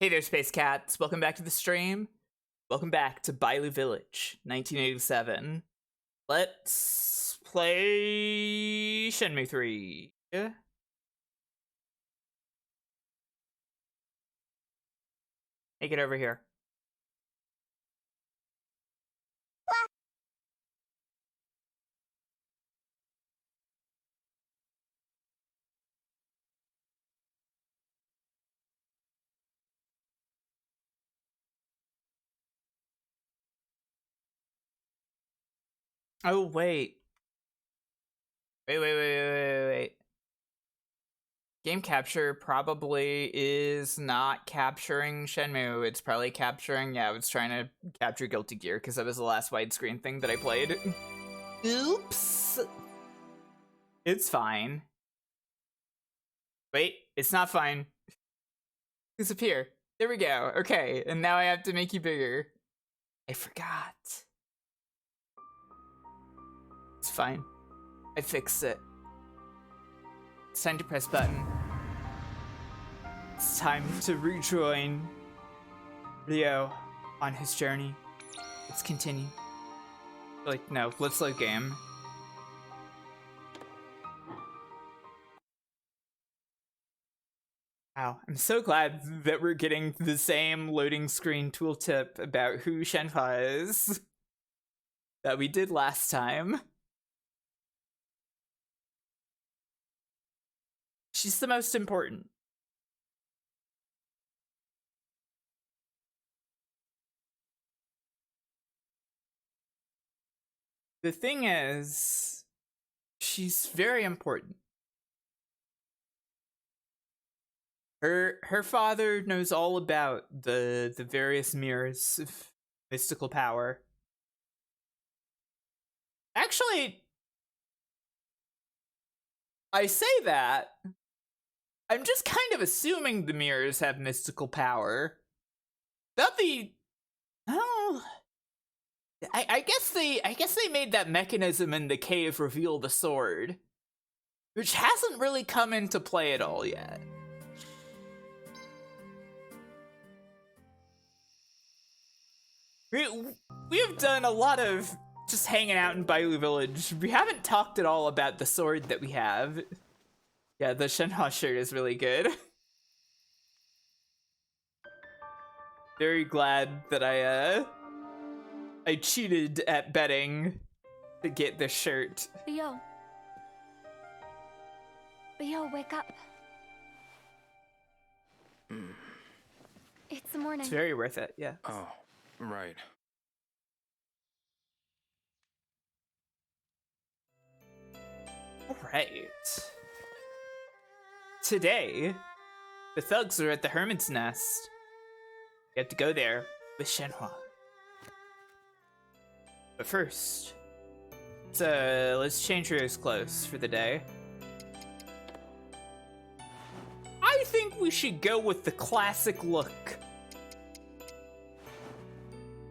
Hey there, Space Cats. Welcome back to the stream. Welcome back to Bailu Village, 1987. Let's play Shenmue 3. Yeah. Hey, get over here. Oh, wait. Wait. Game capture probably is not capturing Shenmue. It's probably capturing, yeah, it's trying to capture Guilty Gear because that was the last widescreen thing that I played. Oops. It's fine. Wait, it's not fine. Disappear. There we go. Okay, and now I have to make you bigger. I forgot. It's fine. I fixed it. It's time to press button. It's time to rejoin Ryo on his journey. Let's continue. Like, no, let's load game. Wow, I'm so glad that we're getting the same loading screen tooltip about who Shenhua is that we did last time. She's the most important. The thing is, she's very important. Her father knows all about the various mirrors of mystical power. Actually, I say that. I'm just kind of assuming the mirrors have mystical power. That'd be, oh, I guess they made that mechanism in the cave reveal the sword, which hasn't really come into play at all yet. We've done a lot of just hanging out in Bailu Village. We haven't talked at all about the sword that we have. Yeah, the Shenhua shirt is really good. Very glad that I cheated at betting to get this shirt. Ryo, wake up. It's the morning. It's very worth it, yeah. Oh, right. Alright. Today, the thugs are at the Hermit's Nest. You have to go there with Shenhua. But first, let's change Ryo's clothes for the day. I think we should go with the classic look.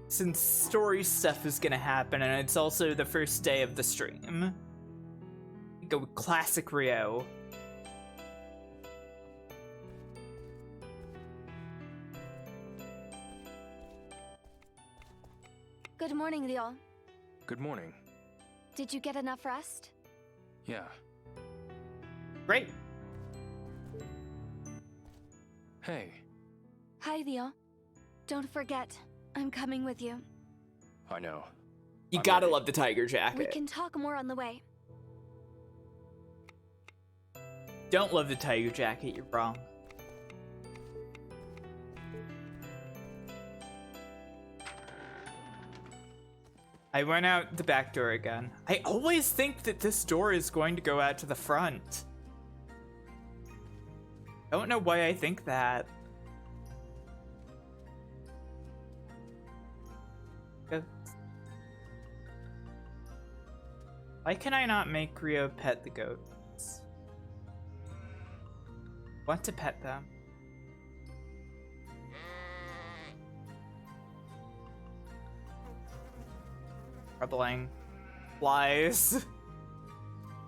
Since story stuff is gonna happen and it's also the first day of the stream. Go with classic Ryo. Good morning, Ryo. Good morning. Did you get enough rest? Yeah. Great. Hey. Hi, Ryo. Don't forget, I'm coming with you. I know. You I'm gotta ready. love the tiger jacket. We can talk more on the way. Don't love the tiger jacket, you're wrong. I went out the back door again. I always think that this door is going to go out to the front. I don't know why I think that. Why can I not make Ryo pet the goats? Want to pet them. Troubling. Flies.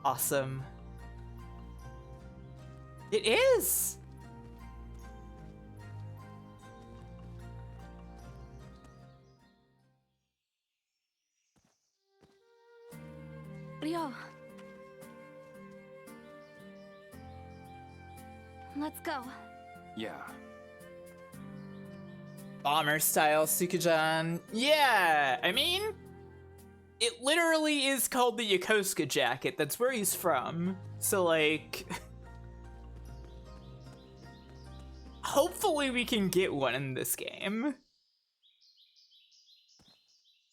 Awesome. It is! Ryo. Let's go. Yeah. Bomber style Sukajan. Yeah, I mean, it literally is called the Yokosuka jacket. That's where he's from. So, like, hopefully we can get one in this game.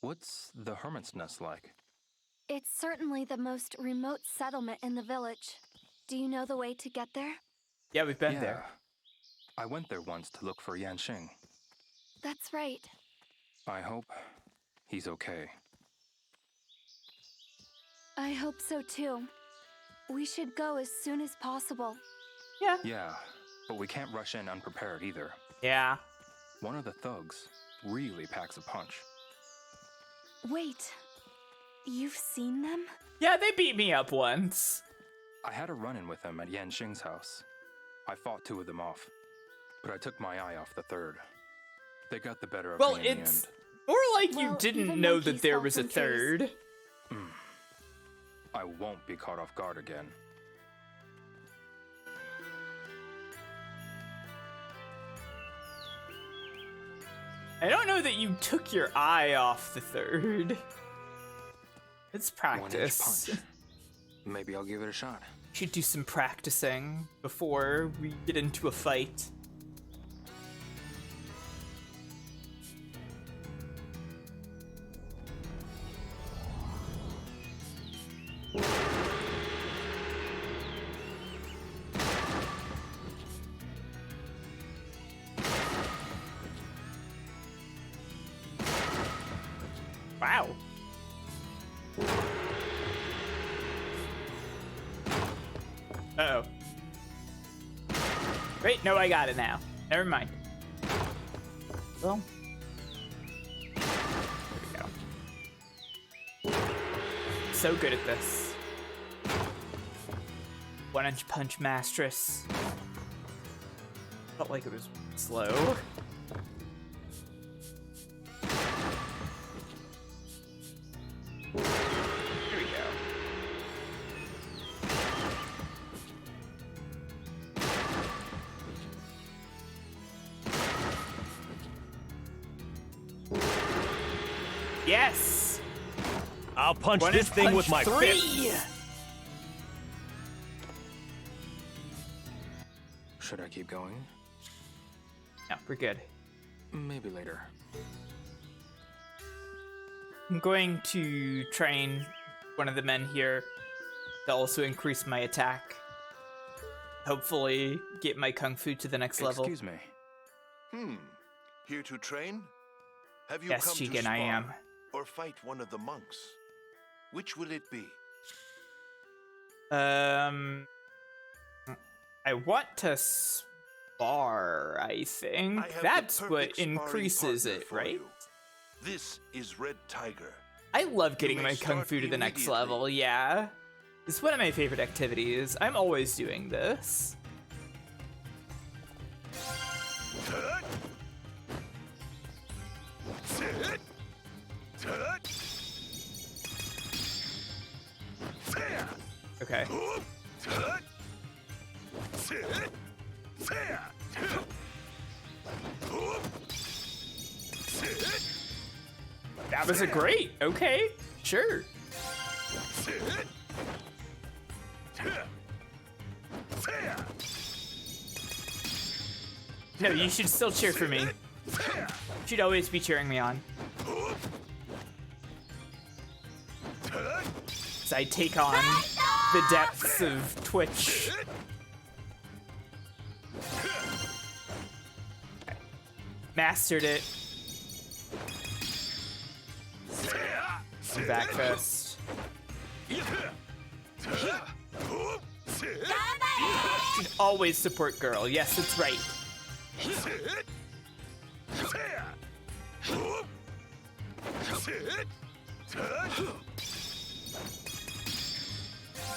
What's the hermit's nest like? It's certainly the most remote settlement in the village. Do you know the way to get there? Yeah, we've been there. I went there once to look for Yanxing. That's right. I hope he's okay. I hope so too. We should go as soon as possible. Yeah. Yeah, but we can't rush in unprepared either. Yeah. One of the thugs really packs a punch. Wait, you've seen them? Yeah, they beat me up once. I had a run-in with them at Yanxing's house. I fought 2 of them off, but I took my eye off the third. They got the better of Well, me in the it's end. more like you Well, didn't even know monkeys that there fall was a from trees. third. I won't be caught off guard again. I don't know that you took your eye off the third. It's 1-inch practice. punch. Maybe I'll give it a shot. Should do some practicing before we get into a fight. Wow. Uh-oh. Wait, no, I got it now. Never mind. Well. There we go. So good at this. 1-inch punch mastress. Felt like it was slow. Here we go. Yes! I'll punch One this inch thing punch with my 3! fist. Should I keep going? No, we're good. Maybe later. I'm going to train one of the men here to also increase my attack. Hopefully get my kung fu to the next level. Excuse me. Here to train? Have you Yes, come to Chicken, spar I am. or fight one of the monks? Which will it be? I want to spar, I think. I have the That's what perfect sparring increases partner it, for right? you. This is Red Tiger. I love getting may my kung start fu to the next immediately. level, yeah. It's one of my favorite activities. I'm always doing this. Tut! Sit! Tut! There! Okay. Whoop! Tut! Sit! There! Whoop! Sit! That was a great. Okay, sure. Sit! There! No, you should still cheer for me. There! You should always be cheering me on. Whoop! Tut! As I take on the depths of Twitch. Mastered it. Back fist. Should always support girl. Yes, that's right.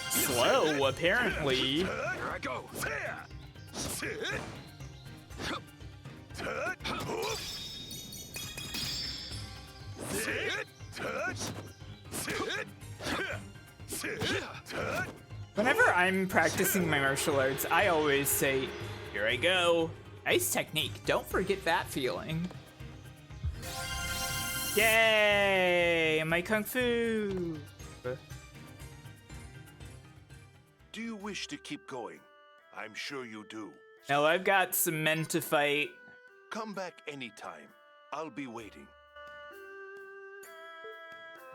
Slow, apparently. Here I go. I'm practicing my martial arts, I always say, here I go. Nice technique. Don't forget that feeling. Yay! My kung fu! Do you wish to keep going? I'm sure you do. No, I've got some men to fight. Come back anytime. I'll be waiting.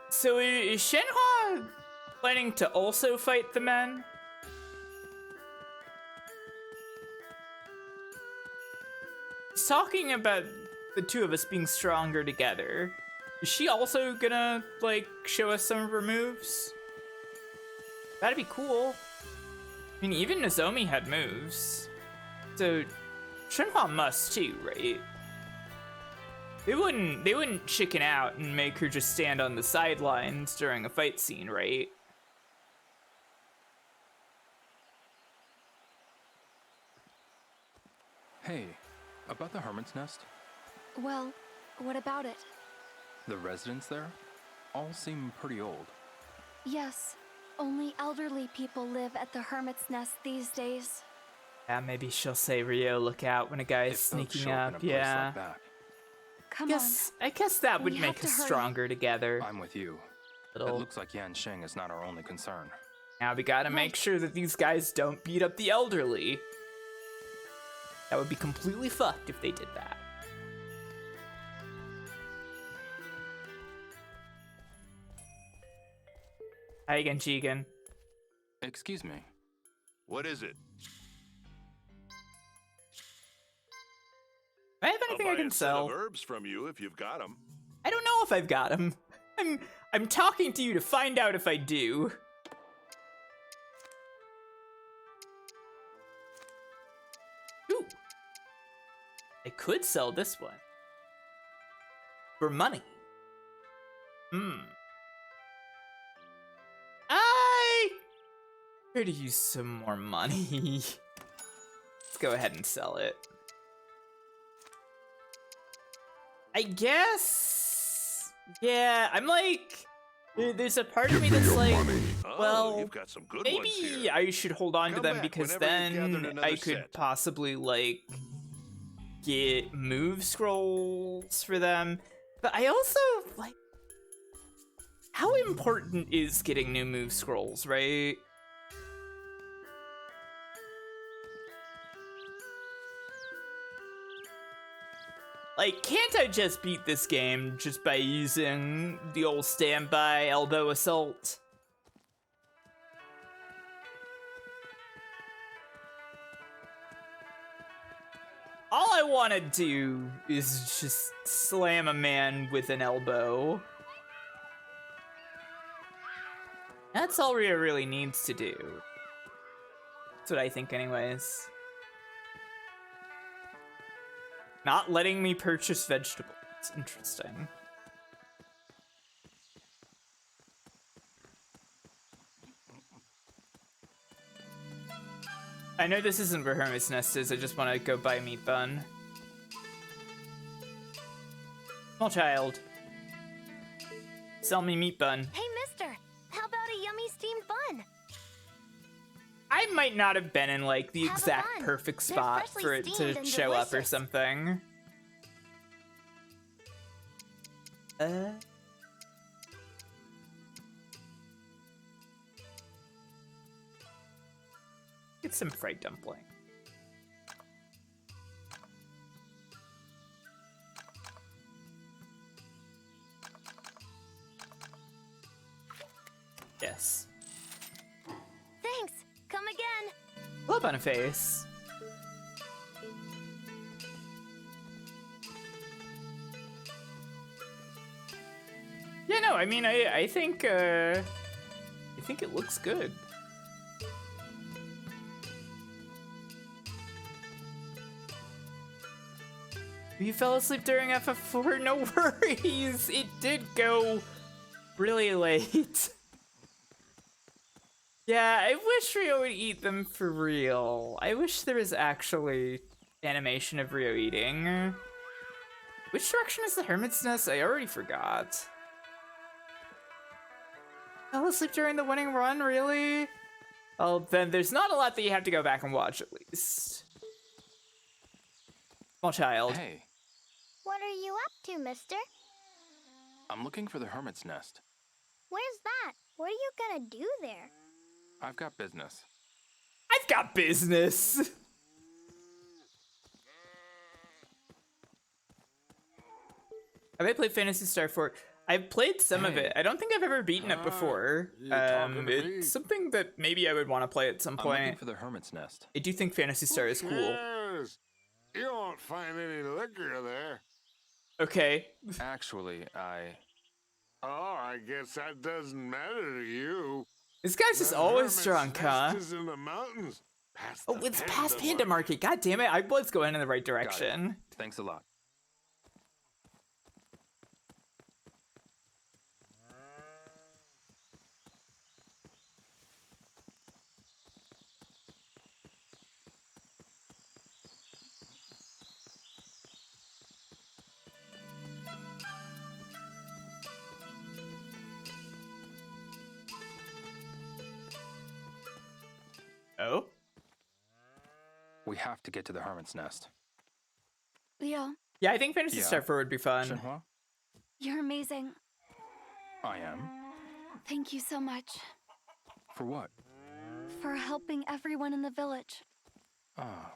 So is Shenhua planning to also fight the men? He's talking about the two of us being stronger together. Is she also gonna, like, show us some of her moves? That'd be cool. I mean, even Nozomi had moves. So, Shenhua must too, right? They wouldn't chicken out and make her just stand on the sidelines during a fight scene, right? Hey, about the Hermit's Nest? Well, what about it? The residents there all seem pretty old. Yes, only elderly people live at the Hermit's Nest these days. Yeah, maybe she'll say, Rio, look out when a guy is If folks sneaking show up in a up. place Yeah. like that, Come I guess that would We make have to us hurry. stronger together. I'm with you. It Little. looks like Yan Sheng is not our only concern. Now we gotta make Right. sure that these guys don't beat up the elderly. That would be completely fucked if they did that. Hi again, Jigen. Excuse me. What is it? Do I have anything I can sell? Herbs from you if you've got them. I don't know if I've got them. I'm talking to you to find out if I do. Ooh. I could sell this one. For money. I could use some more money. Let's go ahead and sell it. I guess. Yeah, I'm like, there's a part of me that's like, Oh, well, you've got some good ones maybe here. I should hold on to Come them back because whenever you've gathered then another I could set. possibly like get move scrolls for them. But I also like, how important is getting new move scrolls, right? Like, can't I just beat this game just by using the old standby elbow assault? All I want to do is just slam a man with an elbow. That's all Rhea really needs to do. That's what I think anyways. Not letting me purchase vegetables. Interesting. I know this isn't where Hermit's Nest is, I just want to go buy a meat bun. Small child. Sell me meat bun. Hey, mister, how about a yummy steamed bun? I might not have been in like the Have a exact bun. perfect They're spot freshly for it steamed to and show up or delicious. something. Get some fried dumpling. Yes. Thanks. Come again. Love on a face. Yeah, no, I mean, I think it looks good. You fell asleep during FF4? No worries. It did go really late. Yeah, I wish Rio would eat them for real. I wish there was actually animation of Rio eating. Which direction is the Hermit's Nest? I already forgot. Fell asleep during the winning run, really? Well, then there's not a lot that you have to go back and watch, at least. Small child. Hey, What are you up to, mister? I'm looking for the hermit's nest. Where's that? What are you gonna do there? I've got business. I've got business. Have I played Phantasy Star 4? I've played some of Hey. it. I don't think I've ever beaten it before. you talking to me? It's something that maybe I would want to play at some I'm looking point. for the hermit's nest. I do think Phantasy Star is cool. Yes. You won't find any liquor there. Okay. Actually, Oh, I guess that doesn't matter to you. This guy's just The always hermit's drunk, huh? nest is in the mountains. Past Oh, the it's past Panda Panda Market. God damn it. I was going in the right got it. direction. Thanks a lot. Oh? We have to get to the hermit's nest. Leo, Yeah, I think Phantasy Yeah. Star 4 would be fun. Shenhua? you're amazing. I am. Thank you so much For what? for helping everyone in the village. Ah.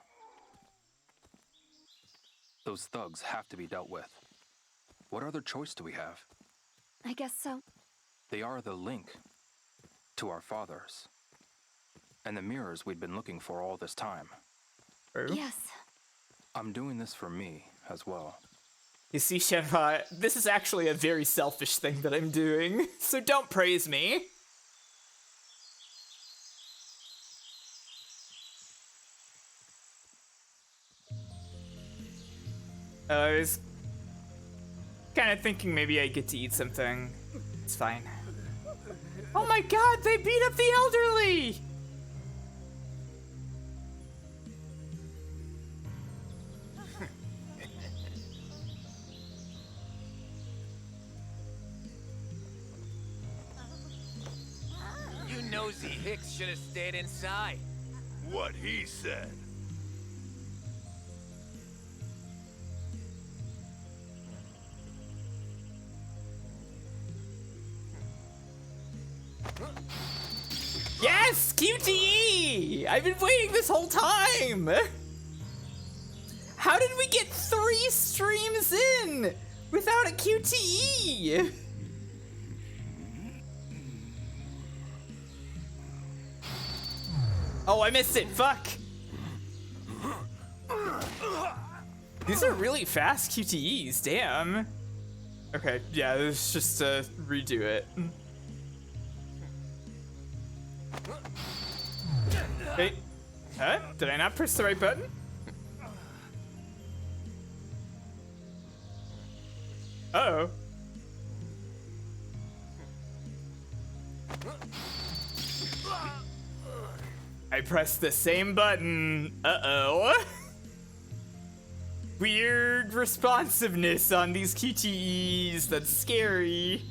Those thugs have to be dealt with. What other choice do we have? I guess so. They are the link to our fathers. And the mirrors we'd been looking for all this time. True. Yes. I'm doing this for me as well. You see, Shenmue, this is actually a very selfish thing that I'm doing, so don't praise me. I was kind of thinking maybe I get to eat something. It's fine. Oh my god, they beat up the elderly! You nosy hicks should have stayed inside. What he said. Yes! QTE! I've been waiting this whole time! How did we get 3 streams in without a QTE? Oh, I missed it. Fuck. These are really fast QTEs. Damn. Okay, yeah, let's just redo it. Wait. Huh? Did I not press the right button? Uh-oh. I pressed the same button. Uh-oh. Weird responsiveness on these QTEs. That's scary.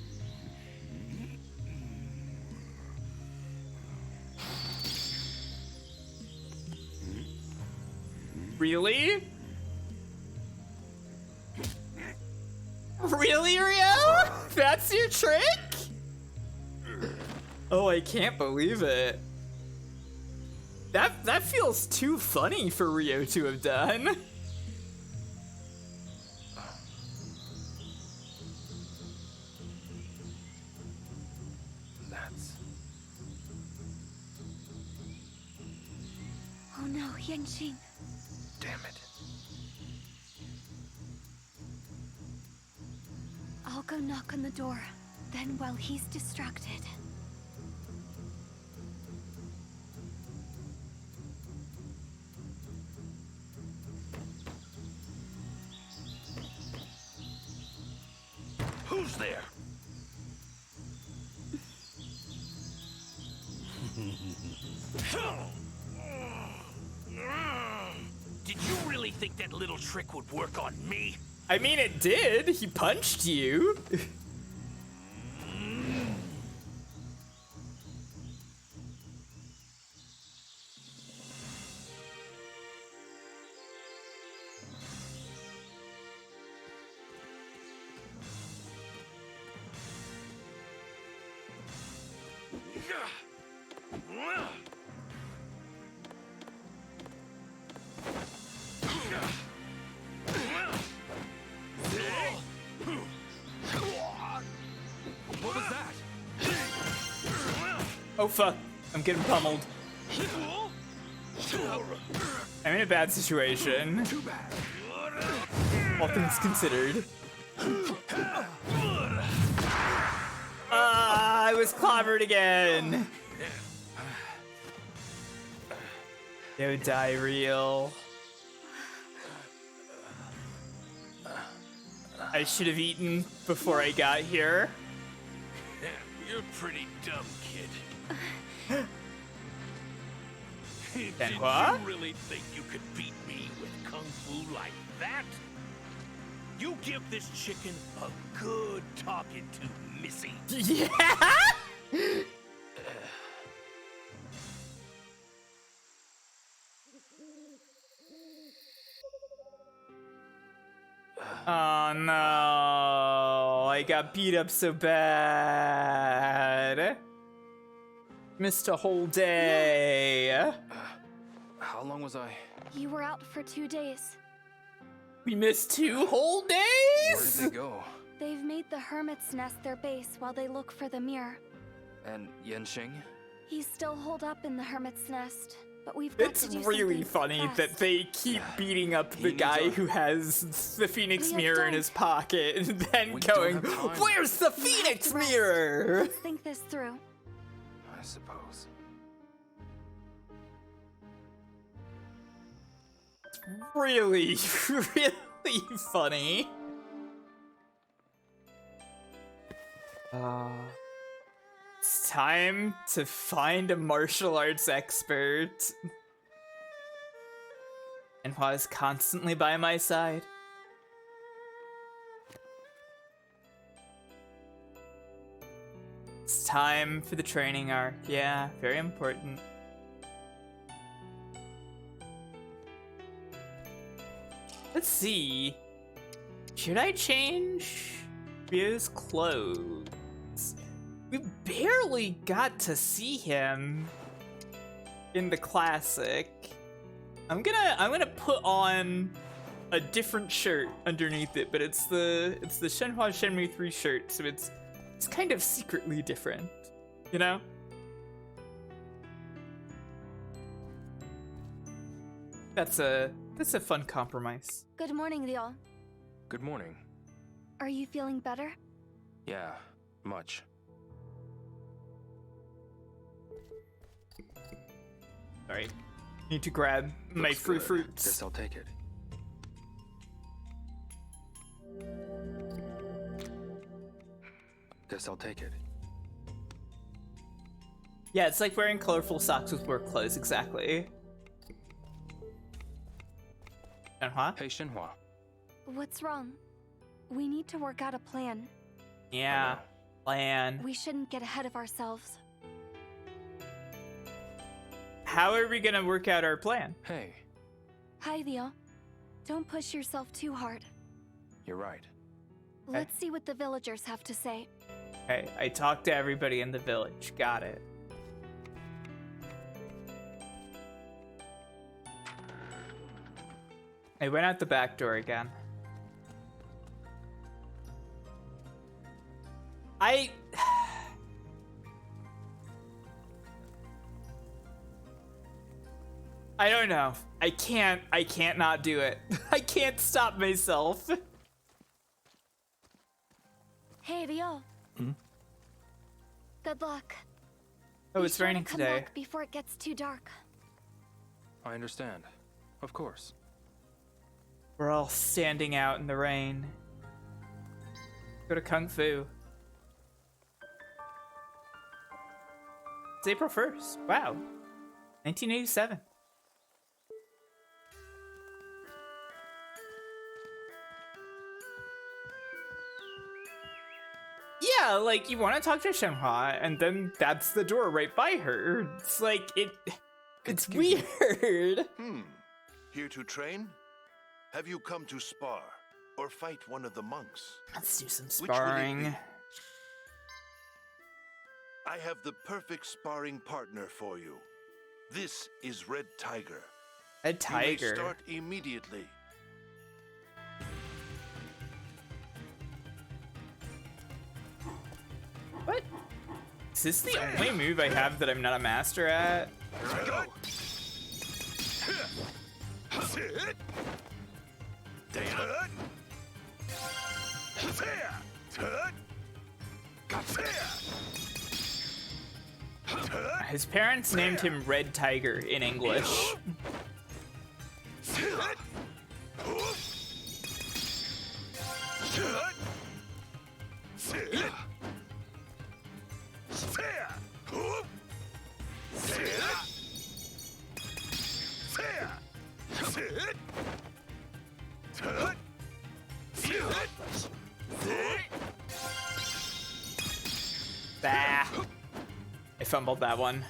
Really? Really, Rio? That's your trick? Oh, I can't believe it. That feels too funny for Rio to have done. That's... Oh no, Yanxing. Damn it. I'll go knock on the door. Then while he's distracted. Who's there? Did you really think that little trick would work on me? I mean, it did. He punched you. Oh fuck, I'm getting pummeled. I'm in a bad situation. All things considered. I was clobbered again. No die real. I should have eaten before I got here. You're pretty dumb, kid. Did Shenhua? you really think you could beat me with kung fu like that? You give this chicken a good talking to, Missy. Yeah? Oh no, I got beat up so bad. Missed a whole day. How long was I? You were out for 2 days. We missed 2 whole Where did days? they go? They've made the hermit's nest their base while they look for the mirror. And Yenshing? He's still holed up in the hermit's nest, but we've got It's to do really something funny fast. that they keep beating up the needs guy our- who has the Phoenix We mirror in don't. his pocket and then We don't going, have time. "Where's the Phoenix Rest. mirror?" Let's think this through. I suppose. Really, really funny. It's time to find a martial arts expert. And Hua is constantly by my side. It's time for the training arc. Yeah, very important. Let's see. Should I change Ryo's clothes? We barely got to see him in the classic. I'm gonna put on a different shirt underneath it, but it's the Shenhua Shenmue 3 shirt, so it's kind of secretly different, you know? That's a fun compromise. Good morning, Ryo. Good morning. Are you feeling better? Yeah, much. Sorry. Need to grab my Looks free good. fruits. Guess I'll take it. Guess I'll take it. Yeah, it's like wearing colorful socks with work clothes, exactly. Shenhua? Hey, Shenhua. What's wrong? We need to work out a plan. Yeah, plan. We shouldn't get ahead of ourselves. How are we gonna work out our plan? Hey, Hi, Ryo. Don't push yourself too hard. you're right. Let's see what the villagers have to say. Okay, I talked to everybody in the village. Got it. I went out the back door again. I don't know. I can't not do it. I can't stop myself. Hey, Ryo. Good luck. Oh, Be it's sure to raining come today. back before it gets too dark. I understand. Of course. We're all standing out in the rain. Go to Kung Fu. It's April 1st. Wow. 1987. Yeah, like, you want to talk to Shenhua, and then that's the door right by her. It's like, it's Excuse me. weird. Here to train? Have you come to spar or fight one of the monks? Let's do some Which will it sparring. be? I have the perfect sparring partner for you. This is Red Tiger. Red You may Tiger. start immediately. What? Is this the only move I have that I'm not a master at? Here I go. Sit. Turn. Turn. His parents named him Red Tiger in English. Bah. I fumbled that one.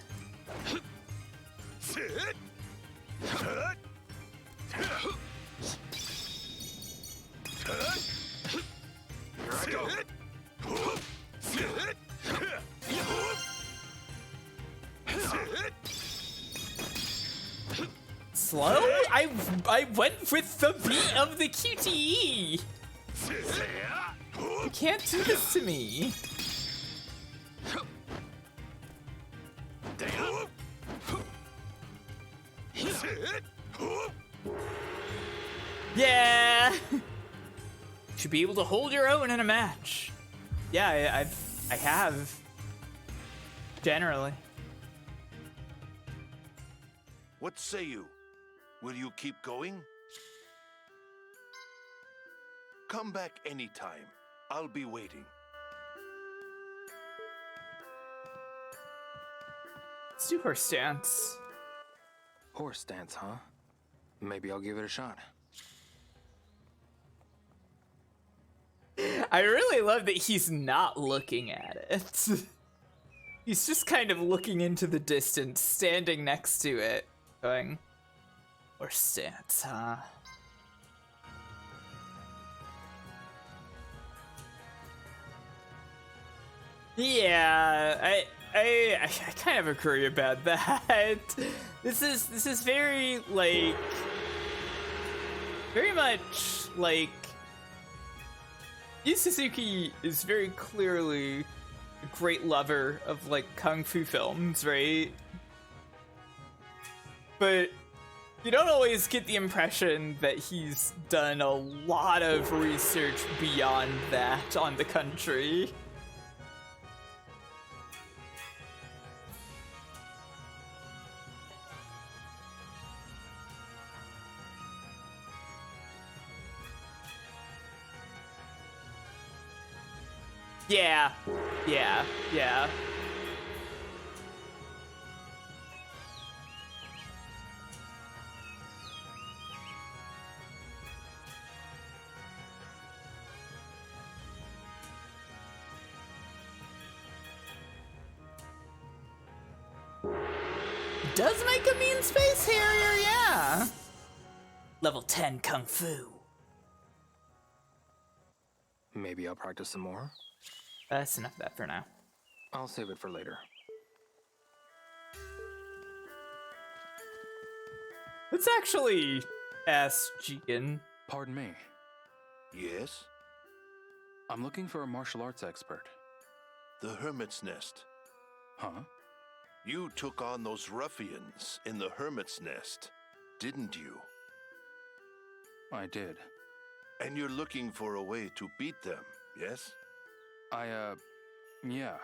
Slow? I went with the beat of the QTE. You can't do this to me. Yeah. Should be able to hold your own in a match. Yeah, I have. Generally. What say you? Will you keep going? Come back anytime. I'll be waiting. Let's do horse stance. Horse stance, huh? Maybe I'll give it a shot. I really love that he's not looking at it. He's just kind of looking into the distance, standing next to it, going, horse stance, huh? Yeah, I kind of agree about that. This is very like very much like Yu Suzuki is very clearly a great lover of like kung fu films, right? But you don't always get the impression that he's done a lot of research beyond that on the country. Yeah. Does make a mean space harrier, yeah. Level 10 kung fu. Maybe I'll practice some more. That's enough of that for now. I'll save it for later. Let's actually ask Jigen. Pardon me. Yes? I'm looking for a martial arts expert. The Hermit's Nest. Huh? You took on those ruffians in the Hermit's Nest, didn't you? I did. And you're looking for a way to beat them, yes? Yeah.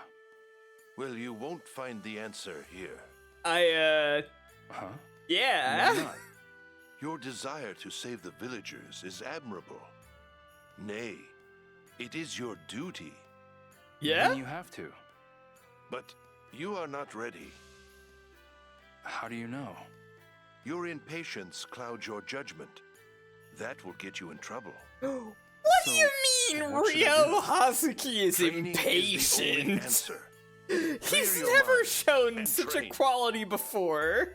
Well, you won't find the answer here. Huh? Yeah. Why not? Your desire to save the villagers is admirable. Nay, it is your duty. Yeah? Then you have to. But you are not ready. How do you know? Your impatience clouds your judgment. That will get you in trouble. What do you mean what should I do? Ryo Hazuki is Training is the only impatient? answer. He's Clear your never mind shown and such train. a quality before.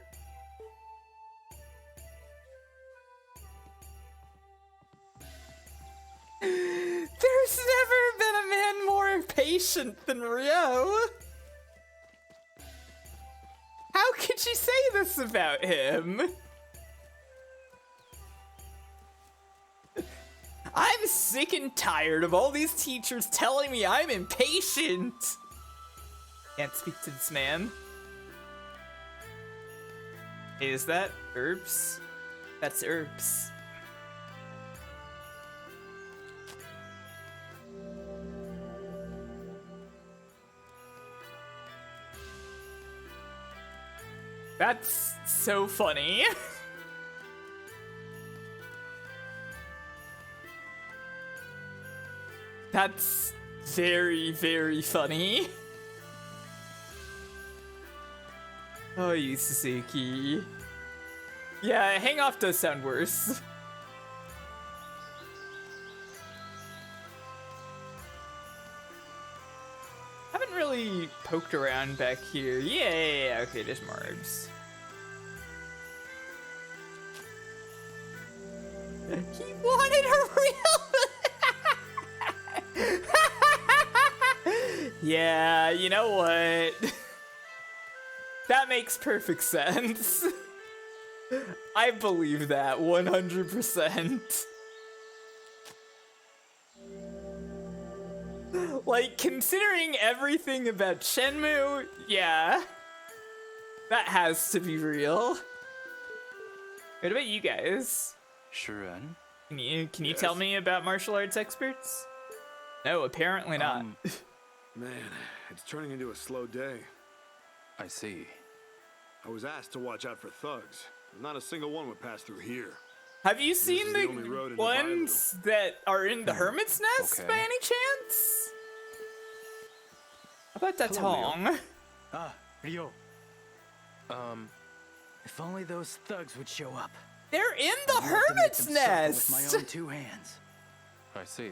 There's never been a man more impatient than Ryo. How could you say this about him? I'm sick and tired of all these teachers telling me I'm impatient. Can't speak to this man. Hey, is that herbs? That's herbs. That's so funny. That's very, very funny. Oh, you Suzuki. Yeah, hang off does sound worse. Haven't really poked around back here. Yeah, okay, there's more herbs. He wanted a real... Yeah, you know what? That makes perfect sense. I believe that 100%. Like, considering everything about Shenmue, yeah. That has to be real. What about you guys? Shuren? Can you tell me about martial arts experts? No, apparently not. Man, it's turning into a slow day. I see. I was asked to watch out for thugs. Not a single one would pass through here. Have you is seen the only road the into ones that are in the Hermit's Nest Okay. by any chance? How about that Hello, Tong? Ah, Ryo. If only those thugs would show up. They're in the I'd love to make Hermit's them suffer Nest! with my own two hands. I see.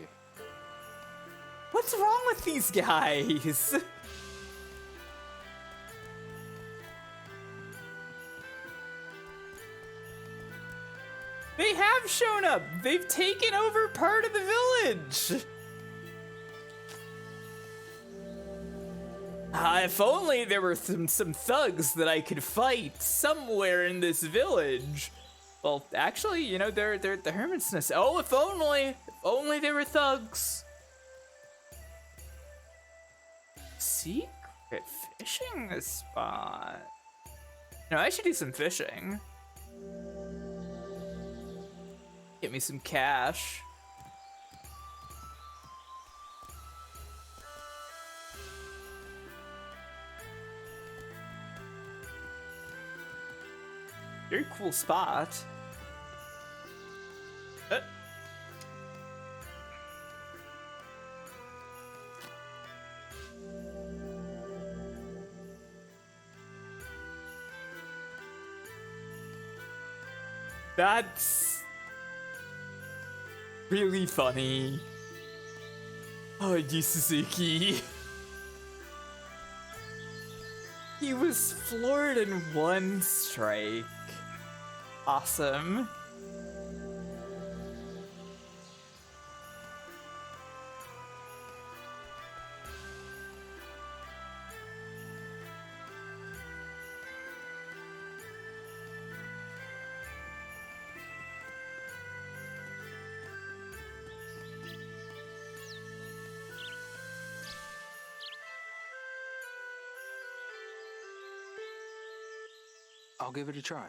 What's wrong with these guys? They have shown up. They've taken over part of the village. If only there were some thugs that I could fight somewhere in this village. Well, actually, you know, they're at the Hermit's Nest. Oh, if only there were thugs. Secret fishing spot. No, I should do some fishing. Get me some cash. Very cool spot. That's really funny. Oh, Yu Suzuki. He was floored in one strike. Awesome. I'll give it a try.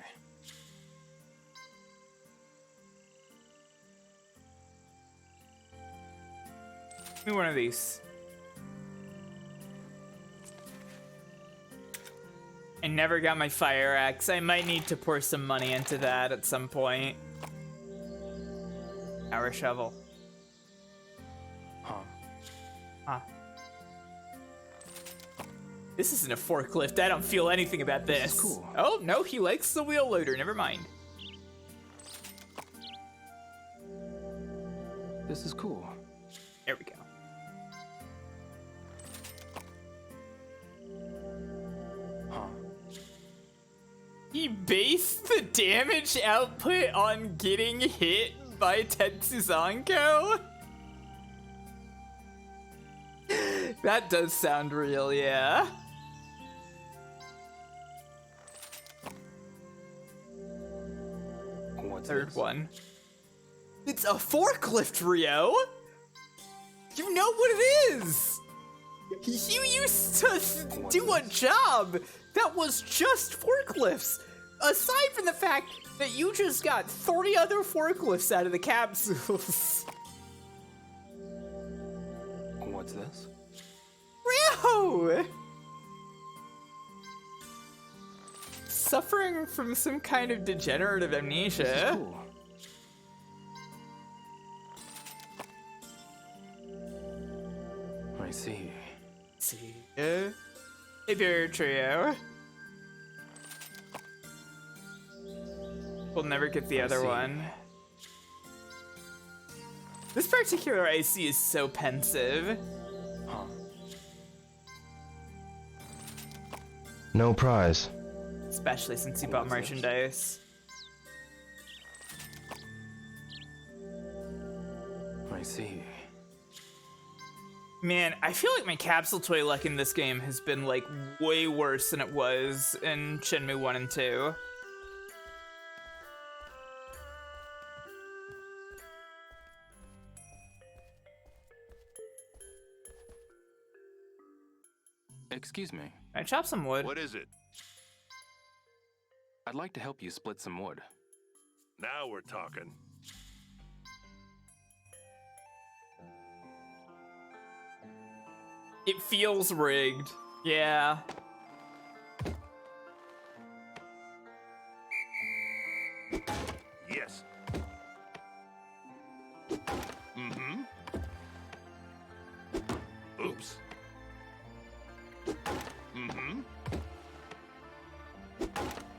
Give me one of these. I never got my fire axe. I might need to pour some money into that at some point. Power shovel. Huh. Huh. This isn't a forklift. I don't feel anything about this. This is cool. Oh, no, he likes the wheel loader. Never mind. This is cool. There we go. Huh. He based the damage output on getting hit by Tetsuzanko? That does sound real, yeah. What's Third this? one. It's a forklift, Rio! You know what it is! You used to do a job that was just forklifts. Aside from the fact that you just got 30 other forklifts out of the capsules. What's this? Ryo! Suffering from some kind of degenerative amnesia. Cool. I see. See. Hey, Beer Trio. We'll never get the other see. one. This particular IC is so pensive. Huh. No prize. Especially since you bought merchandise. I see. Man, I feel like my capsule toy luck in this game has been like way worse than it was in Shenmue 1 and 2. Excuse me. Can I chop some wood? What is it? I'd like to help you split some wood. Now we're talking. It feels rigged. Yeah. Yes. Mm-hmm. Oops. Mm-hmm.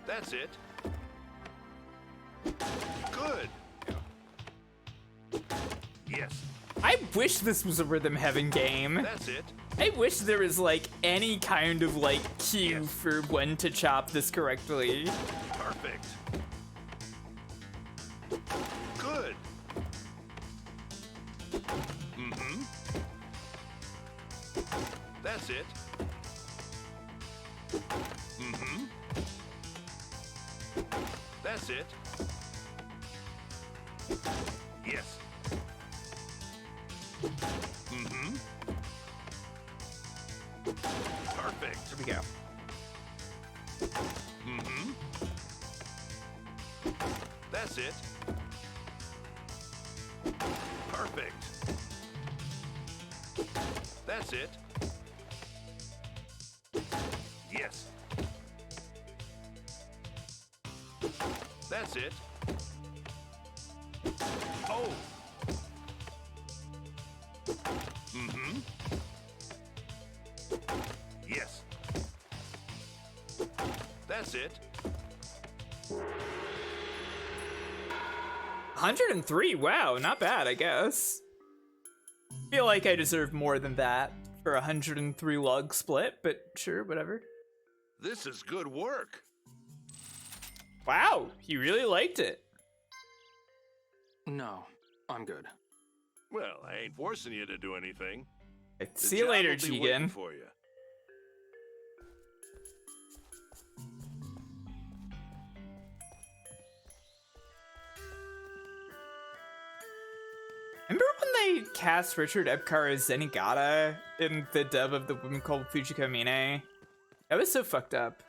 That's it. Good. Yes. I wish this was a rhythm-heavy game. That's it. I wish there was like any kind of like cue for when to chop this correctly. Perfect. Good. Mm-hmm. That's it. Mm-hmm. That's it. Yes. Mm-hmm. Perfect. Here we go. Mm-hmm. That's it. Perfect. That's it. Yes. That's it. Oh. Mm-hmm. Yes. That's it. 103, wow, not bad, I guess. Feel like I deserve more than that for a 103 log split, but sure, whatever. This is good work. Wow, you really liked it. No, I'm good. Well, I ain't forcing you to do anything. The See you job later, will be waiting Jigen. for you. Remember when they cast Richard Epcar as Zenigata in the dub of the woman called Fujiko Mine? That was so fucked up.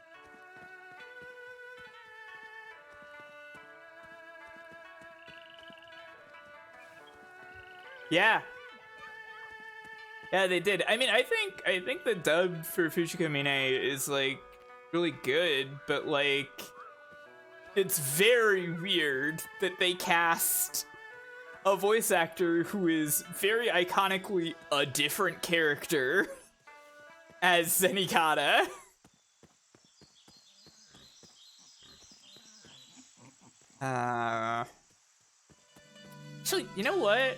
Yeah. Yeah, they did. I mean, I think the dub for Fujiko Mine is like really good, but like it's very weird that they cast a voice actor who is very iconically a different character as Zenigata. Actually, you know what?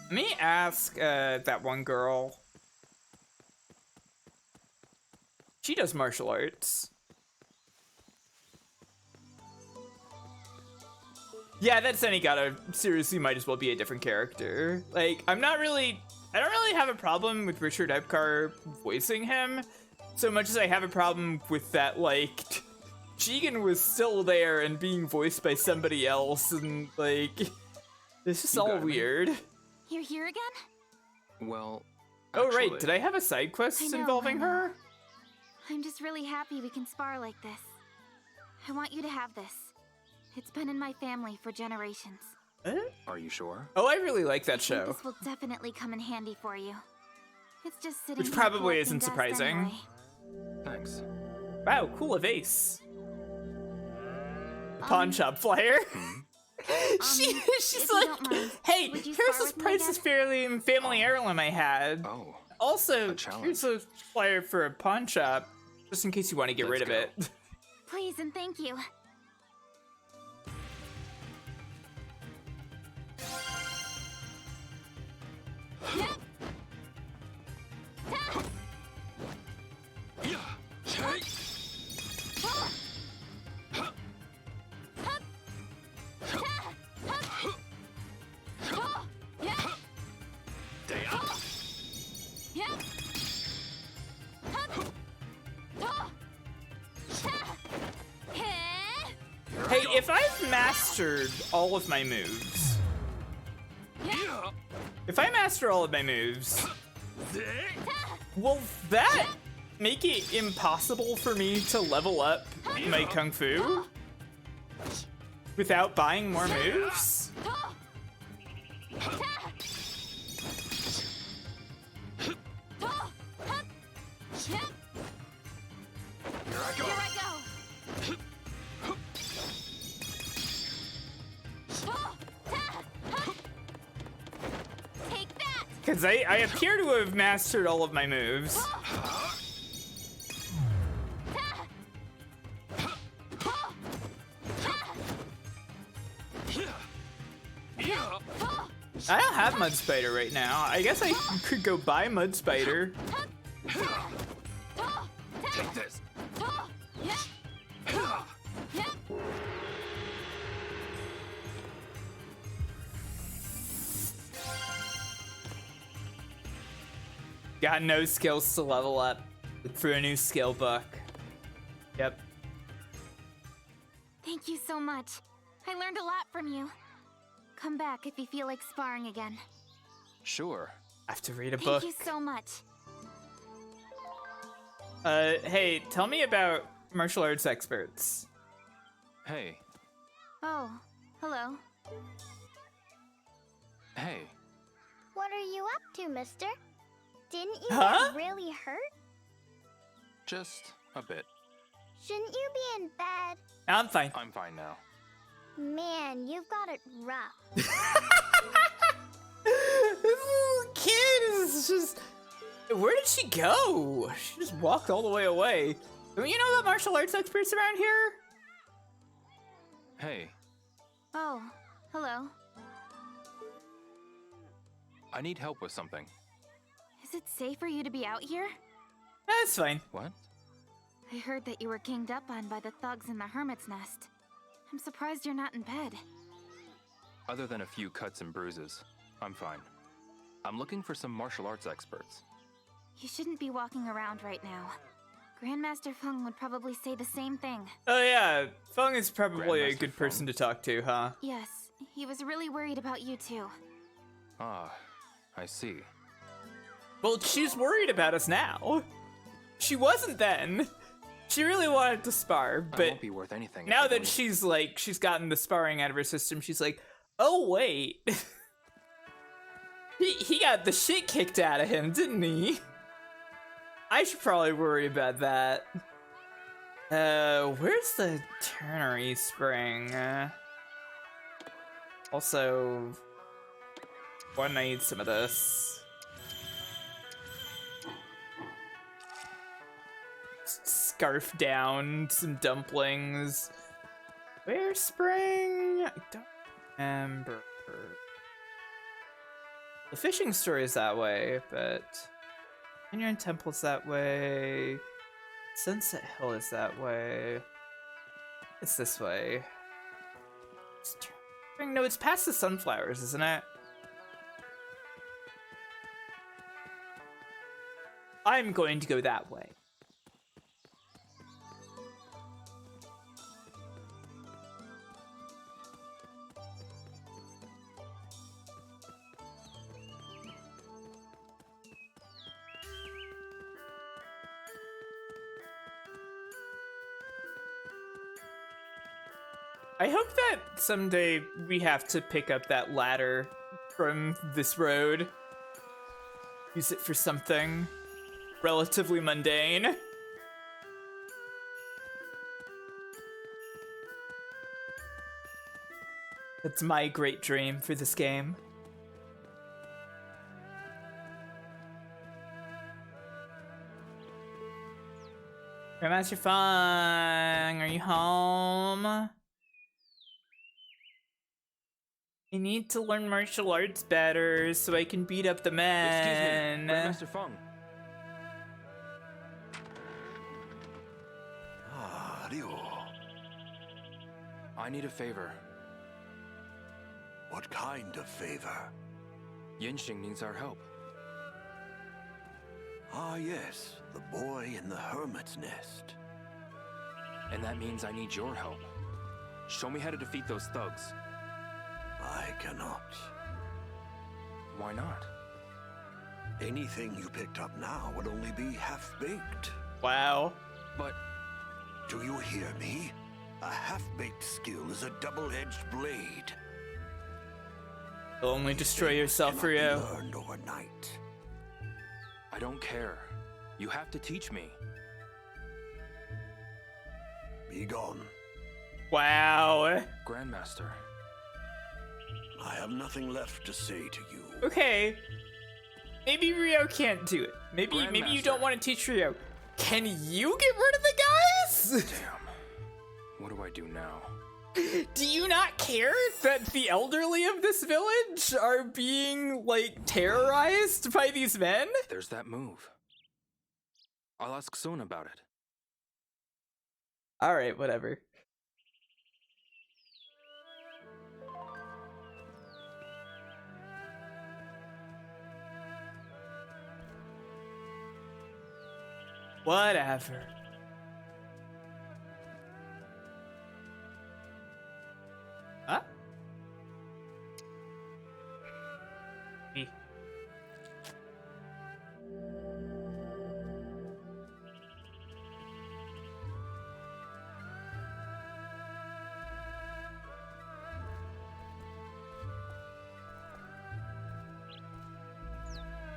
Let me ask that one girl. She does martial arts. Yeah, that Zenigata seriously might as well be a different character. Like, I don't really have a problem with Richard Epcar voicing him, so much as I have a problem with that, like, Jigen was still there and being voiced by somebody else, and, like, it's just You all got me. weird. You're here again? Well, Oh, right. Actually- Did I have a side quest I know, involving I know. her? I'm just really happy we can spar like this. I want you to have this. It's been in my family for generations. Are you sure? Oh, I really like I that think show. this will definitely come in handy for you. It's just sitting Which here probably collecting isn't dust surprising. anyway. Thanks. Wow, cool, a vase. Pawn shop flyer. She's if you like, don't mind, hey, would you here's spar this with me priceless again? fairly family heirloom I had. Oh, Also, a challenge. here's a flyer for a pawn shop, just in case you want to get Let's rid of go. it. Please and thank you. Hey, if I've mastered all of my moves, if I master all of my moves, will that make it impossible for me to level up my kung fu without buying more moves? Here I go. Take that. Because I appear to have mastered all of my moves. I don't have Mud Spider right now. I guess I could go buy Mud Spider. Take this. Got no skills to level up. Look for a new skill book. Yep. Thank you so much. I learned a lot from you. Come back if you feel like sparring again. Sure. I have to read a Thank book. you so much. Hey, tell me about martial arts experts. Hey. Oh, hello. Hey. What are you up to, mister? Didn't you Huh? get really hurt? Just a bit. Shouldn't you be in bed? I'm fine. I'm fine now. Man, you've got it rough. This little kid is just... Where did she go? She just walked all the way away. Don't you know about martial arts experts around here? Hey. Oh, hello. I need help with something. Is it safe for you to be out here? That's fine. What? I heard that you were ganged up on by the thugs in the Hermit's Nest. I'm surprised you're not in bed. Other than a few cuts and bruises, I'm fine. I'm looking for some martial arts experts. You shouldn't be walking around right now. Grandmaster Feng would probably say the same thing. Oh yeah, Feng is probably a Grandmaster good person to talk to, huh? Yes, he was really worried about you too. Ah, I see. Well, she's worried about us now. She wasn't then. She really wanted to spar, I but won't be worth anything. if now I that don't- she's gotten the sparring out of her system, she's like, oh wait. he got the shit kicked out of him, didn't he? I should probably worry about that. Where's the ternary spring? Also, why don't I eat some of this? Scarf down some dumplings. Where's spring? I don't remember. The fishing store is that way, but Canyon Temple's that way. Sunset Hill is that way. It's this way. No, it's past the sunflowers, isn't it? I'm going to go that way. I hope that someday we have to pick up that ladder from this road. Use it for something relatively mundane. That's my great dream for this game. Grandmaster Fung, are you home? I need to learn martial arts better so I can beat up the men. Excuse me, Grandmaster Fung. Ah, Ryo. I need a favor. What kind of favor? Yinxing needs our help. Ah, yes, the boy in the hermit's nest. And that means I need your help. Show me how to defeat those thugs. I cannot. Why not? Anything you picked up now would only be half-baked. Wow. But Do you hear me? A half-baked skill is a double-edged blade. You'll only destroy yourself for you. Cannot be learned overnight. I don't care. You have to teach me. Be gone. Wow. Grandmaster. I have nothing left to say to you. Okay. Maybe Ryo can't do it. Maybe you don't Grandmaster. want to teach Ryo. Can you get rid of the guys? Damn. What do I do now? Do you not care that the elderly of this village are being, like, terrorized by these men? There's that move. I'll ask Son about it. Alright, whatever. Whatever. Huh? Me.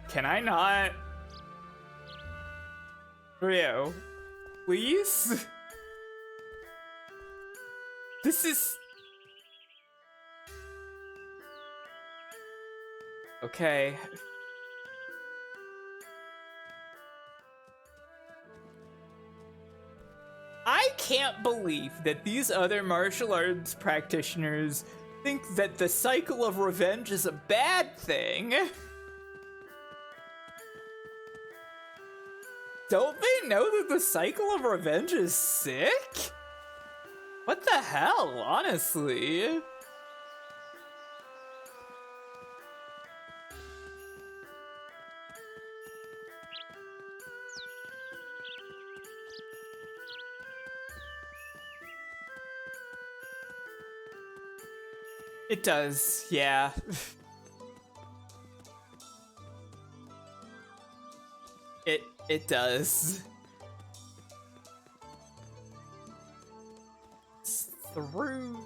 Can I not? Ryo, please? This is... Okay. I can't believe that these other martial arts practitioners think that the cycle of revenge is a bad thing. Don't they know that the cycle of revenge is sick? What the hell, honestly? It does, yeah. It does. It's through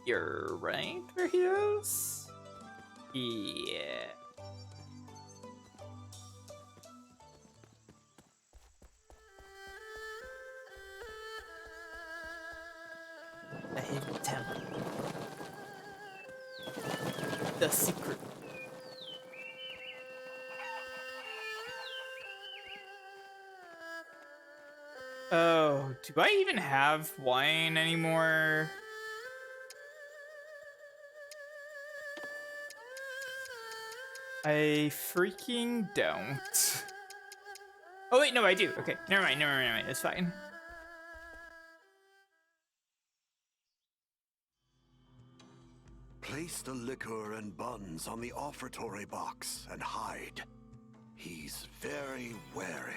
here, right? Where he is? Yeah. The hidden temple. The secret. Oh, do I even have wine anymore? I freaking don't. Oh wait, no, I do. Okay, never mind, it's fine. Place the liquor and buns on the offertory box and hide. He's very wary.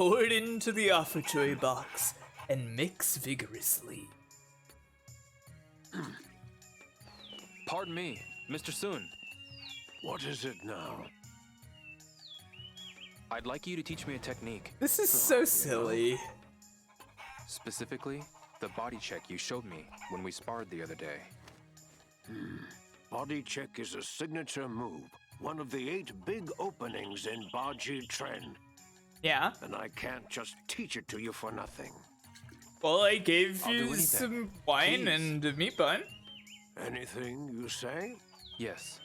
pour it into the offertory box and mix vigorously. Pardon me, Mr. Soon. What is it now? I'd like you to teach me a technique. This is so silly. Specifically, the body check you showed me when we sparred the other day. Body check is a signature move. One of the 8 big openings in Baji Tren. Yeah. And I can't just teach it to you for nothing. Well, I gave I'll do you anything. some wine Please. and a meat bun. Anything you say? Yes.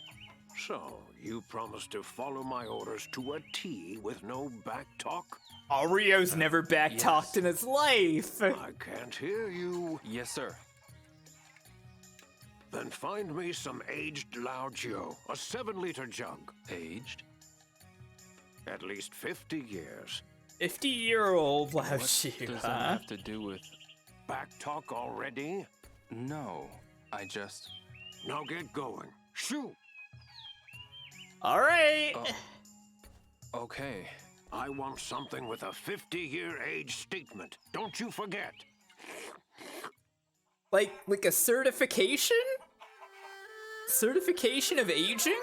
So, you promise to follow my orders to a T with no back talk? Oh, Rio's never back-talked yes. in his life. I can't hear you. Yes, sir. Then find me some aged Lao Jiu, a 7-liter jug. Aged? At least 50 years. 50-year-old Lao What Jiu, does huh? that have to do with... Back talk already? No, I just... Now get going. Shoo! Alright. Okay. I want something with a 50-year age statement. Don't you forget. Like a certification? Certification of aging?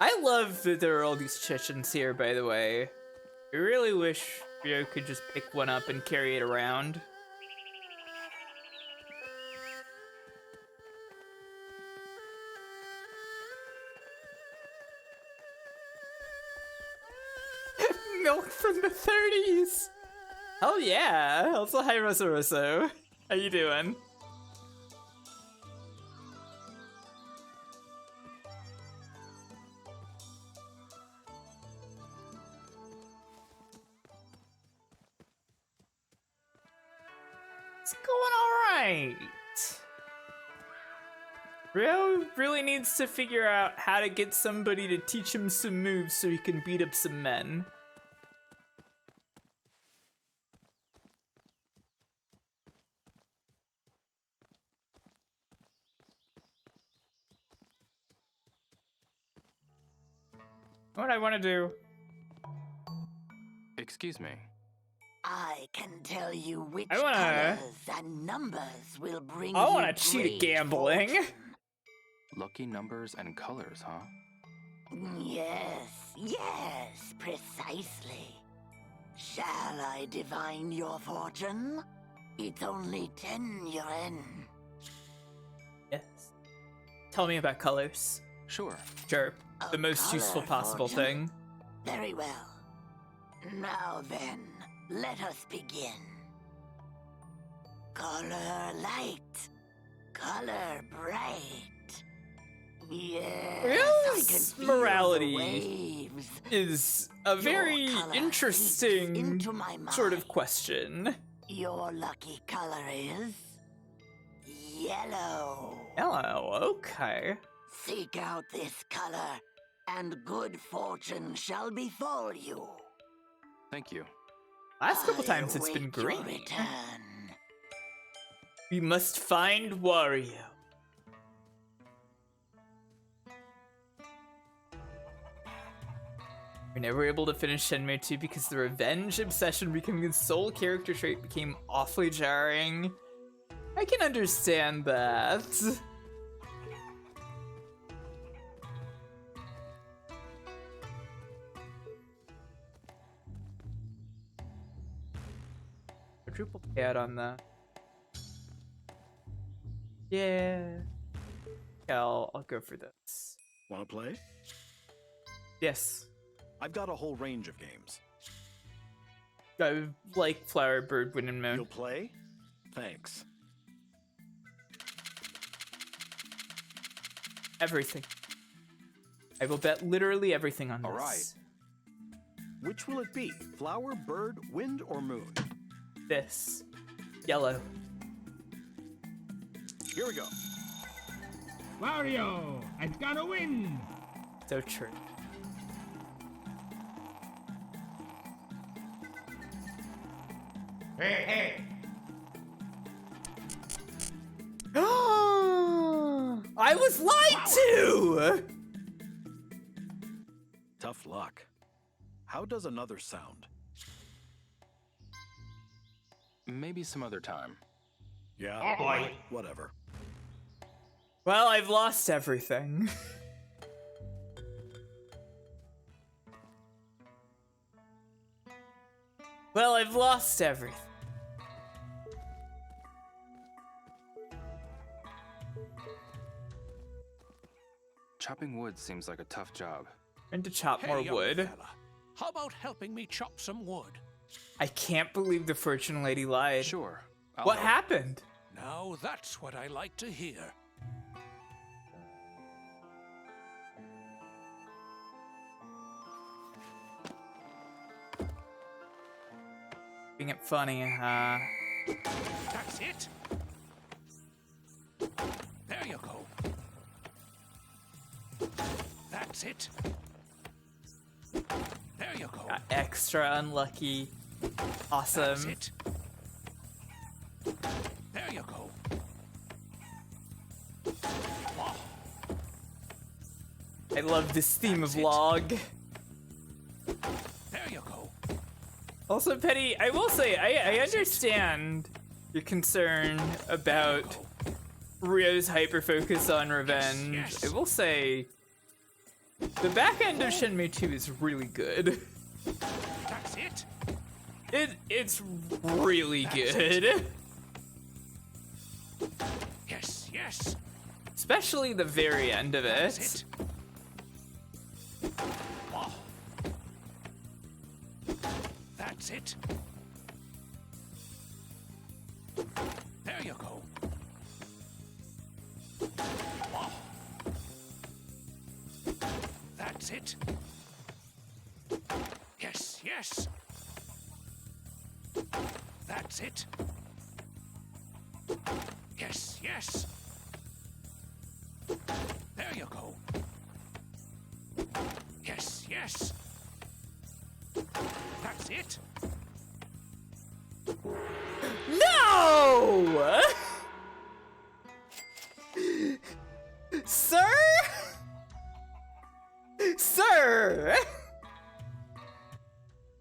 I love that there are all these chichens here, by the way. I really wish Rio could just pick one up and carry it around. Milk from the 30s! Hell yeah! Also, hi Rosa Rosso. How you doing? It's going alright. Rio really needs to figure out how to get somebody to teach him some moves so he can beat up some men. What I want to do? Excuse me. I can tell you which I wanna- colors and numbers will bring I you want to cheat at great gambling. fortune. Lucky numbers and colors, huh? Yes, precisely. Shall I divine your fortune? It's only 10 yuan. Yes. Tell me about colors. Sure. Sure. The A most useful color possible fortune? thing. Very well. Now then, let us begin. Color light. Color bright. Yes, I can Rio's feel morality the waves. is a very Your color interesting seeps into my sort of mind. question. Your lucky color is yellow. Hello, okay. Seek out this color, and good fortune shall befall you. Thank you. Last couple I times it's been await your green. return. We must find Wario. We're never able to finish Shenmue 2 because the revenge obsession becoming its sole character trait became awfully jarring. I can understand that. Quadruple payout on that. Yeah. I'll go for this. Want to play? Yes. I've got a whole range of games. I like Flower, Bird, Wind, and Moon. You'll play? Thanks. Everything. I will bet literally everything on this. All right. Which will it be? Flower, bird, wind, or moon? This. Yellow. Here we go. Wario, it's gonna win. So true. Hey. I was lied to! Tough Tough luck. How does another sound? Maybe some other time. Yeah, Oh boy. whatever. Well, I've lost everything. Well, I've lost everything. Chopping wood seems like a tough job. And to chop Hey, more young wood. fella, how about helping me chop some wood? I can't believe the fortune lady lied. Sure. What happened? Now that's what I like to hear. Being it funny, huh? That's it. There you go. That's it. There you go. Got extra unlucky. That's Awesome. it. There you go. Wow. I love this theme That's of it. log. There you go. Also, Petty, I will say, I understand your concern about Rio's hyper-focus on revenge. yes. I will say, the back end of Shenmue 2 is really good. That's it. It's really good. Yes, yes. Especially the very end of That's it. it. Wow. That's it. There you go. Wow. That's it. Yes, yes. That's it. Yes, yes. There you go. Yes, yes. That's it. No! Sir? Sir!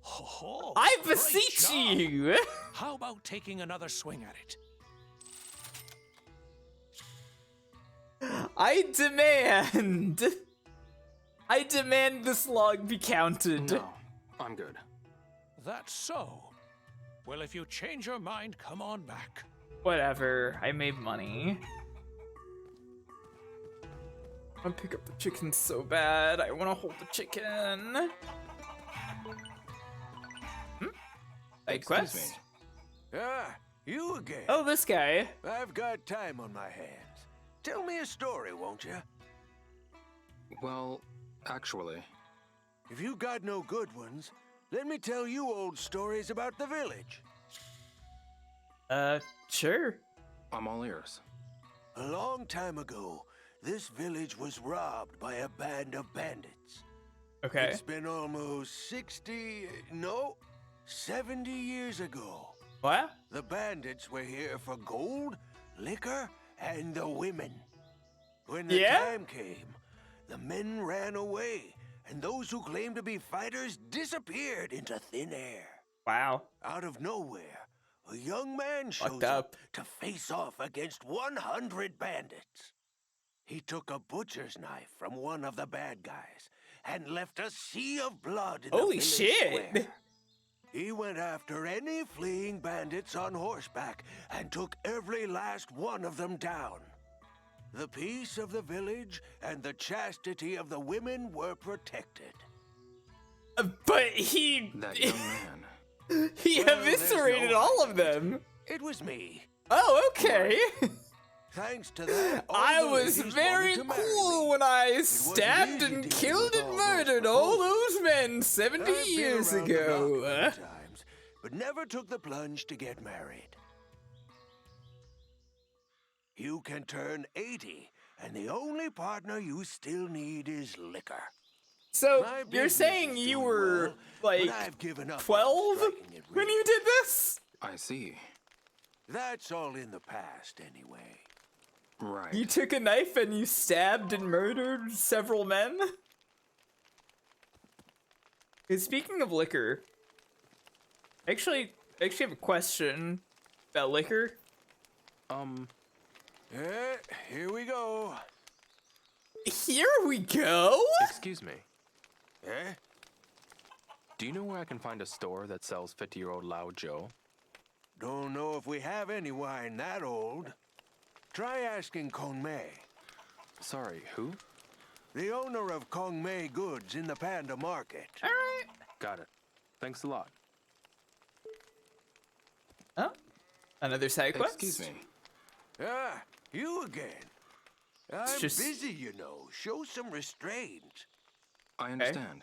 Ho-ho, I great beseech job. you! How about taking another swing at it? I demand this log be counted. No, I'm good. That's so. Well, if you change your mind, come on back. Whatever, I made money. I want to pick up the chicken so bad. I want to hold the chicken. Side Excuse quest? me. Ah, you again. Oh, this guy. I've got time on my hands. Tell me a story, won't you? Well, actually, If you got no good ones, let me tell you old stories about the village. Sure. I'm all ears. A long time ago, this village was robbed by a band of bandits. Okay. It's been almost 70 years ago. What? The bandits were here for gold, liquor, and the women. When the time came, the men ran away, and those who claimed to be fighters disappeared into thin air. Wow. Out of nowhere, a young man shows Fucked up up. to face off against 100 bandits. He took a butcher's knife from one of the bad guys and left a sea of blood in the Holy village shit. square. He went after any fleeing bandits on horseback and took every last one of them down. The peace of the village and the chastity of the women were protected. But he... That young man. he Well, there's eviscerated no all of hiding it. them. It was me. Oh, okay. Thanks to that, all I the was ladies very wanted to marry cool me. when I wasn't stabbed easy and dealing killed with and all murdered those all proposals. those men 70 I've been years around the block ago. many times, but never took the plunge to get married. You can turn 80, and the only partner you still need is liquor. So, My you're business saying is you doing were, well, like, but I've given up on 12 striking it when rich. you did this? I see. That's all in the past, anyway. Right. You took a knife and you stabbed and murdered several men? Hey, speaking of liquor, I actually have a question about liquor. Here we go. Here we go? Excuse me. Eh? Do you know where I can find a store that sells 50-year-old Lao Joe? Don't know if we have any wine that old. Try asking Kong Mei. Sorry, who? The owner of Kong Mei Goods in the Panda Market. Alright. Got it. Thanks a lot. Oh, another side quest? Excuse me. Ah, you again. I'm just- busy, you know. Show some restraint. I understand.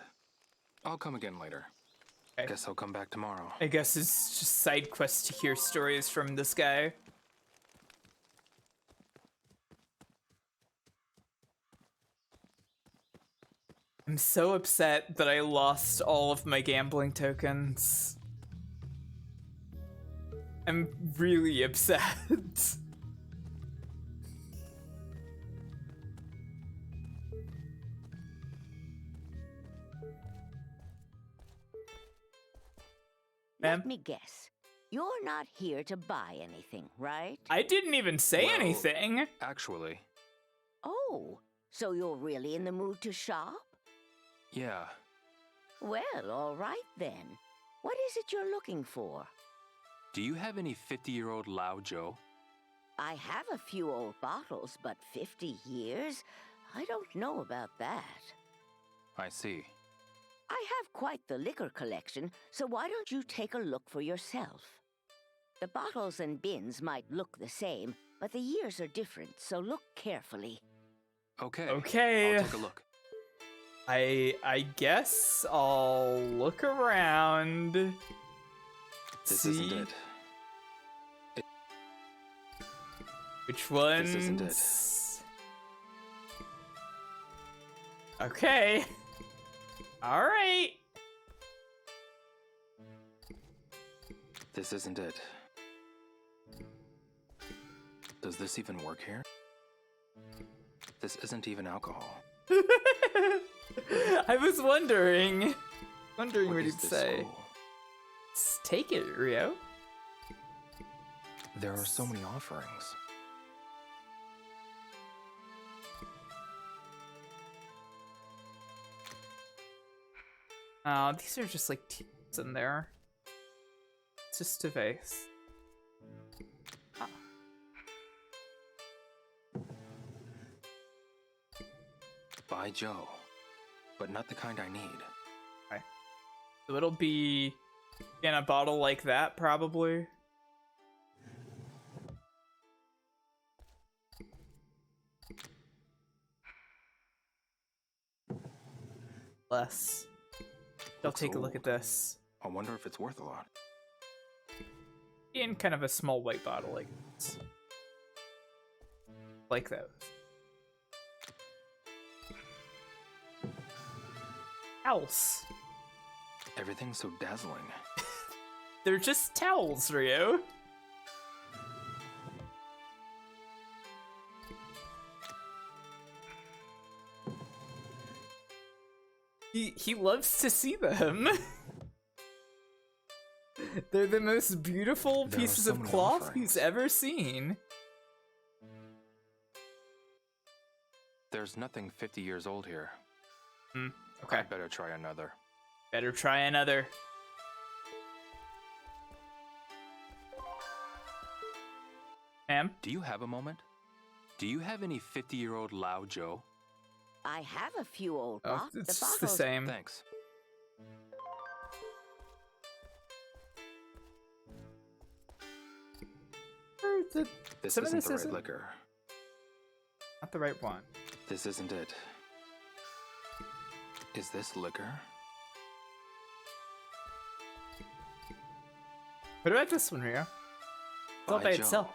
I'll come again later. Okay. Guess I'll come back tomorrow. I guess it's just side quest to hear stories from this guy. I'm so upset that I lost all of my gambling tokens. I'm really upset. Let me guess. You're not here to buy anything, right? I didn't even say Well, anything. Actually, Oh, so you're really in the mood to shop? yeah. Well, all right then. What is it you're looking for? Do you have any 50-year-old Lao Joe? I have a few old bottles, but 50 years? I don't know about that. I see. I have quite the liquor collection, so why don't you take a look for yourself? The bottles and bins might look the same, but the years are different, so look carefully. Okay. Okay. I'll take a look. I guess I'll look around. This see isn't it. which ones. This isn't it. Okay. All right. This isn't it. Does this even work here? This isn't even alcohol. I was wondering What what is he'd this say. school? Take it, Rio. There are so many offerings. Oh, these are just like teams in there. It's just a vase. Ah. By Joe. But not the kind I need. Okay. So it'll be in a bottle like that, probably. Less. I'll Looks take a look at old. this. I wonder if it's worth a lot. In kind of a small white bottle like this. Like those. Else. Everything's so dazzling. They're just towels, Rio. He loves to see them. They're the most beautiful There are pieces so of many cloth offerings. he's ever seen. There's nothing 50 years old here. Okay. I'd better try another. Better try another. Ma'am? Do you have a moment? Do you have any 50-year-old Lao Joe? I have a few old Oh, bottles. it's just the same. Thanks. This Some of isn't this the right isn't- liquor. Not the right one. This isn't it. Is this liquor? What about this one, Rio? It's all by Joe. itself.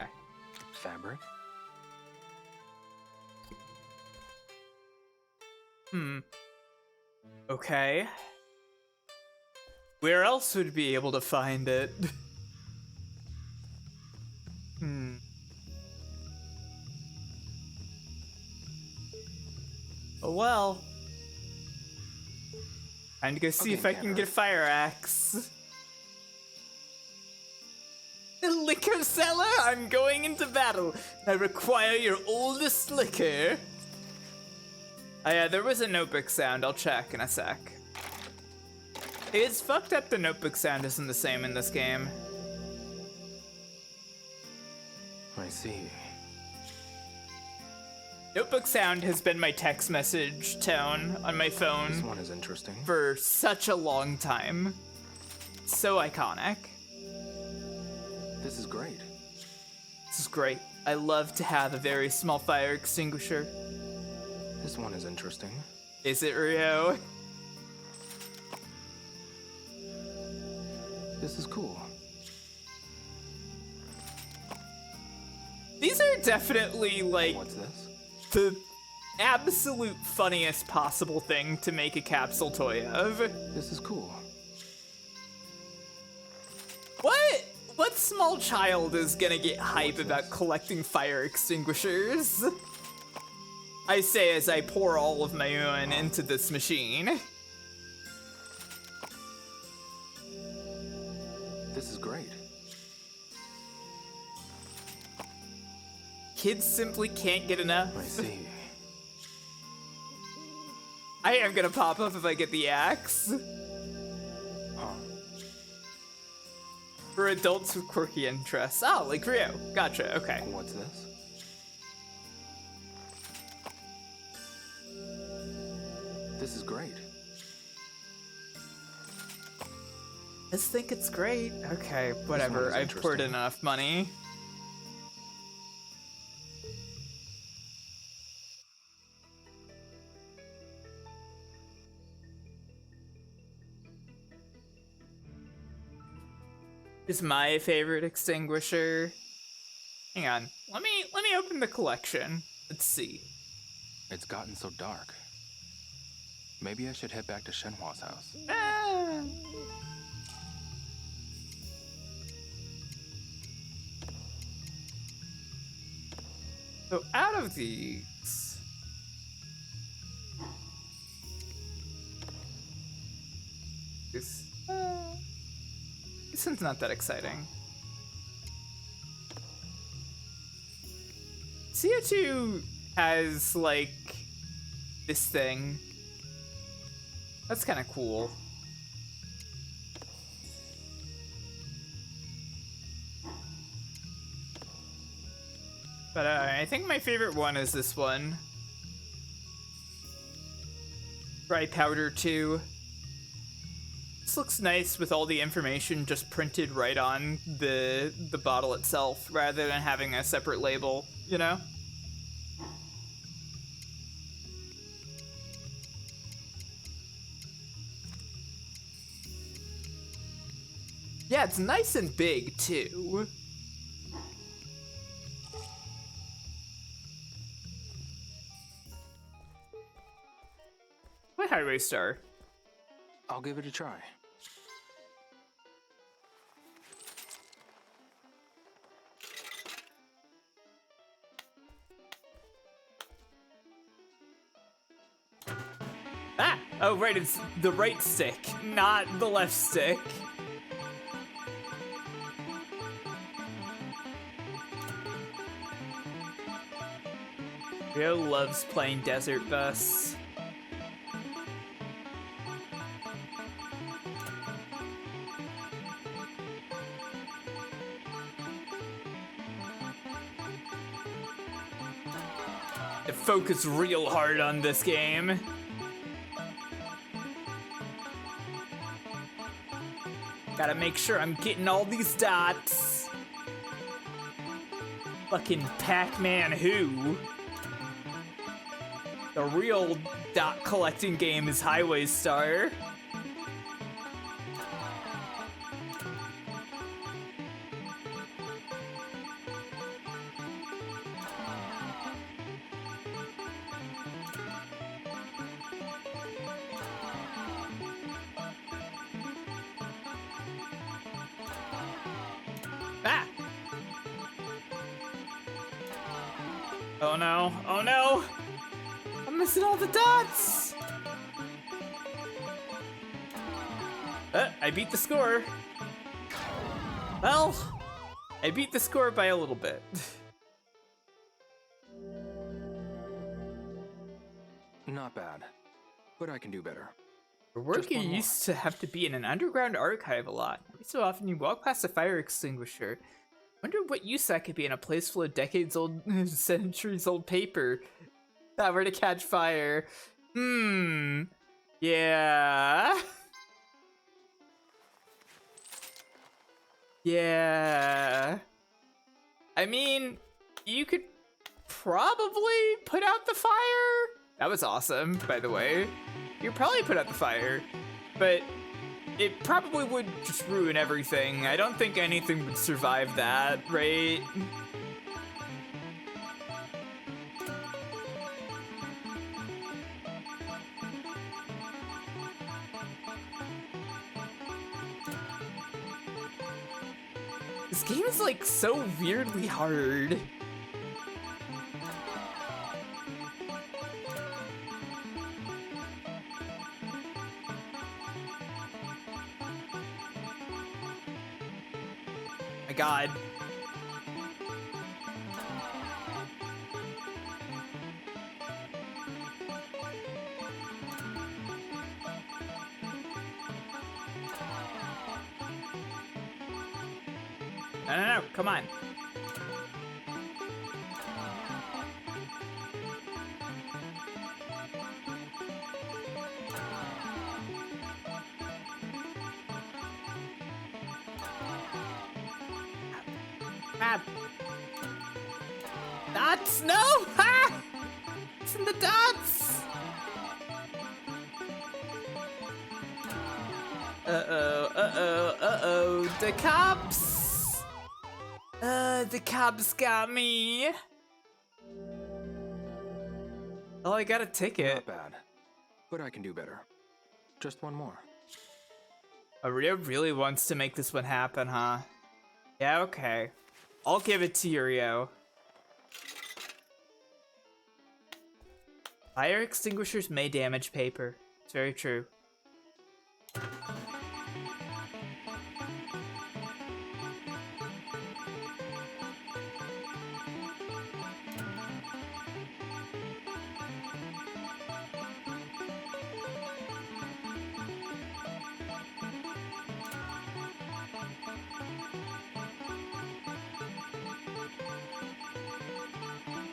Okay. Fabric? Okay. Where else would we be able to find it? Oh well. Time to go see Okay, if I can get a fire axe. The liquor seller, I'm going into battle. I require your oldest liquor. Oh yeah, there was a notebook sound. I'll check in a sec. It's fucked up the notebook sound isn't the same in this game. I see. Notebook sound has been my text message tone on my phone. This one is interesting. For such a long time. So iconic. This is great. This is great. I love to have a very small fire extinguisher. This one is interesting. Is it, Rio? This is cool. These are definitely, like, What's this? the absolute funniest possible thing to make a capsule toy of. This is cool. What small child is gonna get hype about collecting fire extinguishers? I say as I pour all of my own into this machine. This is great. Kids simply can't get enough. I see. I am gonna pop up if I get the axe. For adults with quirky interests. Oh, like Rio. Gotcha, okay. What's this? This is great. I just think it's great. Okay, whatever. I've poured enough money. Is my favorite extinguisher. Hang on. Let me open the collection. Let's see. It's gotten so dark. Maybe I should head back to Shenhua's house. Ah. So out of these, this one's not that exciting. CO2 has like this thing. That's kind of cool. But I think my favorite one is this one. Dry powder 2. This looks nice with all the information just printed right on the bottle itself, rather than having a separate label, you know? Yeah, it's nice and big, too. What highway star? I'll give it a try. Ah! Oh, right, it's the right stick, not the left stick. Rio loves playing Desert Bus. I focus real hard on this game. Gotta make sure I'm getting all these dots. Fucking Pac-Man who? The real dot collecting game is Highway Star. Ah! Oh no, oh no! I'm missing all the dots! I beat the score. Well, I beat the score by a little bit. Not bad, but I can do better. For work, Just you one more. used to have to be in an underground archive a lot. Every so often, you walk past a fire extinguisher. Wonder what use that could be in a place full of decades-old, centuries-old paper that were to catch fire. Yeah. Yeah. I mean, you could probably put out the fire. That was awesome, by the way. You could probably put out the fire, but it probably would just ruin everything. I don't think anything would survive that, right? This game is like so weirdly hard. My God. No, come on. Ah. Dots, no! Ah! It's in the dots! Uh-oh, the cops! The cops got me. Oh, I got a ticket. Not bad, but I can do better. Just one more. Rio really wants to make this one happen, huh? Yeah, okay. I'll give it to you, Rio. Fire extinguishers may damage paper. It's very true.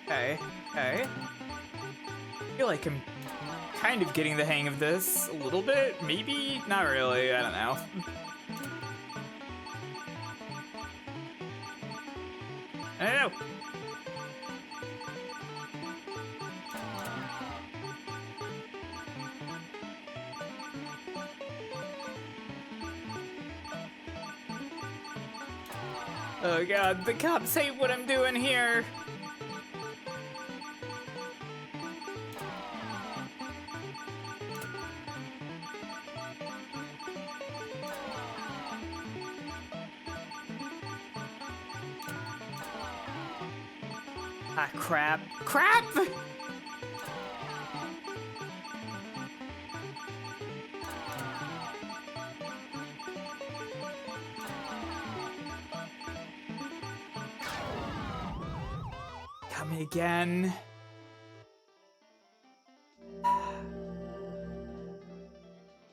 Okay. I feel like I'm kind of getting the hang of this a little bit. Maybe? Not really. I don't know. I don't know. Oh God, the cops hate what I'm doing here. Ah, crap. Crap! Got me again.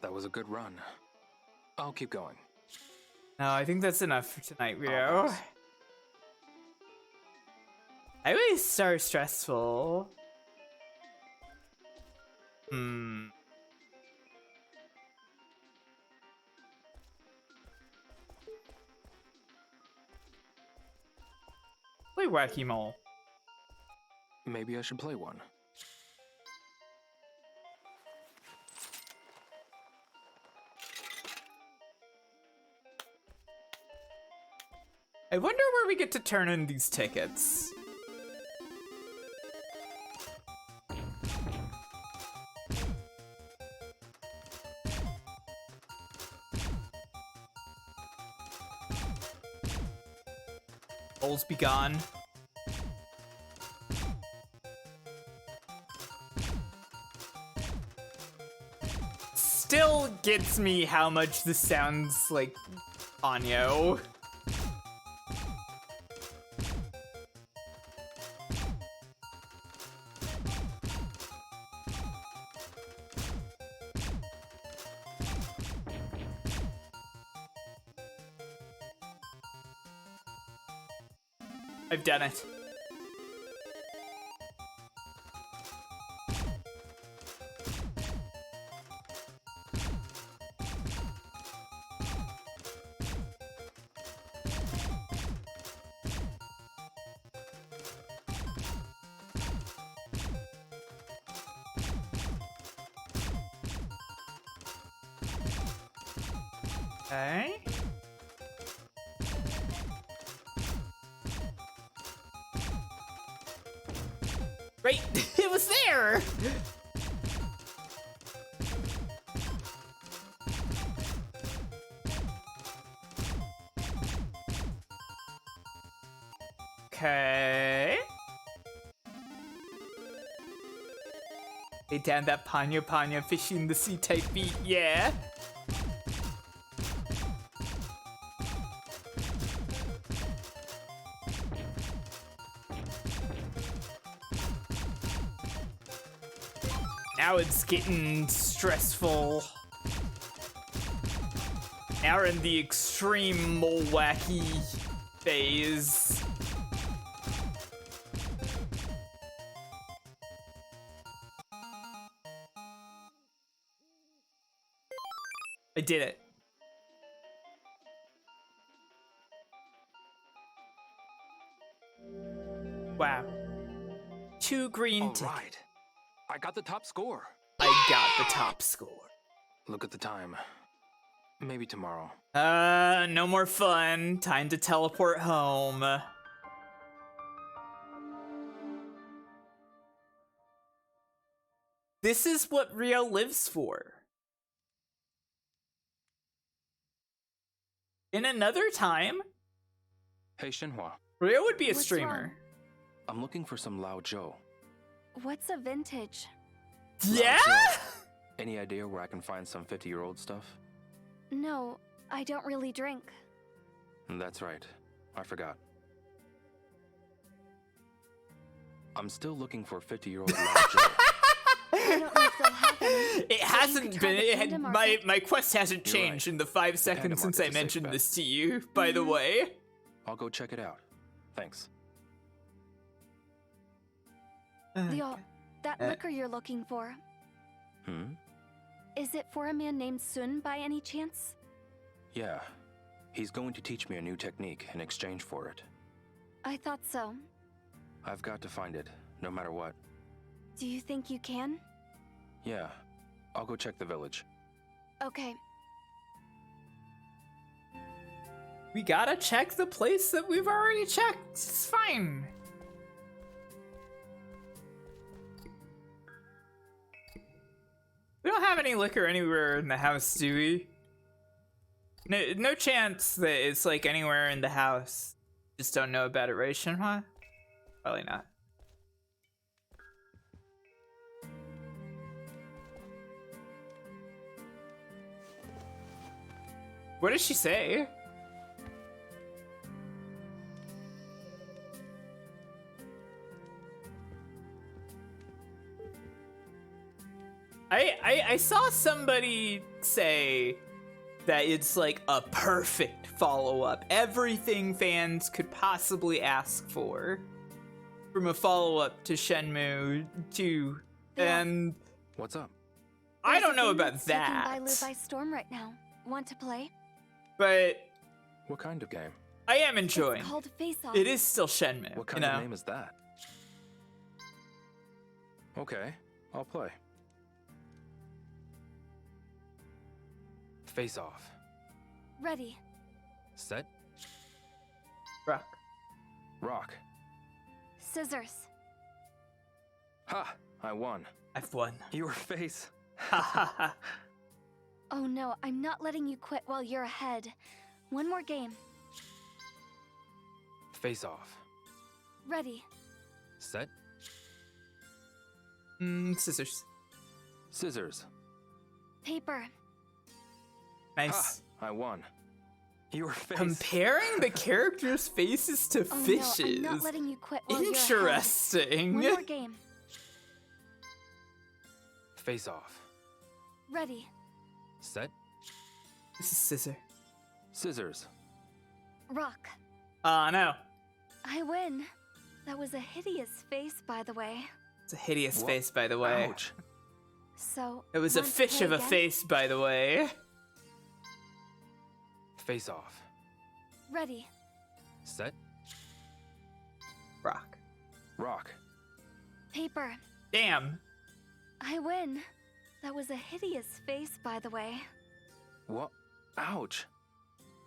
That was a good run. I'll keep going. No, I think that's enough for tonight, Rio. I always start stressful. Play Whack-A-Mole. Maybe I should play one. I wonder where we get to turn in these tickets. Souls be gone. still gets me how much this sounds like Anyo. I've done it. Okay. Right, it was there! Okay. Hey, damn that Panya fishing the sea type beat, yeah. Now it's getting stressful. Now we're in the extreme mole wacky phase. I did it. Wow. 2 green tickets. Right. I got the top score. I got the top score. Look at the time. Maybe tomorrow. No more fun. Time to teleport home. This is what Rio lives for. In another time, Hey, Shenhua. Rio would be a What's streamer. wrong? I'm looking for some Lao Zhou. What's a vintage? Yeah? Any idea where I can find some 50-year-old stuff? No, I don't really drink. That's right. I forgot. I'm still looking for 50-year-old Lao Zhou. I don't know if they'll have any. It hasn't been. My quest hasn't You're changed right. in the 5 Panda seconds since Market's I a safe mentioned bet. this to you, by the way. I'll go check it out. Thanks. Leo, that liquor you're looking for, is it for a man named Sun by any chance? Yeah. He's going to teach me a new technique in exchange for it. I thought so. I've got to find it, no matter what. Do you think you can? Yeah. I'll go check the village. Okay. We gotta check the place that we've already checked. It's fine. We don't have any liquor anywhere in the house, do we? No chance that it's like anywhere in the house. Just don't know about it, right, Shenhua? Probably not. What does she say? I saw somebody say that it's like a perfect follow-up. Everything fans could possibly ask for from a follow-up to Shenmue 2. Yeah. And What's up? I don't know There's a game about that's taking that. Bailu by storm right now. Want to play? But What kind of game? I am enjoying. It's called Face Off. It is still Shenmue. What kind of name is that? Okay, I'll play. Face off. Ready. Set. Rock. Rock. Scissors. Ha! I won. I've won. Your face. Ha ha ha. Oh no, I'm not letting you quit while you're ahead. One more game. Face off. Ready. Set. Scissors. Scissors. Paper. Nice. I won. Your face. Comparing the characters' faces to Oh fishes. no, I'm not letting you quit while you're ahead. Interesting. One more game. Face off. Ready. Set. This is scissor. Scissors. Rock. No. I win. That was a hideous face, by the way. It's a hideous face, by the way. Ouch. So. It was a want to fish play of a again? face, by the way. Face off. Ready. Set. Rock. Rock. Paper. Damn. I win. That was a hideous face, by the way. What? Ouch.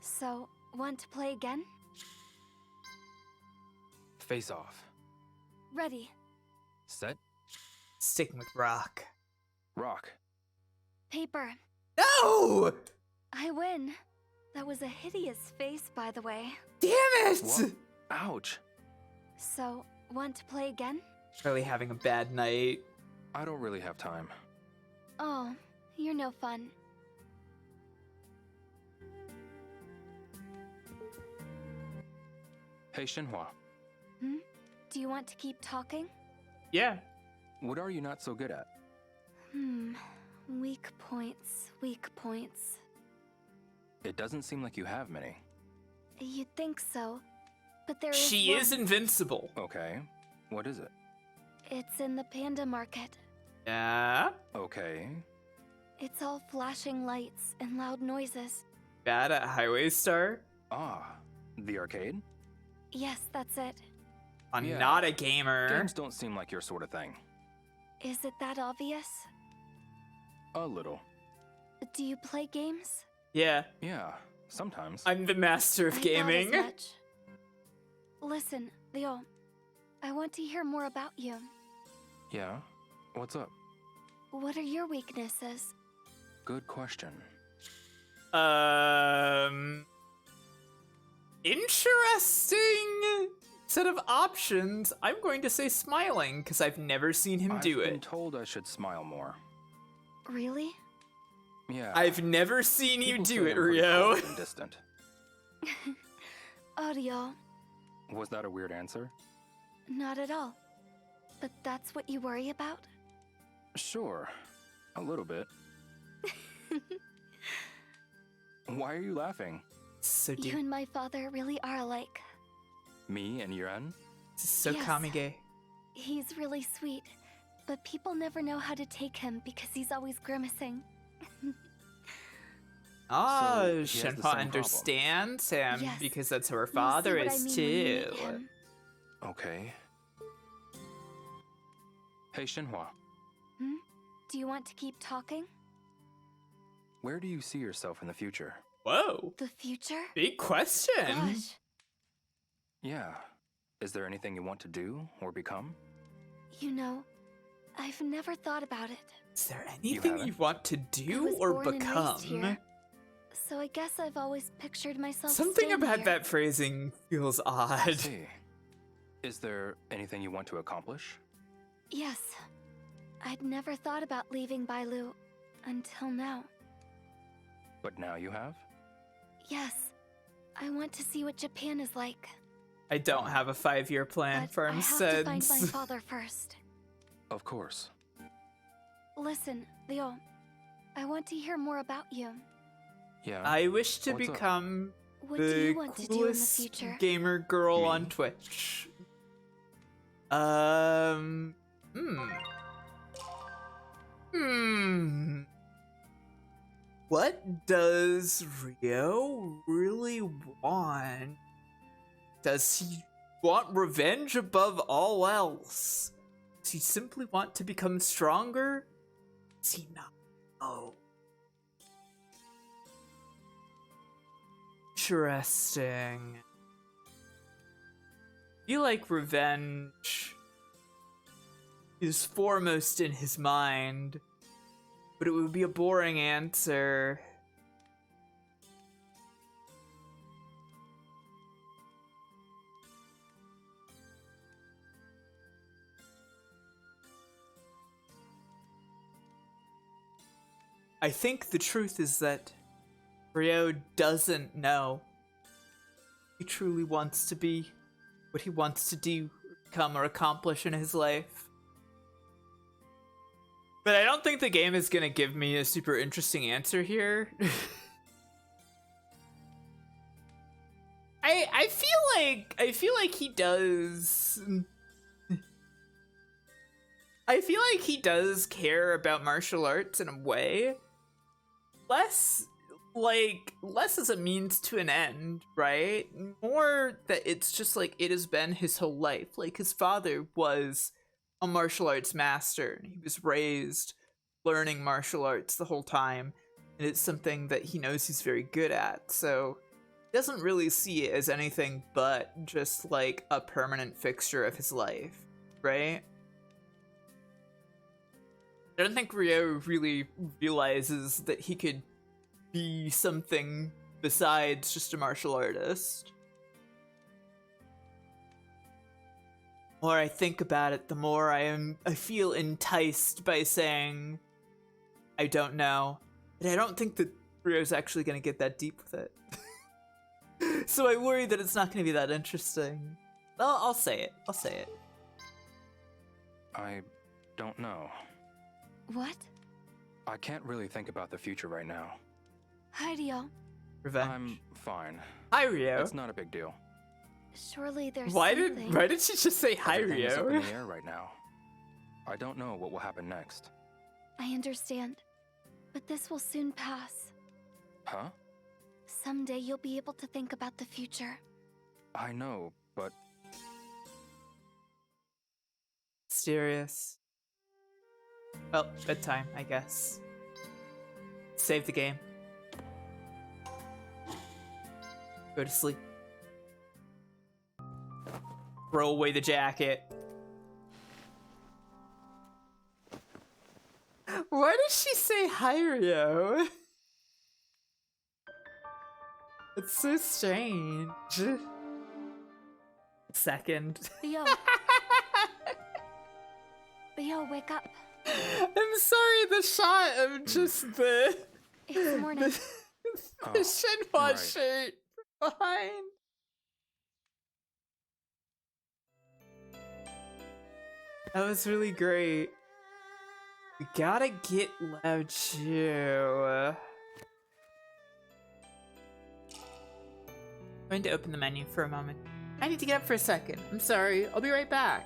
So, want to play again? Face off. Ready. Set. Sticking with rock. Rock. Paper. No! I win. That was a hideous face, by the way. Damn it! What? Ouch. So, want to play again? Really having a bad night. I don't really have time. Oh, you're no fun. Hey, Shenhua. Hmm? Do you want to keep talking? Yeah. What are you not so good at? Weak points, weak points. It doesn't seem like you have many. You'd think so, but there is She one. is invincible. Okay. What is it? It's in the panda market. Yeah? Okay. It's all flashing lights and loud noises. Bad at Highway Star? Ah, the arcade? Yes, that's it. I'm Yeah. not a gamer. Games don't seem like your sort of thing. Is it that obvious? A little. Do you play games? Yeah. Yeah, sometimes. I'm the master of I gaming. thought as much. Listen, Leo, I want to hear more about you. Yeah? What's up? What are your weaknesses? Good question. Interesting set of options. I'm going to say smiling, because I've never seen him do I've been it. told I should smile more. Really? Yeah. I've never seen you people do say it, I'm pretty Rio. cold and distant. Audio. Was that a weird answer? Not at all. But that's what you worry about? Sure. A little bit. Why are you laughing? So deep. You and my father really are alike. Me and Yuan? So Yes. Kamige. He's really sweet, but people never know how to take him because he's always grimacing. Ah, So, he has the same Shenhua problem. understands him Yes. because that's who her You'll see father what I is mean when you too. meet him. Okay. Hey, Shenhua. Do you want to keep talking? Where do you see yourself in the future? Whoa. The future? Big question. Gosh. Yeah. Is there anything you want to do or become? You know, I've never thought about it. Is there anything you haven't? want to I do was or born and raised become? here, so I guess I've always pictured myself Something staying about here. that phrasing feels I odd. see. Is there anything you want to accomplish? Yes. I'd never thought about leaving Bailu until now. But now you have? Yes. I want to see what Japan is like. I don't have a 5-year plan, But firm I have to find my sense. father first. Of course. Listen, Leo. I want to hear more about you. Yeah. I wish to What's up? become What do the you want to do in the coolest future? gamer girl Me? on Twitch. What does Rio really want? Does he want revenge above all else? Does he simply want to become stronger? Does he not know? Interesting. I feel like revenge is foremost in his mind, but it would be a boring answer. I think the truth is that Ryo doesn't know he truly wants to be what he wants to do, become, or accomplish in his life. But I don't think the game is gonna give me a super interesting answer here. I feel like he does. I feel like he does care about martial arts in a way. Less as a means to an end, right? More that it's just like it has been his whole life. Like his father was a martial arts master. He was raised learning martial arts the whole time, and it's something that he knows he's very good at. So he doesn't really see it as anything but just like a permanent fixture of his life, right? I don't think Ryo really realizes that he could be something besides just a martial artist. The more I think about it, the more I feel enticed by saying I don't know. And I don't think that Ryo's actually gonna get that deep with it. So I worry that it's not gonna be that interesting. Well, I'll say it. I'll say it. I don't know. What? I can't really think about the future right now. Hi, Ryo. Revenge. I'm fine. Hi, Ryo. It's not a big deal. Surely there's Why something. did she just say hi, Everything's up Ryo? in the air right now. I don't know what will happen next. I understand. But this will soon pass. Huh? Someday you'll be able to think about the future. I know, but Mysterious. Well, bedtime, I guess. Save the game. Go to sleep. Throw away the jacket. Why did she say hi, Ryo? It's so strange. Second. Ryo. Ryo, wake up. I'm sorry, the shot of just the It's morning. the Shenmue right. shirt behind. That was really great. We gotta get Lao Chu. I'm going to open the menu for a moment. I need to get up for a second. I'm sorry. I'll be right back.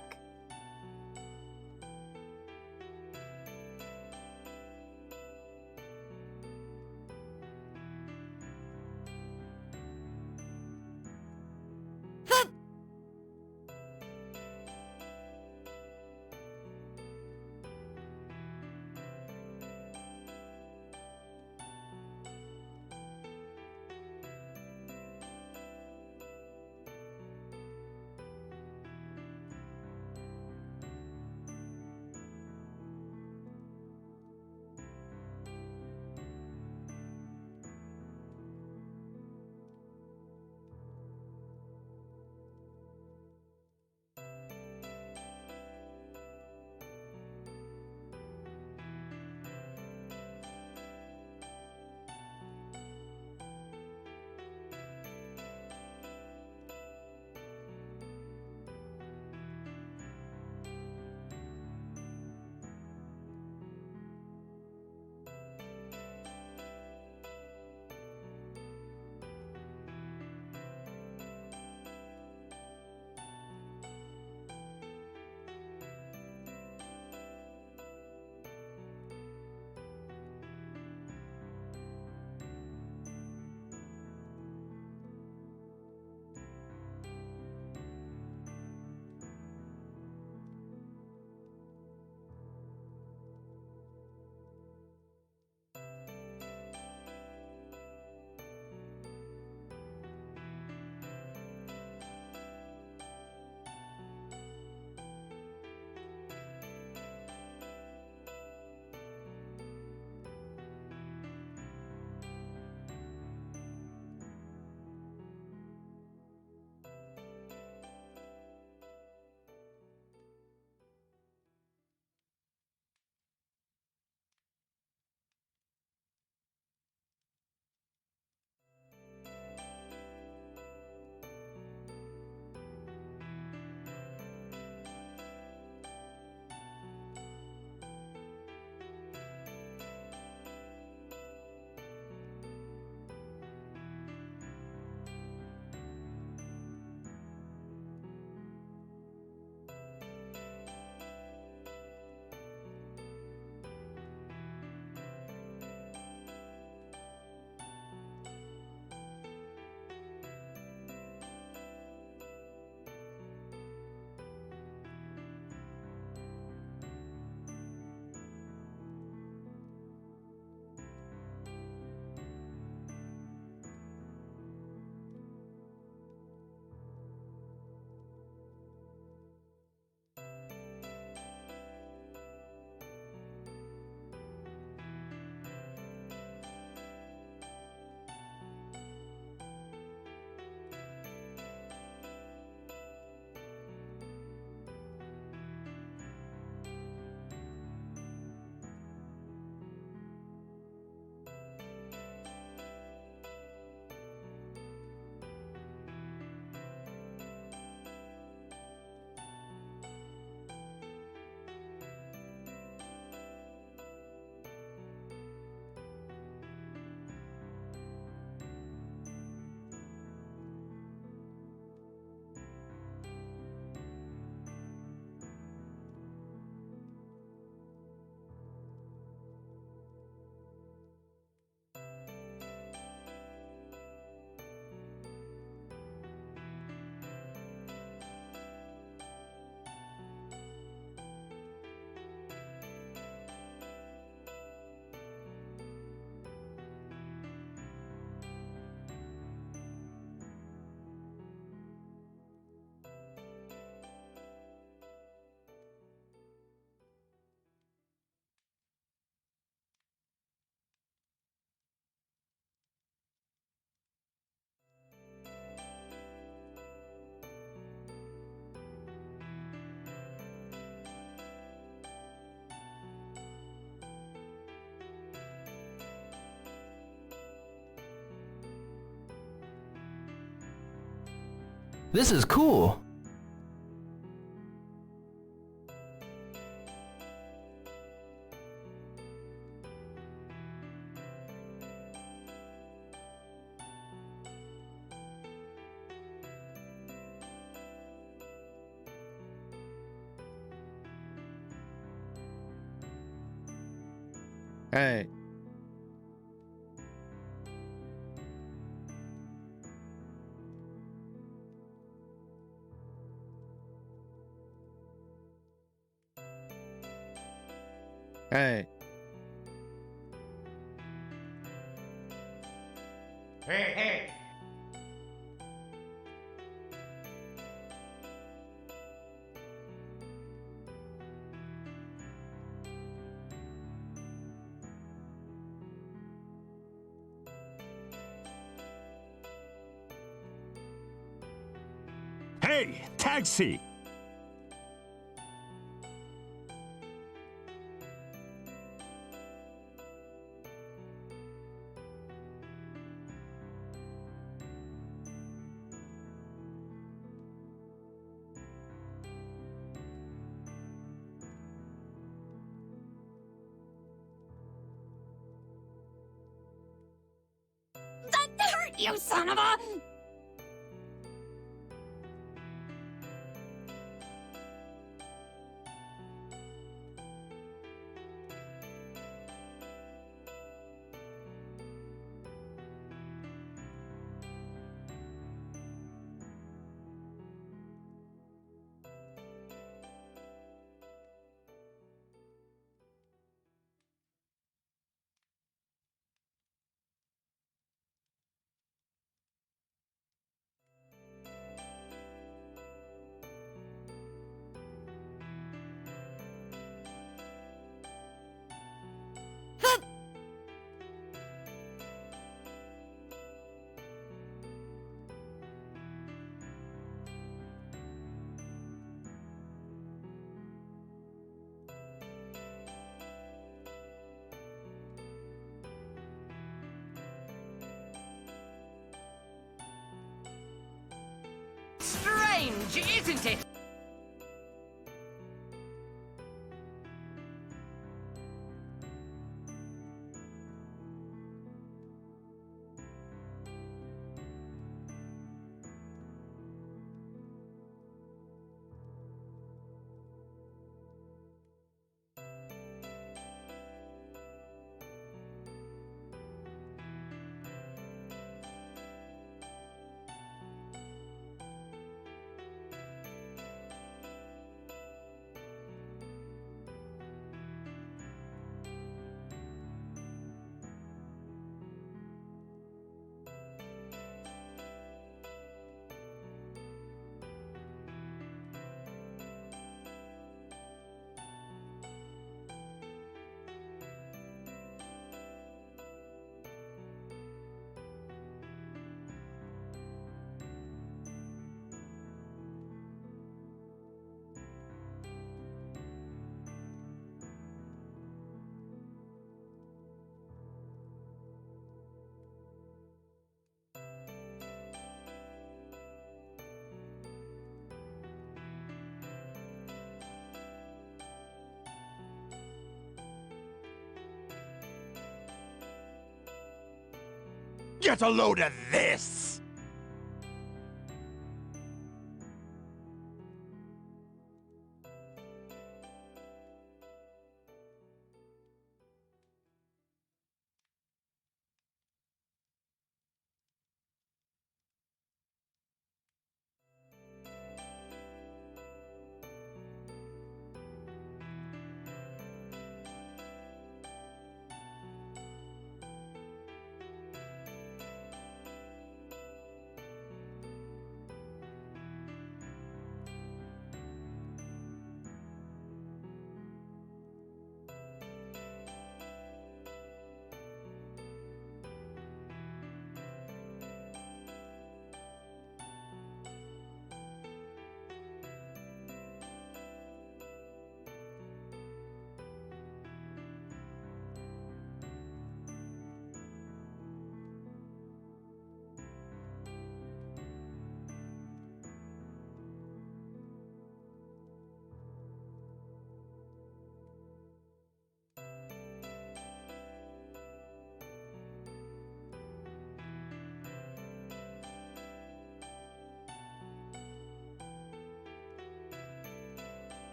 This is cool. Hey. Hey. Hey, hey! Hey, taxi! That hurt, you son of a... Strange, isn't it? Get a load of this!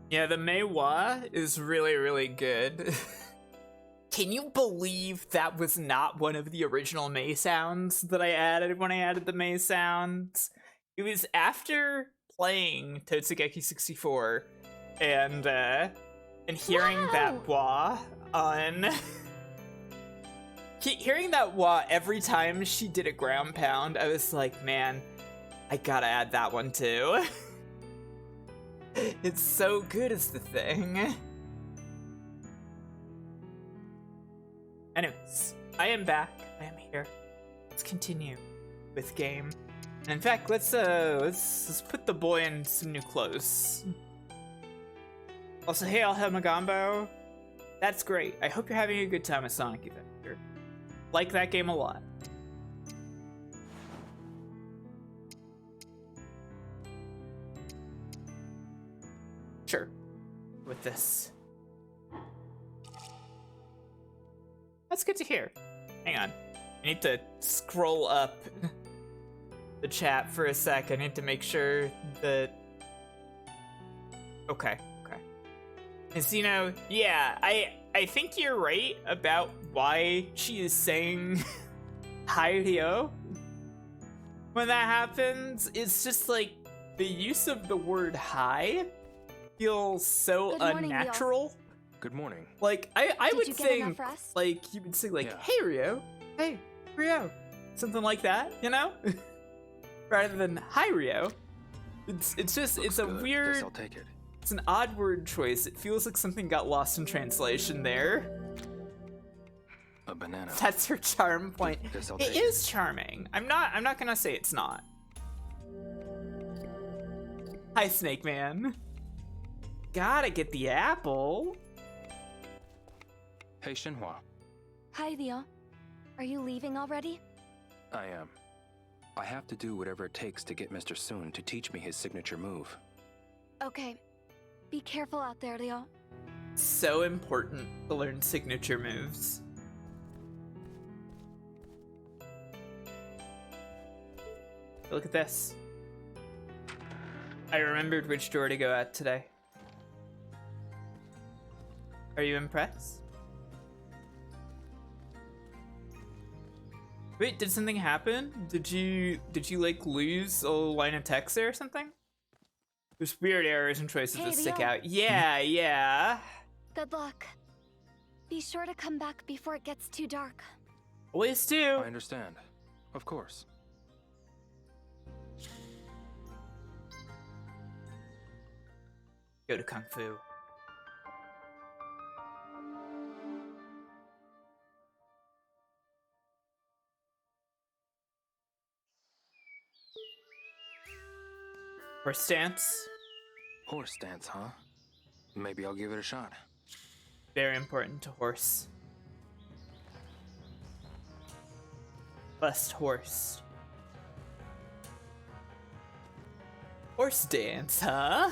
Yeah, the Meiwa is really, really good. Can you believe that was not one of the original Mei sounds that I added when I added the Mei sounds? It was after playing Totsugeki 64 and hearing that wah on hearing that wah every time she did a ground pound, I was like, man, I gotta add that one too. It's so good as the thing. Anyways, I am back. I am here. Let's continue with game. And in fact, let's put the boy in some new clothes. Also, hey, Alhamagambo. That's great. I hope you're having a good time at Sonic Adventure. Like that game a lot. Sure. With this. That's good to hear. Hang on. I need to scroll up the chat for a sec. I need to make sure that... Okay. Casino, yeah, I think you're right about why she is saying hi Ryo. When that happens, it's just like the use of the word hi feels so unnatural. Good morning. Like I would you get think enough rest? like you would say like, Yeah. hey Ryo, hey Ryo, something like that, you know, rather than hi Ryo. It's just Looks it's a good. weird. Guess I'll take it. It's an odd word choice. It feels like something got lost in translation there. A banana. That's her charm point. Guess I'll It take is charming. I'm not gonna say it's not. Hi, Snake Man. Gotta get the apple. Hey, Shenhua. Hi, Leo. Are you leaving already? I am. I have to do whatever it takes to get Mr. Soon to teach me his signature move. Okay. Be careful out there, Leo. So important to learn signature moves. Look at this. I remembered which door to go at today. Are you impressed? Wait, did something happen? Did you like lose a line of text there or something? There's weird errors and choices Hey, that stick Leo. out. Yeah. Good luck. Be sure to come back before it gets too dark. Always do. I understand. Of course. Go to Kung Fu. Horse stance. Horse stance, huh? Maybe I'll give it a shot. Very important to horse. Bust horse. Horse dance, huh?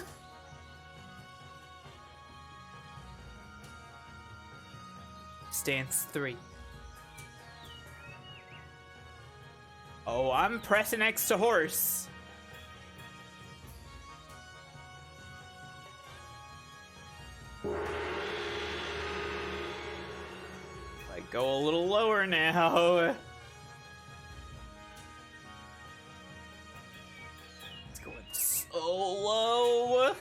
Stance 3. Oh, I'm pressing X to horse. I go a little lower now. It's going so low.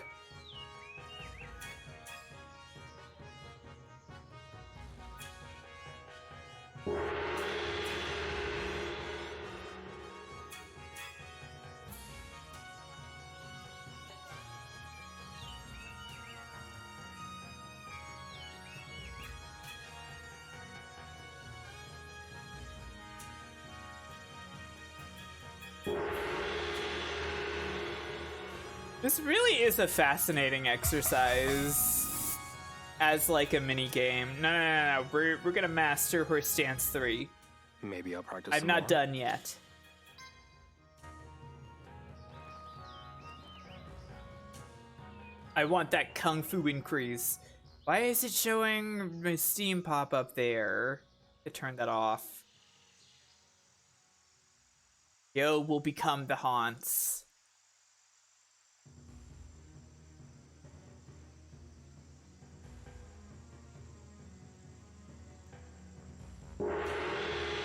This really is a fascinating exercise as like a mini game. No. We're gonna master Horse Stance 3. Maybe I'll practice I'm some not more. done yet. I want that Kung Fu increase. Why is it showing my Steam pop up there? I turn that off. Yo will become the haunts.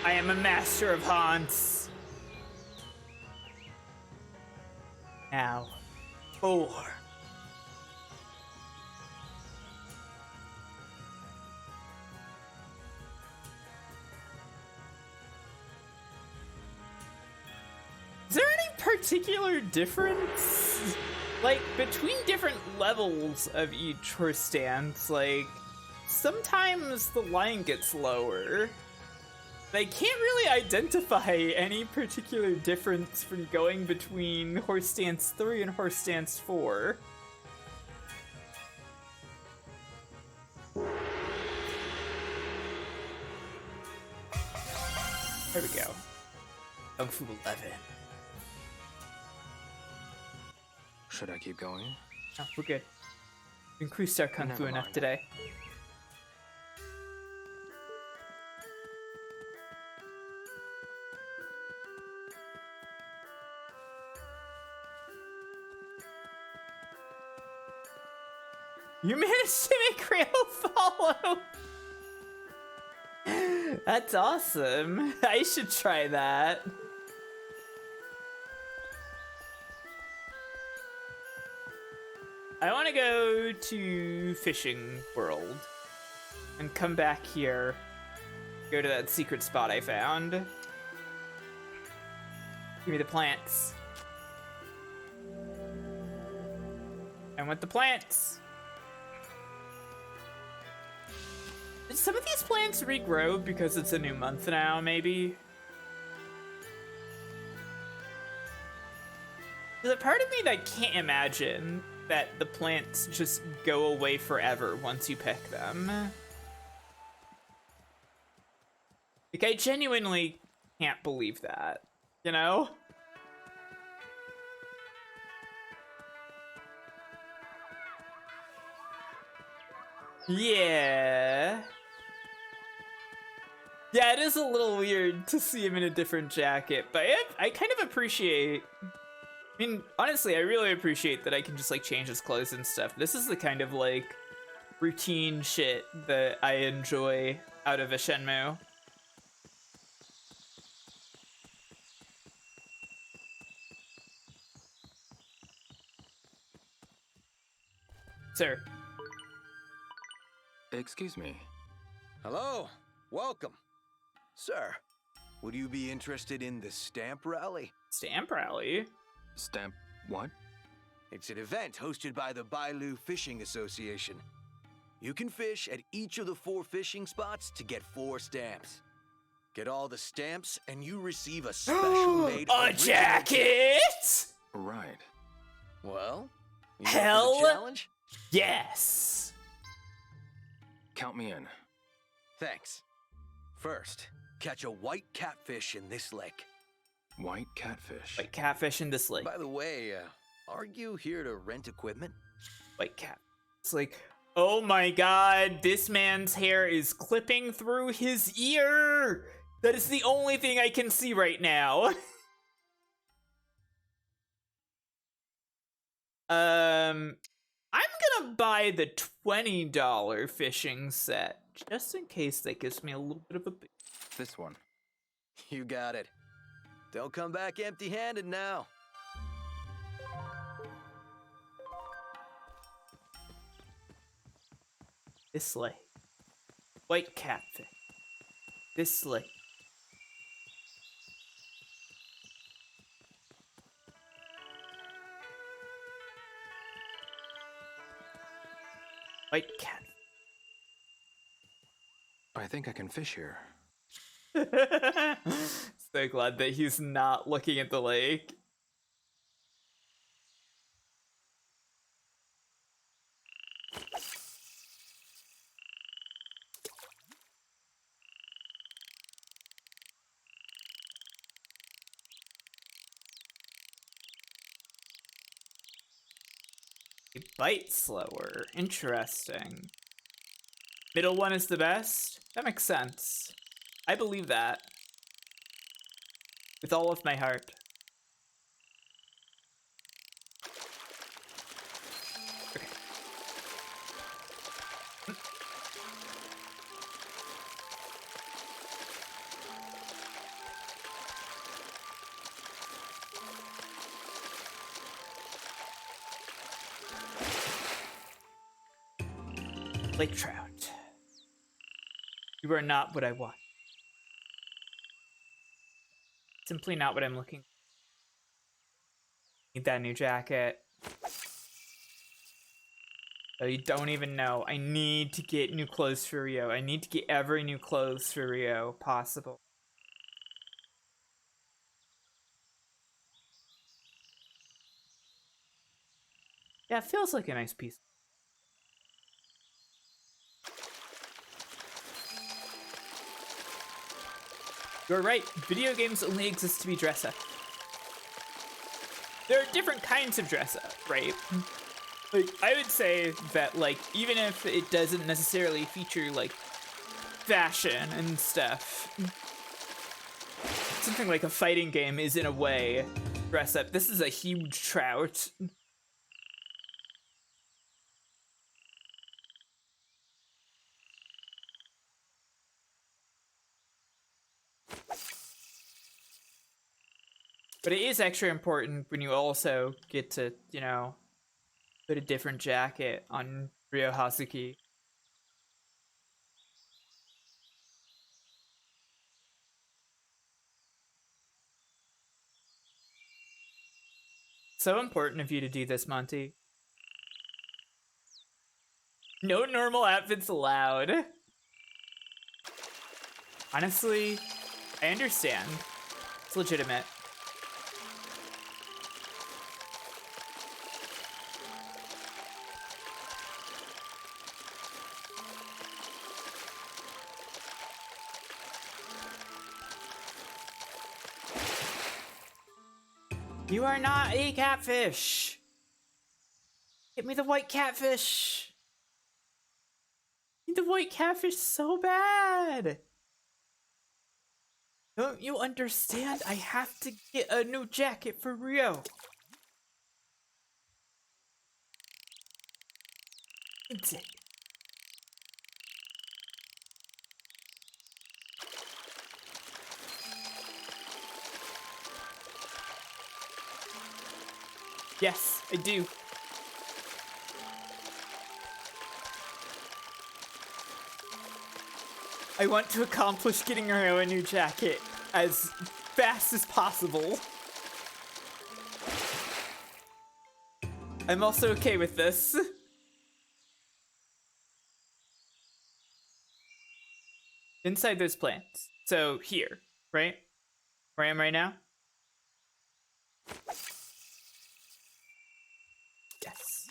I am a master of haunts. Now, 4. Is there any particular difference, like, between different levels of each horse stance? Like, sometimes the line gets lower. I can't really identify any particular difference from going between horse stance 3 and horse stance 4. There we go. Kung Fu 11. Should I keep going? Oh, we're good. We increased our Kung Fu enough today. You managed to make Rail follow! That's awesome. I should try that. I want to go to Fishing World and come back here. Go to that secret spot I found. Give me the plants. I want the plants. Did some of these plants regrow because it's a new month now, maybe? There's a part of me that can't imagine that the plants just go away forever once you pick them. Like, I genuinely can't believe that, you know? Yeah. Yeah, it is a little weird to see him in a different jacket, but I kind of appreciate... I mean, honestly, I really appreciate that I can just, like, change his clothes and stuff. This is the kind of, like, routine shit that I enjoy out of a Shenmue. Sir. Excuse me. Hello. Welcome. Sir, would you be interested in the Stamp Rally? Stamp Rally? Stamp what? It's an event hosted by the Bailu Fishing Association. You can fish at each of the 4 fishing spots to get 4 stamps. Get all the stamps and you receive a special made a jacket! Right. Well, you hell up for the challenge? Yes. Count me in. Thanks. First, catch a white catfish in this lake. White catfish? White catfish in this lake. By the way, aren't you here to rent equipment? White cat. It's like, oh my god, this man's hair is clipping through his ear! That is the only thing I can see right now. I'm gonna buy the $20 fishing set, just in case that gives me a little bit of a... This one. You got it. Don't come back empty-handed now. This lake. White catfish. This lake. White cat. I think I can fish here. So glad that he's not looking at the lake. He bites slower. Interesting. Middle one is the best? That makes sense. I believe that. With all of my heart. Okay. Lake trout. You are not what I want. Simply not what I'm looking for. Need that new jacket. Oh, you don't even know. I need to get new clothes for Rio. I need to get every new clothes for Rio possible. Yeah, it feels like a nice piece. You're right. Video games only exist to be dress up. There are different kinds of dress up, right? Like, I would say that, like, even if it doesn't necessarily feature, like, fashion and stuff, something like a fighting game is, in a way, dress up. This is a huge trout. But it is extra important when you also get to, you know, put a different jacket on Ryo Hazuki. So important of you to do this, Monty. No normal outfits allowed. Honestly, I understand. It's legitimate. You are not a catfish. Get me the white catfish. I need the white catfish so bad. Don't you understand? I have to get a new jacket for Rio. It's it. Yes, I do. I want to accomplish getting Rio a new jacket as fast as possible. I'm also okay with this. Inside those plants. So here, right? Where I am right now? Yes.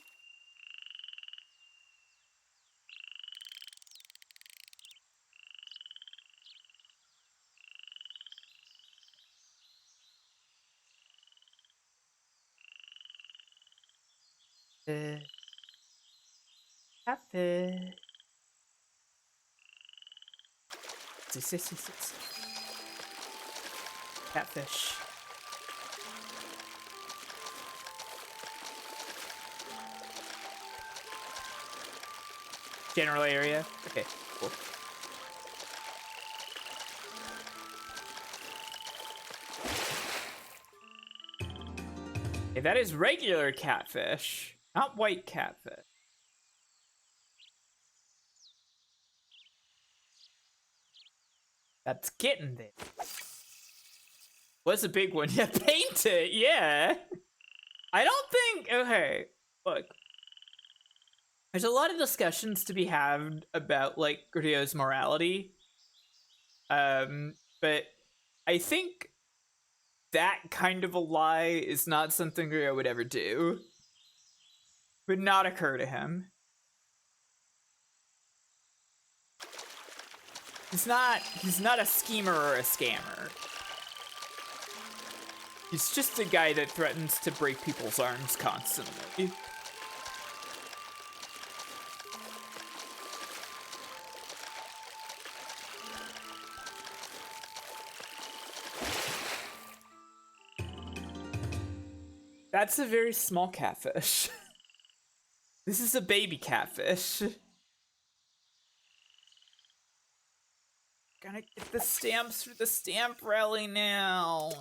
Catfish. Catfish. General area. Okay, cool. Okay, that is regular catfish, not white catfish. That's getting there. What's a big one? Yeah, paint it, yeah. I don't think, okay, look. There's a lot of discussions to be had about, like, Ryo's morality. But I think that kind of a lie is not something Ryo would ever do. Would not occur to him. He's not a schemer or a scammer. He's just a guy that threatens to break people's arms constantly. That's a very small catfish. This is a baby catfish. Gotta get the stamps for the stamp rally now.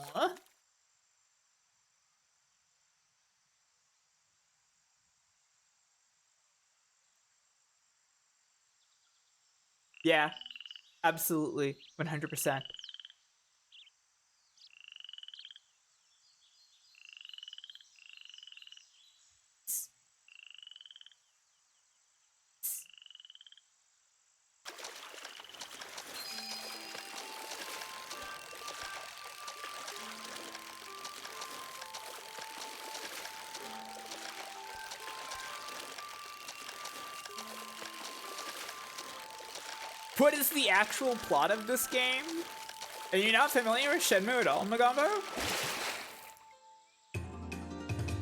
Yeah, absolutely, 100%. What is the actual plot of this game? Are you not familiar with Shenmue at all, Magambo?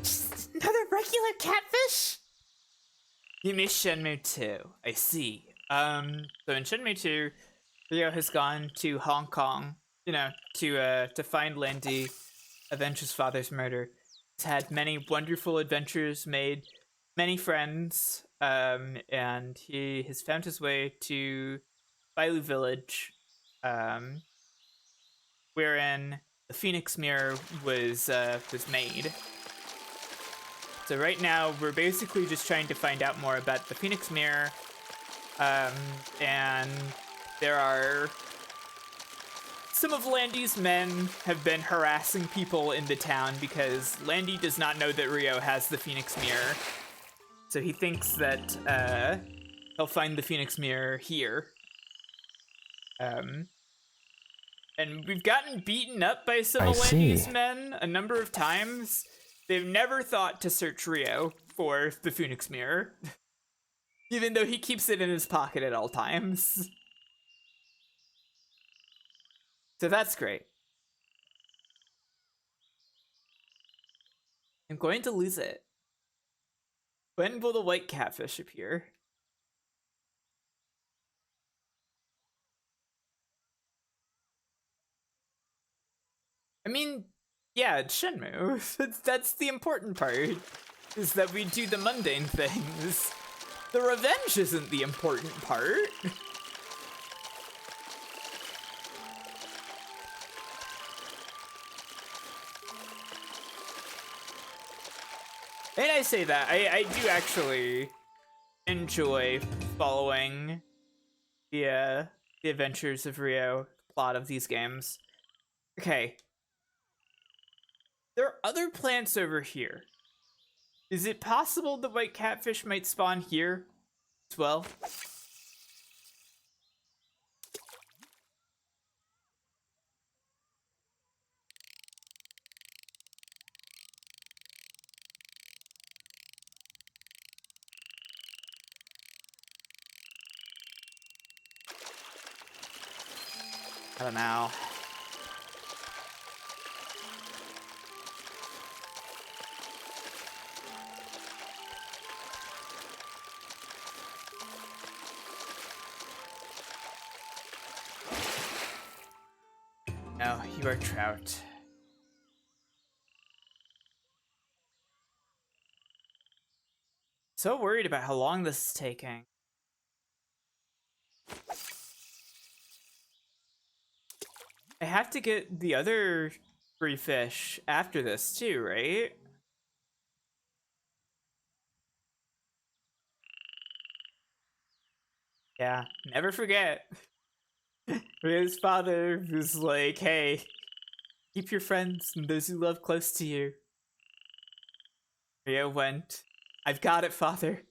Just another regular catfish? You missed Shenmue 2. I see. So in Shenmue 2, Ryo has gone to Hong Kong, you know, to find Landy, avenge his father's murder. He's had many wonderful adventures, made many friends, and he has found his way to Bailu Village, wherein the Phoenix Mirror was made. So right now, we're basically just trying to find out more about the Phoenix Mirror, and there are some of Landy's men have been harassing people in the town because Landy does not know that Ryo has the Phoenix Mirror. So he thinks that he'll find the Phoenix Mirror here. And we've gotten beaten up by some of Landy's men a number of times. They've never thought to search Ryo for the Phoenix Mirror, even though he keeps it in his pocket at all times. So that's great. I'm going to lose it. When will the white catfish appear? I mean, yeah, it's Shenmue. That's the important part, is that we do the mundane things. The revenge isn't the important part. And I say that, I do actually enjoy following the adventures of Ryo, the plot of these games. Okay. There are other plants over here. Is it possible the white catfish might spawn here as well? I don't know. No, you are trout. So worried about how long this is taking. I have to get the other 3 fish after this too, right? Yeah, never forget. His father was like, hey, keep your friends and those you love close to you. Ryo went, I've got it, father.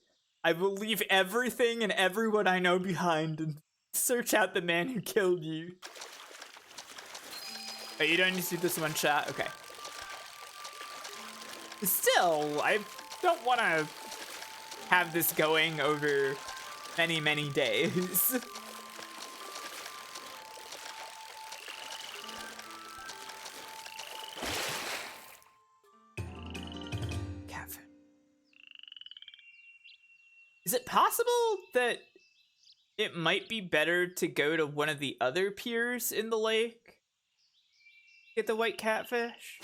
I will leave everything and everyone I know behind and search out the man who killed you. Oh, you don't need to do this one shot? Okay. Still, I don't want to have this going over many, many days. Catfish. Is it possible that it might be better to go to one of the other piers in the lake? Get the white catfish?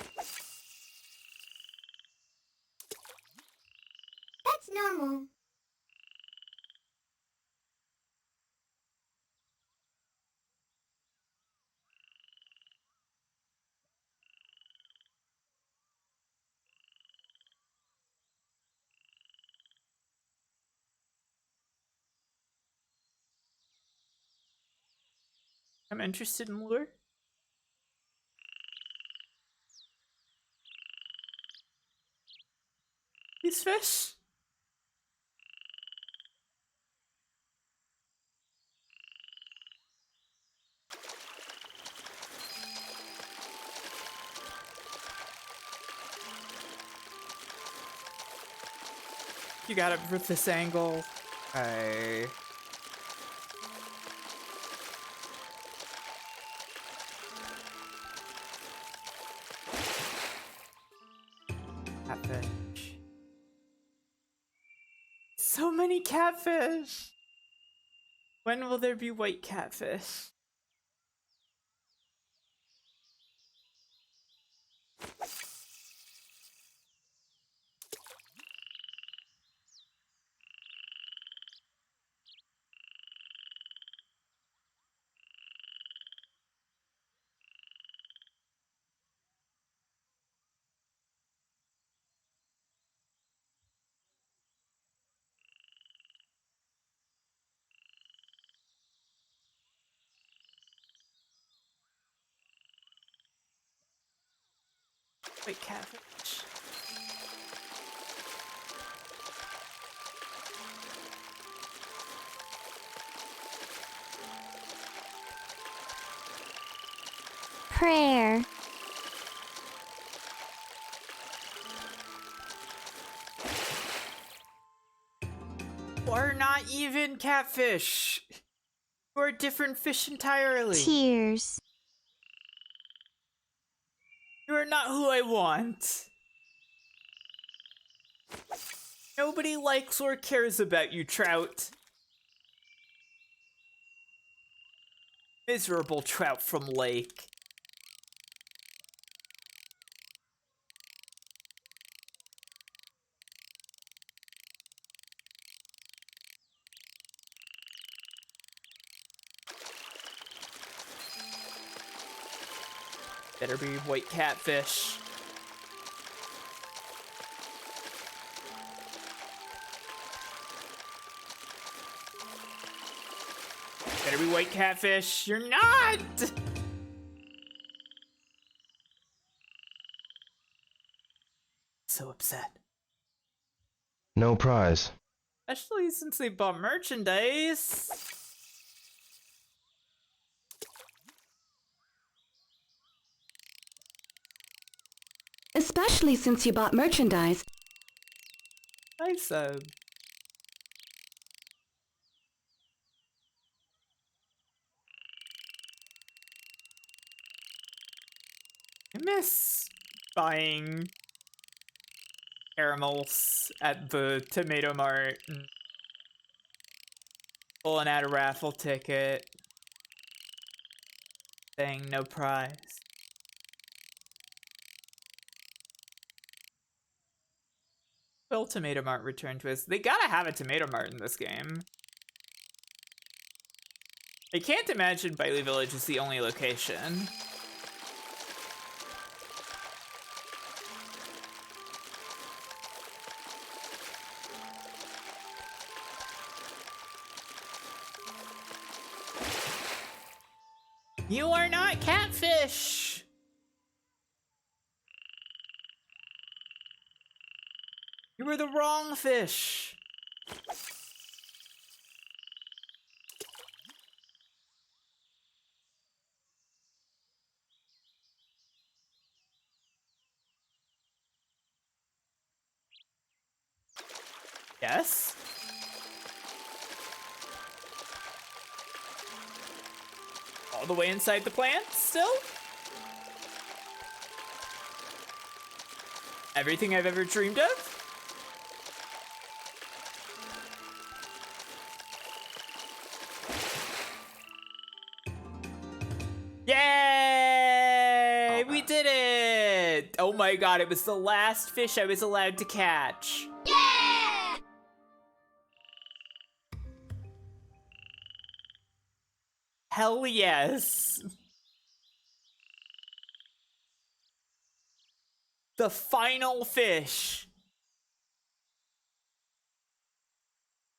That's normal. I'm interested in lure. These fish? You got it with this angle. Okay. Catfish. So many catfish! When will there be white catfish? White catfish. Prayer. Or not even catfish. Or a different fish entirely. Tears. You are not who I want. Nobody likes or cares about you, Trout. Miserable trout from lake. Better be white catfish. Better be white catfish. You're not! So upset. No prize. Especially since they bought merchandise. Especially since you bought merchandise. I said. I miss buying caramels at the Tomato Mart and pulling out a raffle ticket saying no prize. Will Tomato Mart return to us? They gotta have a Tomato Mart in this game. I can't imagine Bailey Village is the only location. You are not catfish! You were the wrong fish! Yes? All the way inside the plant, still? Everything I've ever dreamed of? Yay! We did it! Oh my god, it was the last fish I was allowed to catch. Yeah! Hell yes! The final fish.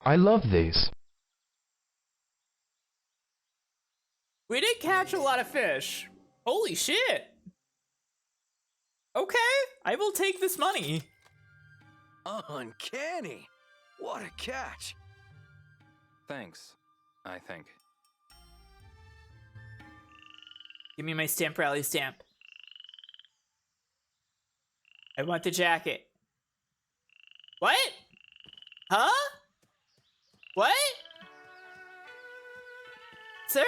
I love these. We did catch a lot of fish. Holy shit. Okay, I will take this money. Uncanny. What a catch. Thanks, I think. Give me my stamp rally stamp. I want the jacket. What? Huh? What? Sir?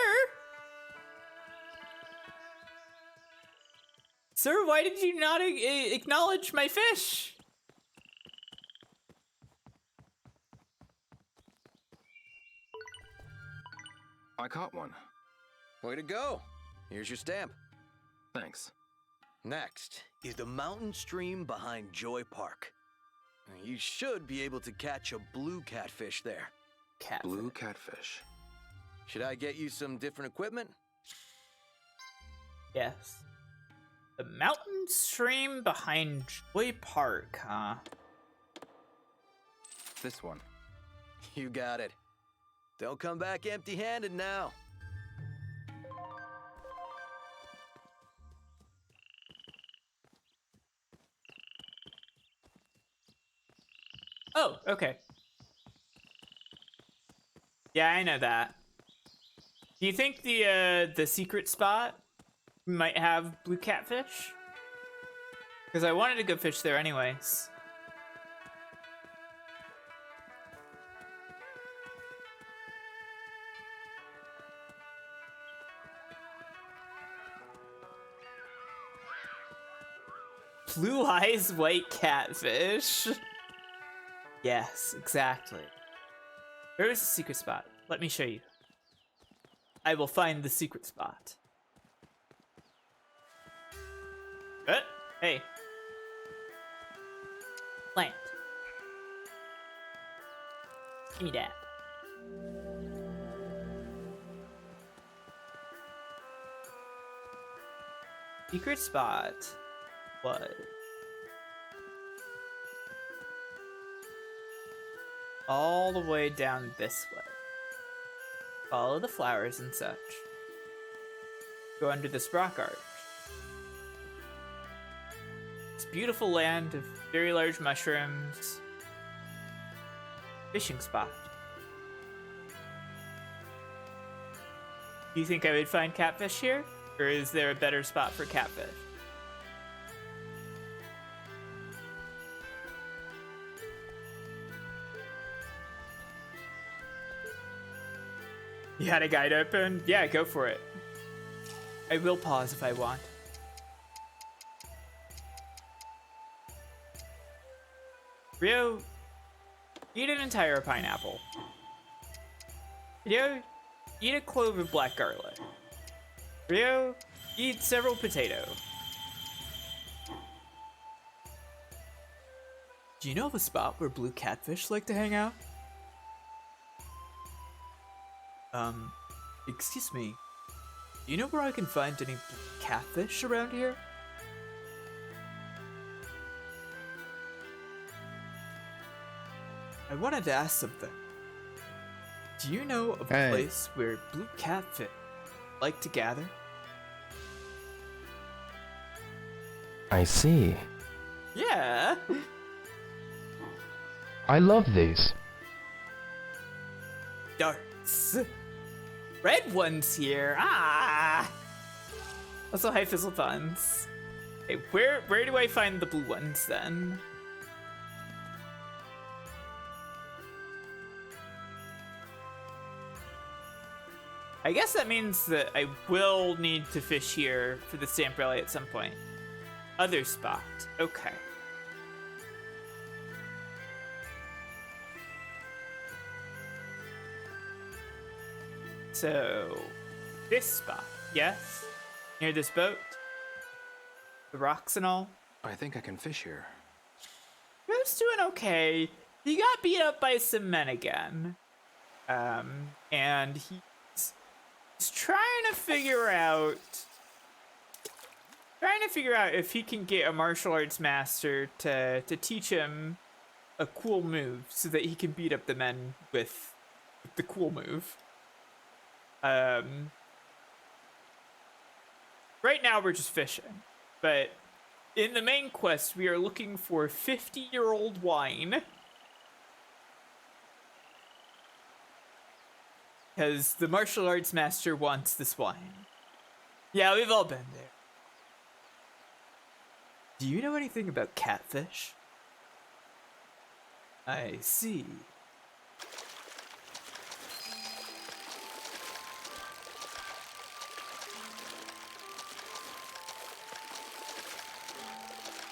Sir, why did you not acknowledge my fish? I caught one. Way to go. Here's your stamp. Thanks. Next is the mountain stream behind Joy Park. You should be able to catch a blue catfish there. Blue catfish. Should I get you some different equipment? Yes. The mountain stream behind Joy Park, huh? This one. You got it. Don't come back empty-handed now. Oh, okay. Yeah, I know that. Do you think the secret spot might have blue catfish? Because I wanted to go fish there anyways. Blue eyes, white catfish. Yes, exactly. Where is the secret spot? Let me show you. I will find the secret spot. Hey. Plant. Give me that. Secret spot was all the way down this way. Follow the flowers and such. Go under this rock arch. It's beautiful land of very large mushrooms. Fishing spot. Do you think I would find catfish here? Or is there a better spot for catfish? You had a guide open? Yeah, go for it. I will pause if I want. Rio, eat an entire pineapple. Rio, eat a clove of black garlic. Rio, eat several potato. Do you know of a spot where blue catfish like to hang out? Excuse me. Do you know where I can find any blue catfish around here? I wanted to ask something. Do you know of a place where blue catfish like to gather? I see. Yeah. I love these. Darts. Red ones here. Ah. Also, high fizzle puns. Okay, where do I find the blue ones then? I guess that means that I will need to fish here for the stamp rally at some point. Other spot. Okay. So, this spot, yes? Near this boat? The rocks and all? I think I can fish here. Bro's doing okay. He got beat up by some men again. And he's trying to figure out if he can get a martial arts master to teach him a cool move so that he can beat up the men with the cool move. Right now we're just fishing, but in the main quest we are looking for 50-year-old wine. Because the martial arts master wants this wine. Yeah, we've all been there. Do you know anything about catfish? I see.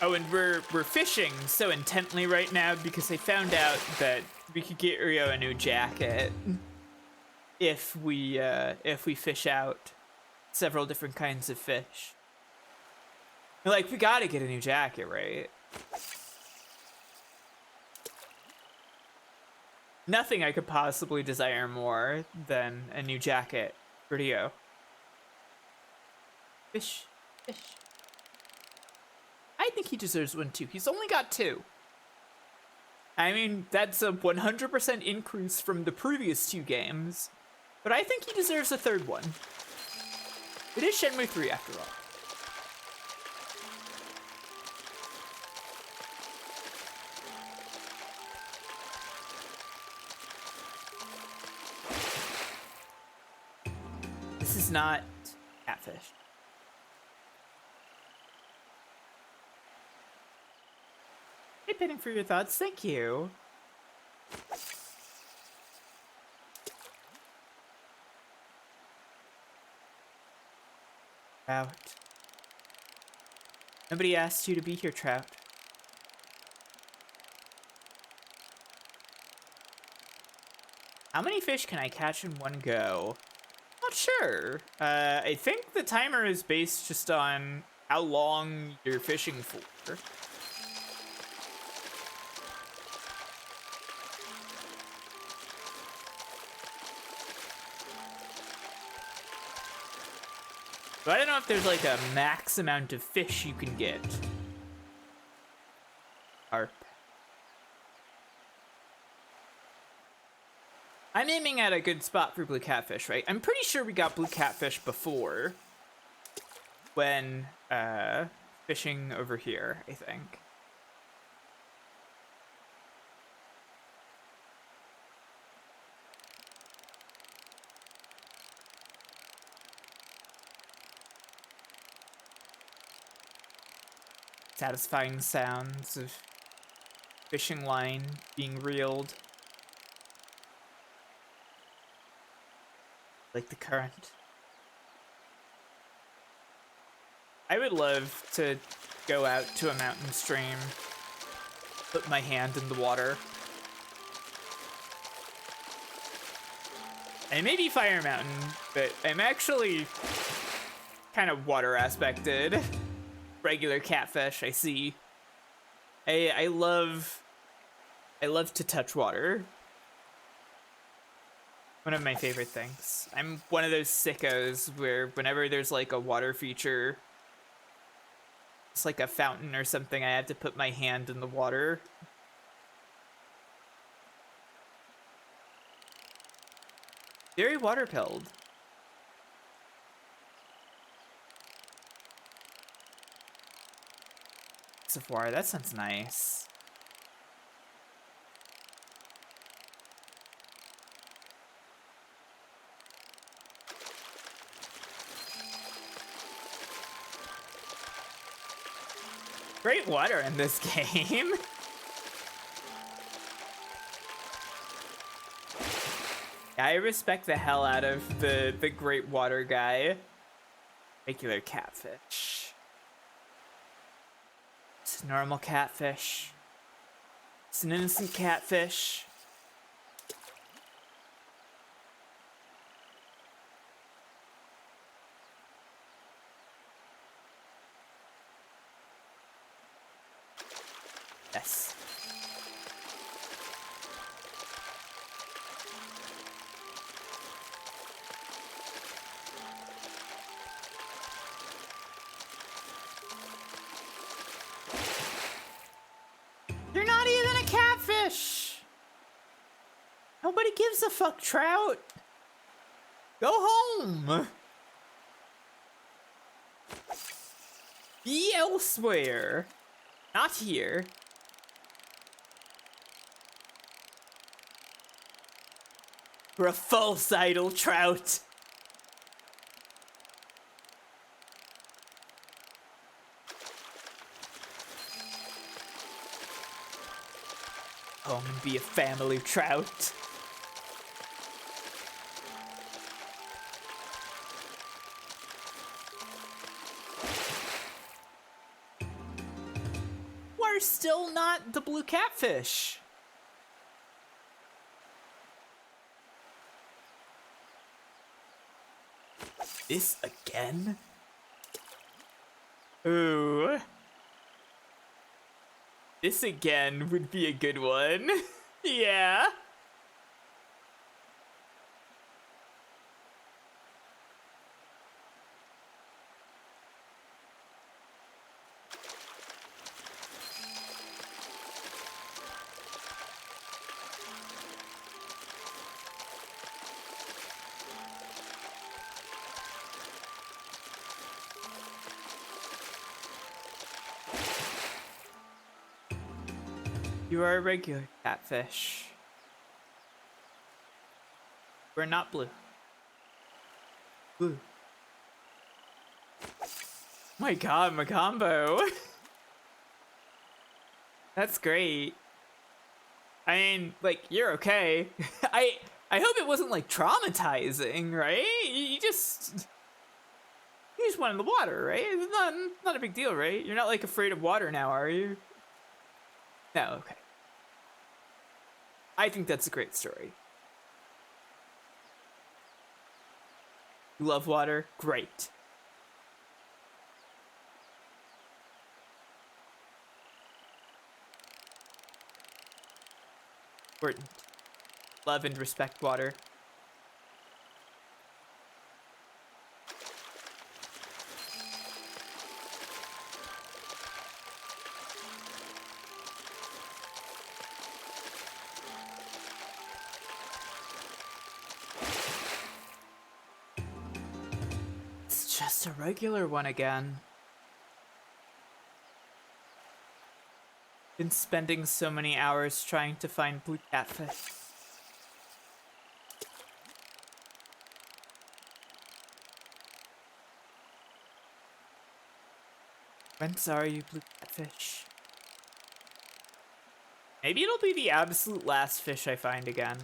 Oh, and we're fishing so intently right now because I found out that we could get Rio a new jacket if we fish out several different kinds of fish. Like, we gotta get a new jacket, right? Nothing I could possibly desire more than a new jacket for Rio. Fish. I think he deserves one too. He's only got 2. I mean, that's a 100% increase from the previous 2 games. But I think he deserves a 3rd one. It is Shenmue 3 after all. This is not catfish. Hey, Penning, for your thoughts. Thank you. Trout. Nobody asked you to be here, Trout. How many fish can I catch in one go? Not sure. I think the timer is based just on how long you're fishing for. So I don't know if there's like a max amount of fish you can get. Carp. I'm aiming at a good spot for blue catfish, right? I'm pretty sure we got blue catfish before when fishing over here, I think. Satisfying sounds of fishing line being reeled. Like the current. I would love to go out to a mountain stream, put my hand in the water. And maybe Fire Mountain, but I'm actually kind of water aspected. Regular catfish, I see. I love to touch water. One of my favorite things. I'm one of those sickos where whenever there's like a water feature, it's like a fountain or something, I have to put my hand in the water. Very water-pilled. Sephora, that sounds nice. Great water in this game. Yeah, I respect the hell out of the great water guy. Regular catfish. It's a normal catfish. It's an innocent catfish. Yes. You're not even a catfish! Nobody gives a fuck, Trout! Go home! Be elsewhere. Not here. For a false idol, Trout. Home and be a family, Trout. We're still not the blue catfish. This again? Ooh. This again would be a good one. Yeah. You are a regular catfish. We're not blue. Blue. My god, my combo. That's great. I mean, like, you're okay. I hope it wasn't like traumatizing, right? You just went in the water, right? It's not a big deal, right? You're not like afraid of water now, are you? No, okay. I think that's a great story. You love water? Great. Important. Love and respect water. It's just a regular one again. Been spending so many hours trying to find blue catfish. Whence are you, blue catfish? Maybe it'll be the absolute last fish I find again.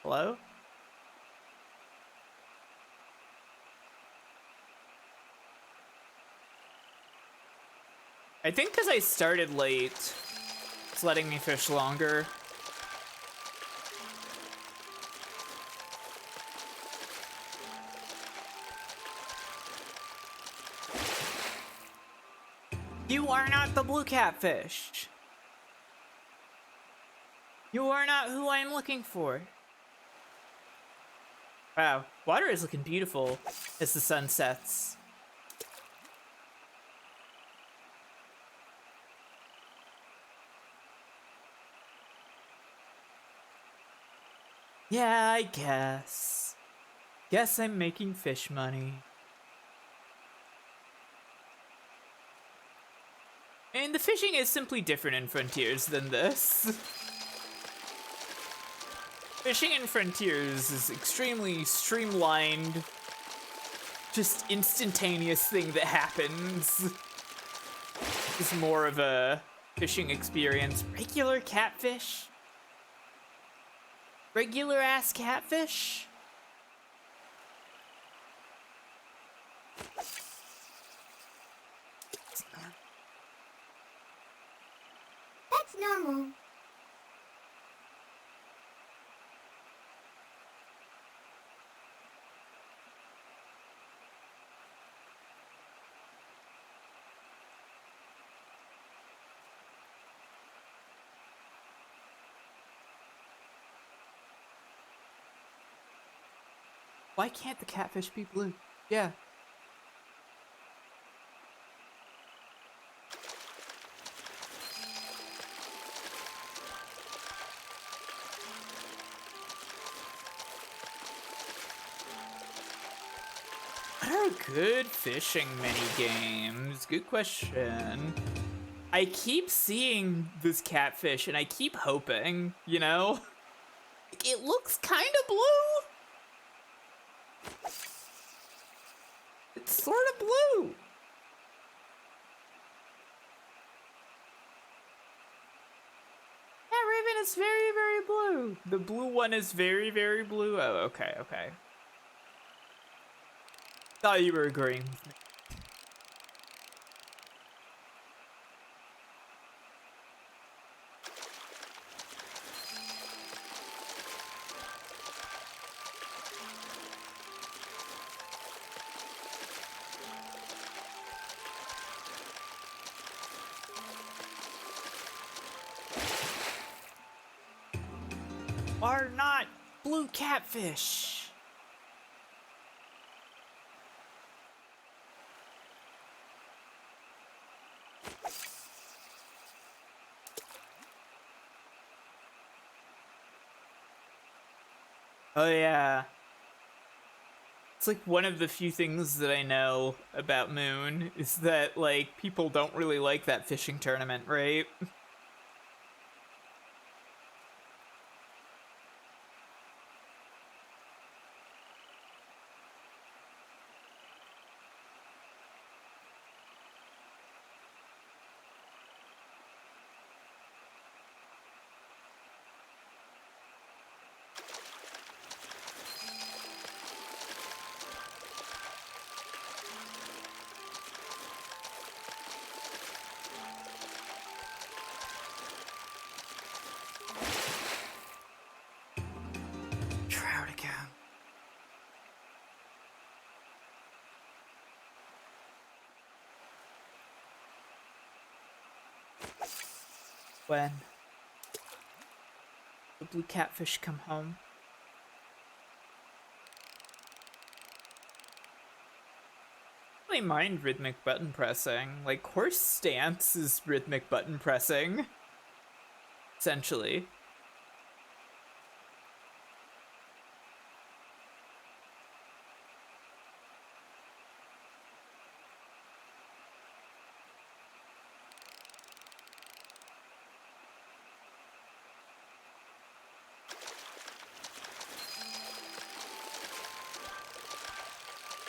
Hello? I think because I started late, it's letting me fish longer. You are not the blue catfish. You are not who I am looking for. Wow, water is looking beautiful as the sun sets. Yeah, I guess. Guess I'm making fish money. And the fishing is simply different in Frontiers than this. Fishing in Frontiers is extremely streamlined, just instantaneous thing that happens. It's more of a fishing experience. Regular catfish? Regular ass catfish? That's normal. Why can't the catfish be blue? Yeah. are good fishing mini games? Good question. I keep seeing this catfish and I keep hoping, you know? It looks kind of blue. It's sort of blue. Yeah, Raven is very, very blue. The blue one is very, very blue. Oh, okay, okay. Thought you were agreeing with me. Are not blue catfish. Oh yeah. It's like one of the few things that I know about Moon is that like people don't really like that fishing tournament, right? Trout again. When the blue catfish come home. I don't really mind rhythmic button pressing. Like horse stance is rhythmic button pressing. Essentially.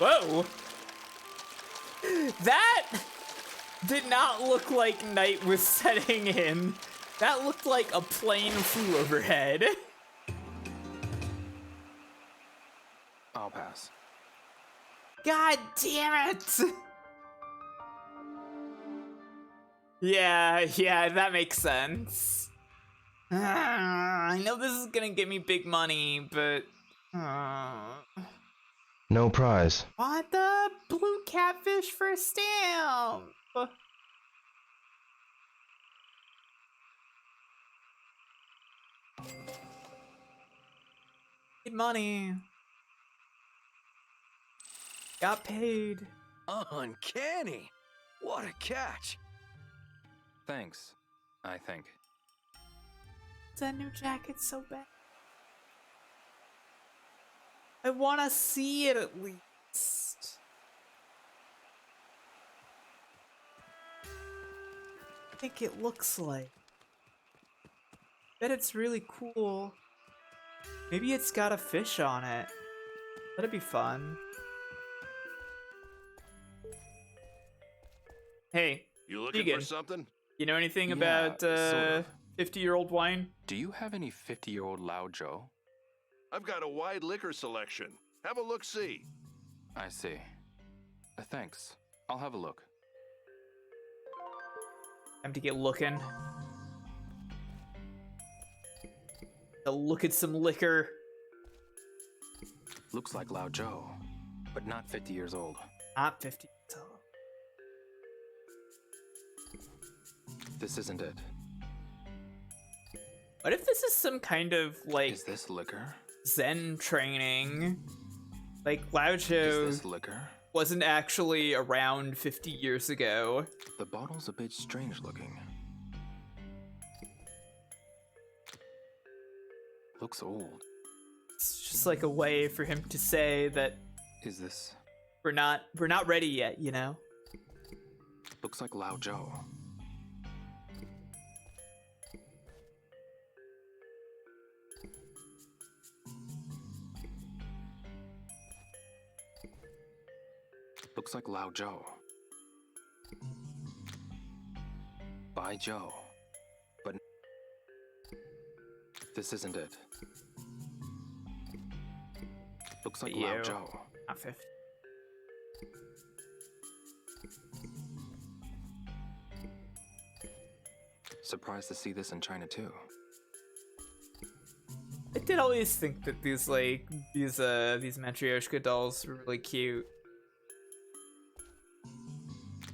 Whoa! That did not look like night was setting in. That looked like a plane flew overhead. I'll pass. God damn it! Yeah, that makes sense. I know this is gonna get me big money, but... No prize. Want the blue catfish for a stamp? Need money. Got paid. Uncanny! What a catch! Thanks, I think. That new jacket so bad. I want to see it at least. I think it looks like. Bet it's really cool. Maybe it's got a fish on it. That'd be fun. Hey, you looking Takin, for something? You know anything Yeah, about sort of. 50-year-old wine? Do you have any 50-year-old Lao Zhou? I've got a wide liquor selection. Have a look-see. I see. Thanks. I'll have a look. Time to get looking. To look at some liquor. Looks like Lao Zhou, but not 50 years old. Not 50 years old. This isn't it. What if this is some kind of, like... Is this liquor? Zen training? Like, Lao Is Zhou this liquor? wasn't actually around 50 years ago. The bottle's a bit strange looking. Looks old. It's just like a way for him to say that... Is this we're not ready yet, you know? Looks like Lao Zhou. Looks like Lao Zhou. Bai Zhou. But this isn't it. Looks like Lao Zhou. Not 50. Surprised to see this in China too. I did always think that these Matryoshka dolls were really cute.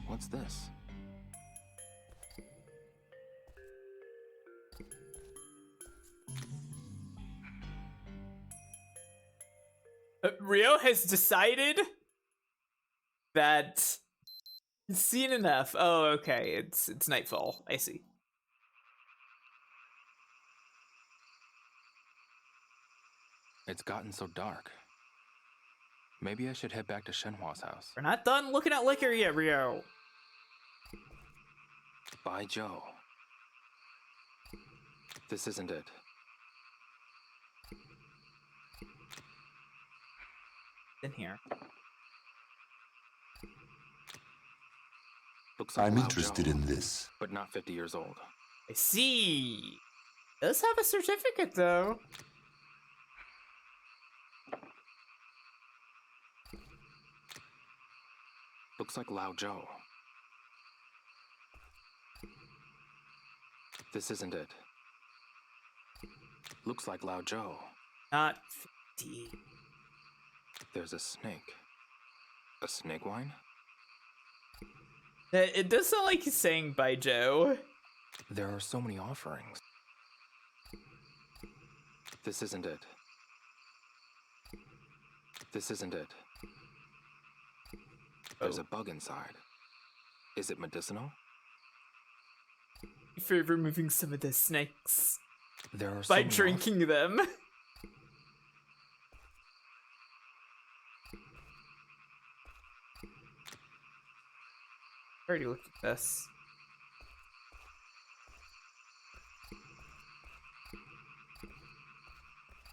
What's this? Rio has decided that he's seen enough. Oh, okay. It's nightfall. I see. It's gotten so dark. Maybe I should head back to Shenhua's house. We're not done looking at liquor yet, Rio. Bai Zhou. This isn't it. In here. Looks like I'm Lao interested Zhou, in this. but not 50 years old. I see. Does have a certificate though. Looks like Lao Zhou. This isn't it. Looks like Lao Zhou. Not 50. There's a snake. A snake wine? It does sound like he's saying "Bye, Joe." There are so many offerings. This isn't it. This isn't it. There's a bug inside. Is it medicinal? For removing some of the snakes. There are by drinking them. Already looked at this.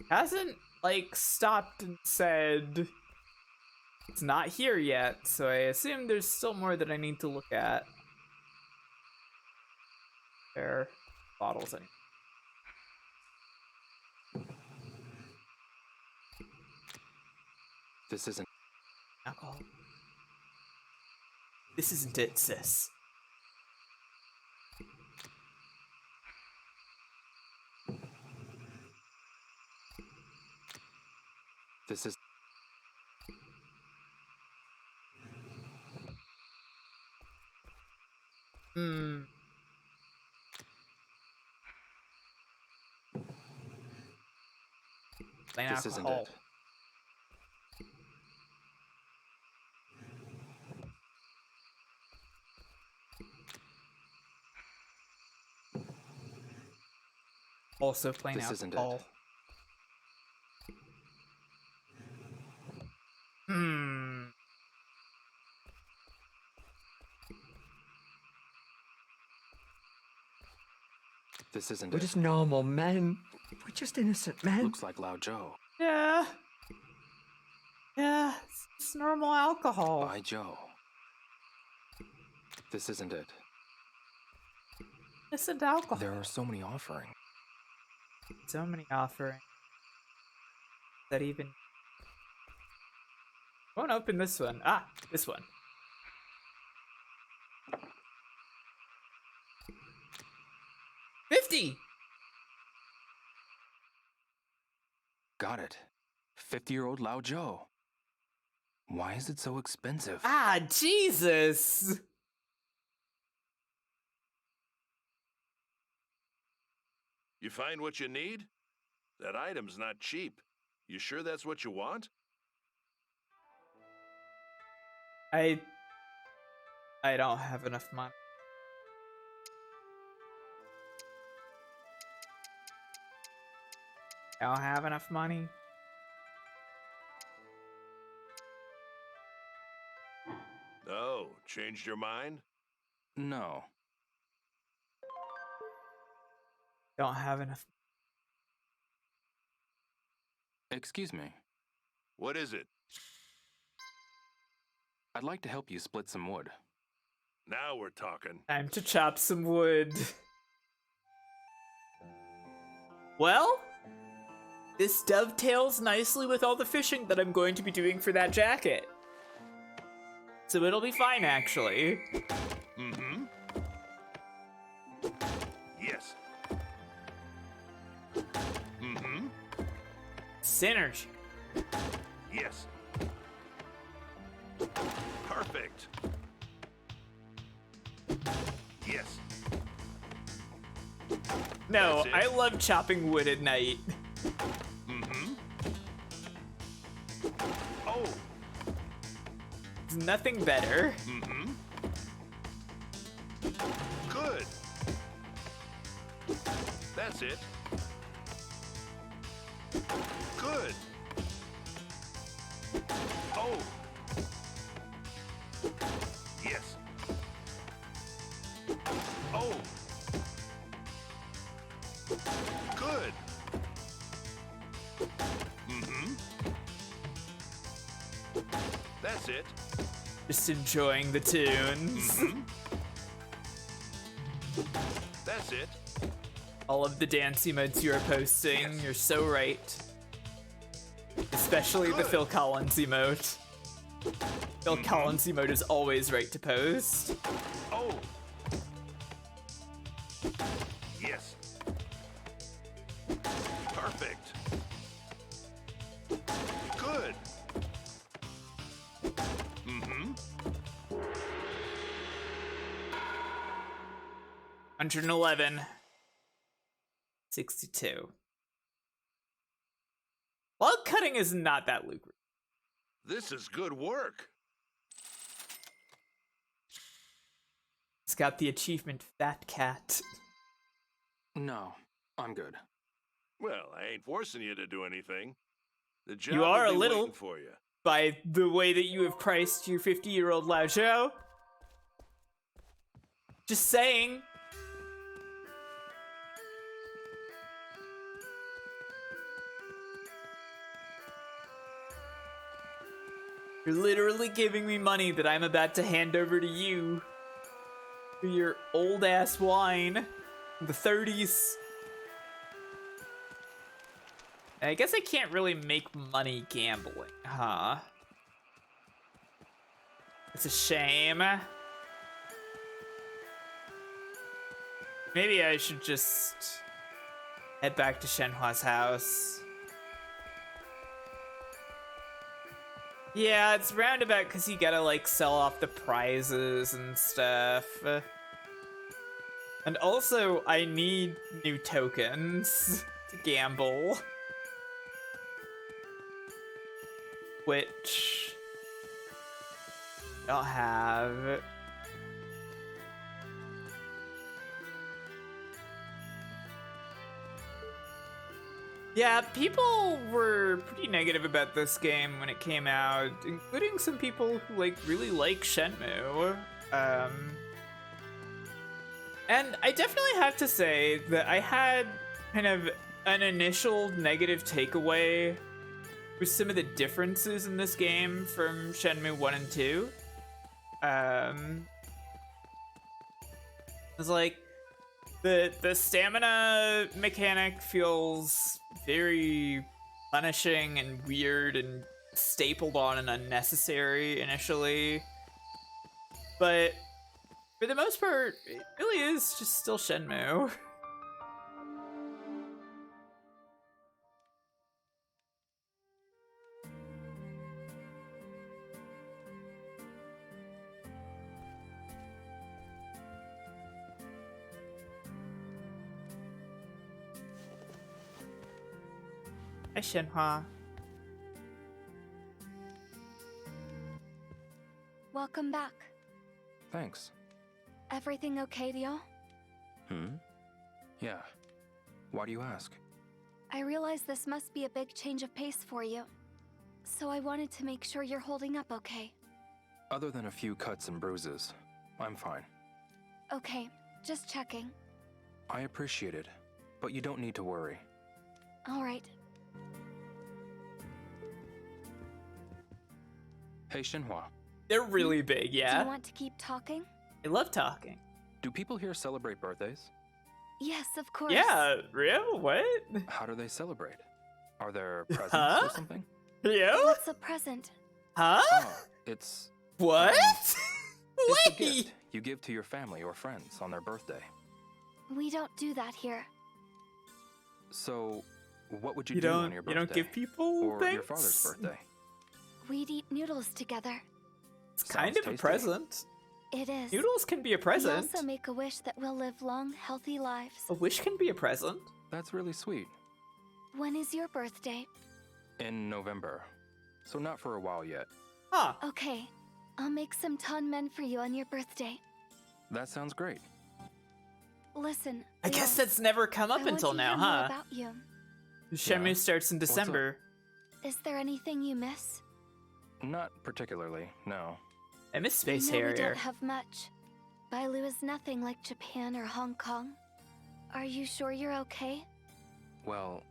Hasn't like stopped and said it's not here yet, so I assume there's still more that I need to look at. There, bottles in. This isn't alcohol. This isn't it, sis. This is. Hmm. Plain This isn't alcohol. it. Also plain This isn't alcohol. Hmm. This isn't We're it. just normal men. We're just innocent men. Looks like Lao Zhou. Yeah. Yeah, it's normal alcohol. Bai Zhou. This isn't it. It's an alcohol. There are so many offerings. So many offerings. That even. I won't open this one. Ah, this one. $50. Got it. 50-year-old Lao Zhou. Why is it so expensive? Ah, Jesus. You find what you need? That item's not cheap. You sure that's what you want? I don't have enough money. I don't have enough money. Changed your mind? No. Don't have enough. Excuse me. What is it? I'd like to help you split some wood. Now we're talking. Time to chop some wood. Well, this dovetails nicely with all the fishing that I'm going to be doing for that jacket. So it'll be fine, actually. Mm-hmm. Yes. Mm-hmm. Synergy. Yes. Perfect. Yes. No, I love chopping wood at night. Mm-hmm. Oh. There's nothing better. Mm-hmm. Good. That's it. Good. Oh. Yes. Oh. Good. Mm-hmm. That's it. Just enjoying the tunes. Mm-hmm. That's it. All of the dance emotes you are posting, you're so right. Especially the Phil Collins emote. Phil Collins emote is always right to post. Oh. Yes. Perfect. Good. Mm-hmm. 111. 62. Log cutting is not that lucrative. This is good work. It's got the achievement Fat Cat. No, I'm good. Well, I ain't forcing you to do anything. The job You are will a be little waiting for you. by the way that you have priced your 50-year-old Lao Zhou. Just saying. You're literally giving me money that I'm about to hand over to you for your old ass wine from the 30s. I guess I can't really make money gambling, huh? It's a shame. Maybe I should just head back to Shenhua's house. Yeah, it's roundabout because you gotta, like, sell off the prizes and stuff. And also, I need new tokens to gamble. Which I don't have. Yeah, people were pretty negative about this game when it came out, including some people who like really like Shenmue. And I definitely have to say that I had kind of an initial negative takeaway with some of the differences in this game from Shenmue 1 and 2. It's like the stamina mechanic feels very punishing and weird and stapled on and unnecessary initially. But for the most part, it really is just still Shenmue. Hi, Shenhua. Welcome back. Thanks. Everything okay, Dio? Yeah. Why do you ask? I realize this must be a big change of pace for you. So I wanted to make sure you're holding up okay. Other than a few cuts and bruises, I'm fine. Okay, just checking. I appreciate it, but you don't need to worry. All right. Hey, Shenhua. They're really big, Do yeah? you want to keep talking? I love talking. Do people here celebrate birthdays? Yes, of course. Yeah, real? What? How do they celebrate? Are there presents or something? Yeah? What's a present? Huh? Oh, it's... What? It's a Wait! gift you give to your family or friends on their birthday. We don't do that here. So, what would you, You do don't- on your you birthday? don't give people or your things? father's birthday? We'd eat noodles together. It's kind of a tasty. present. It is. Noodles can be a We present. also make a wish that we'll live long, healthy lives. A wish can be a present. That's really sweet. When is your birthday? In November. So not for a while yet. Huh. Okay, I'll make some ton men for you on your birthday. That sounds great. Listen, I guess Leo, that's never come I up want until to now, hear more huh? about you. Shenmue Yeah. starts in What's up? December. Is there anything you miss? Not particularly, no. I miss Space I know we Harrier. don't have much. Bailu is nothing like Japan or Hong Kong. Are you sure you're okay? Well,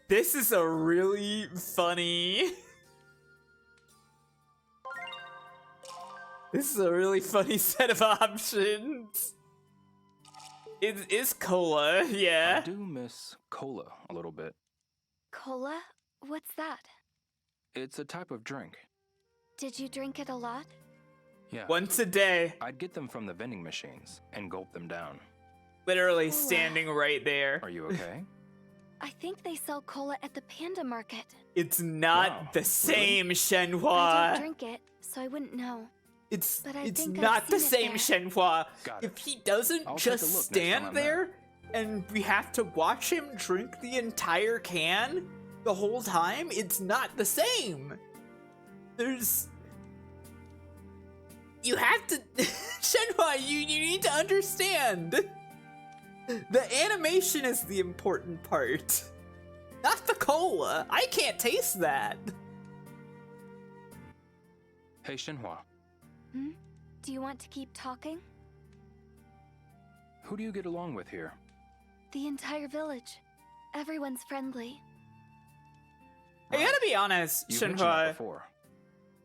This is a really funny... This is a really funny set of options. It is cola, I yeah. do miss cola a little bit. Cola? What's that? It's a type of drink. Did you drink it a lot? Yeah. Once a day. I'd get them from the vending machines and gulp them down. Literally Cola. standing right there. Are you okay? I think they sell cola at the Panda Market. It's not Wow, the really? same, I Shenhua. don't drink it, so I wouldn't know. It's But I it's think I've not the seen it same, there. Shenhua. Got it. If he doesn't I'll take a just look next time stand I'm there and we have to watch him drink the entire can the whole time, it's not the same. There's... You have to... Shenhua, you need to understand. The animation is the important part. Not the cola. I can't taste that. Hey, Shenhua. Hmm? Do you want to keep talking? Who do you get along with here? The entire village. Everyone's friendly. I gotta be honest, You've mentioned that Shenhua. before.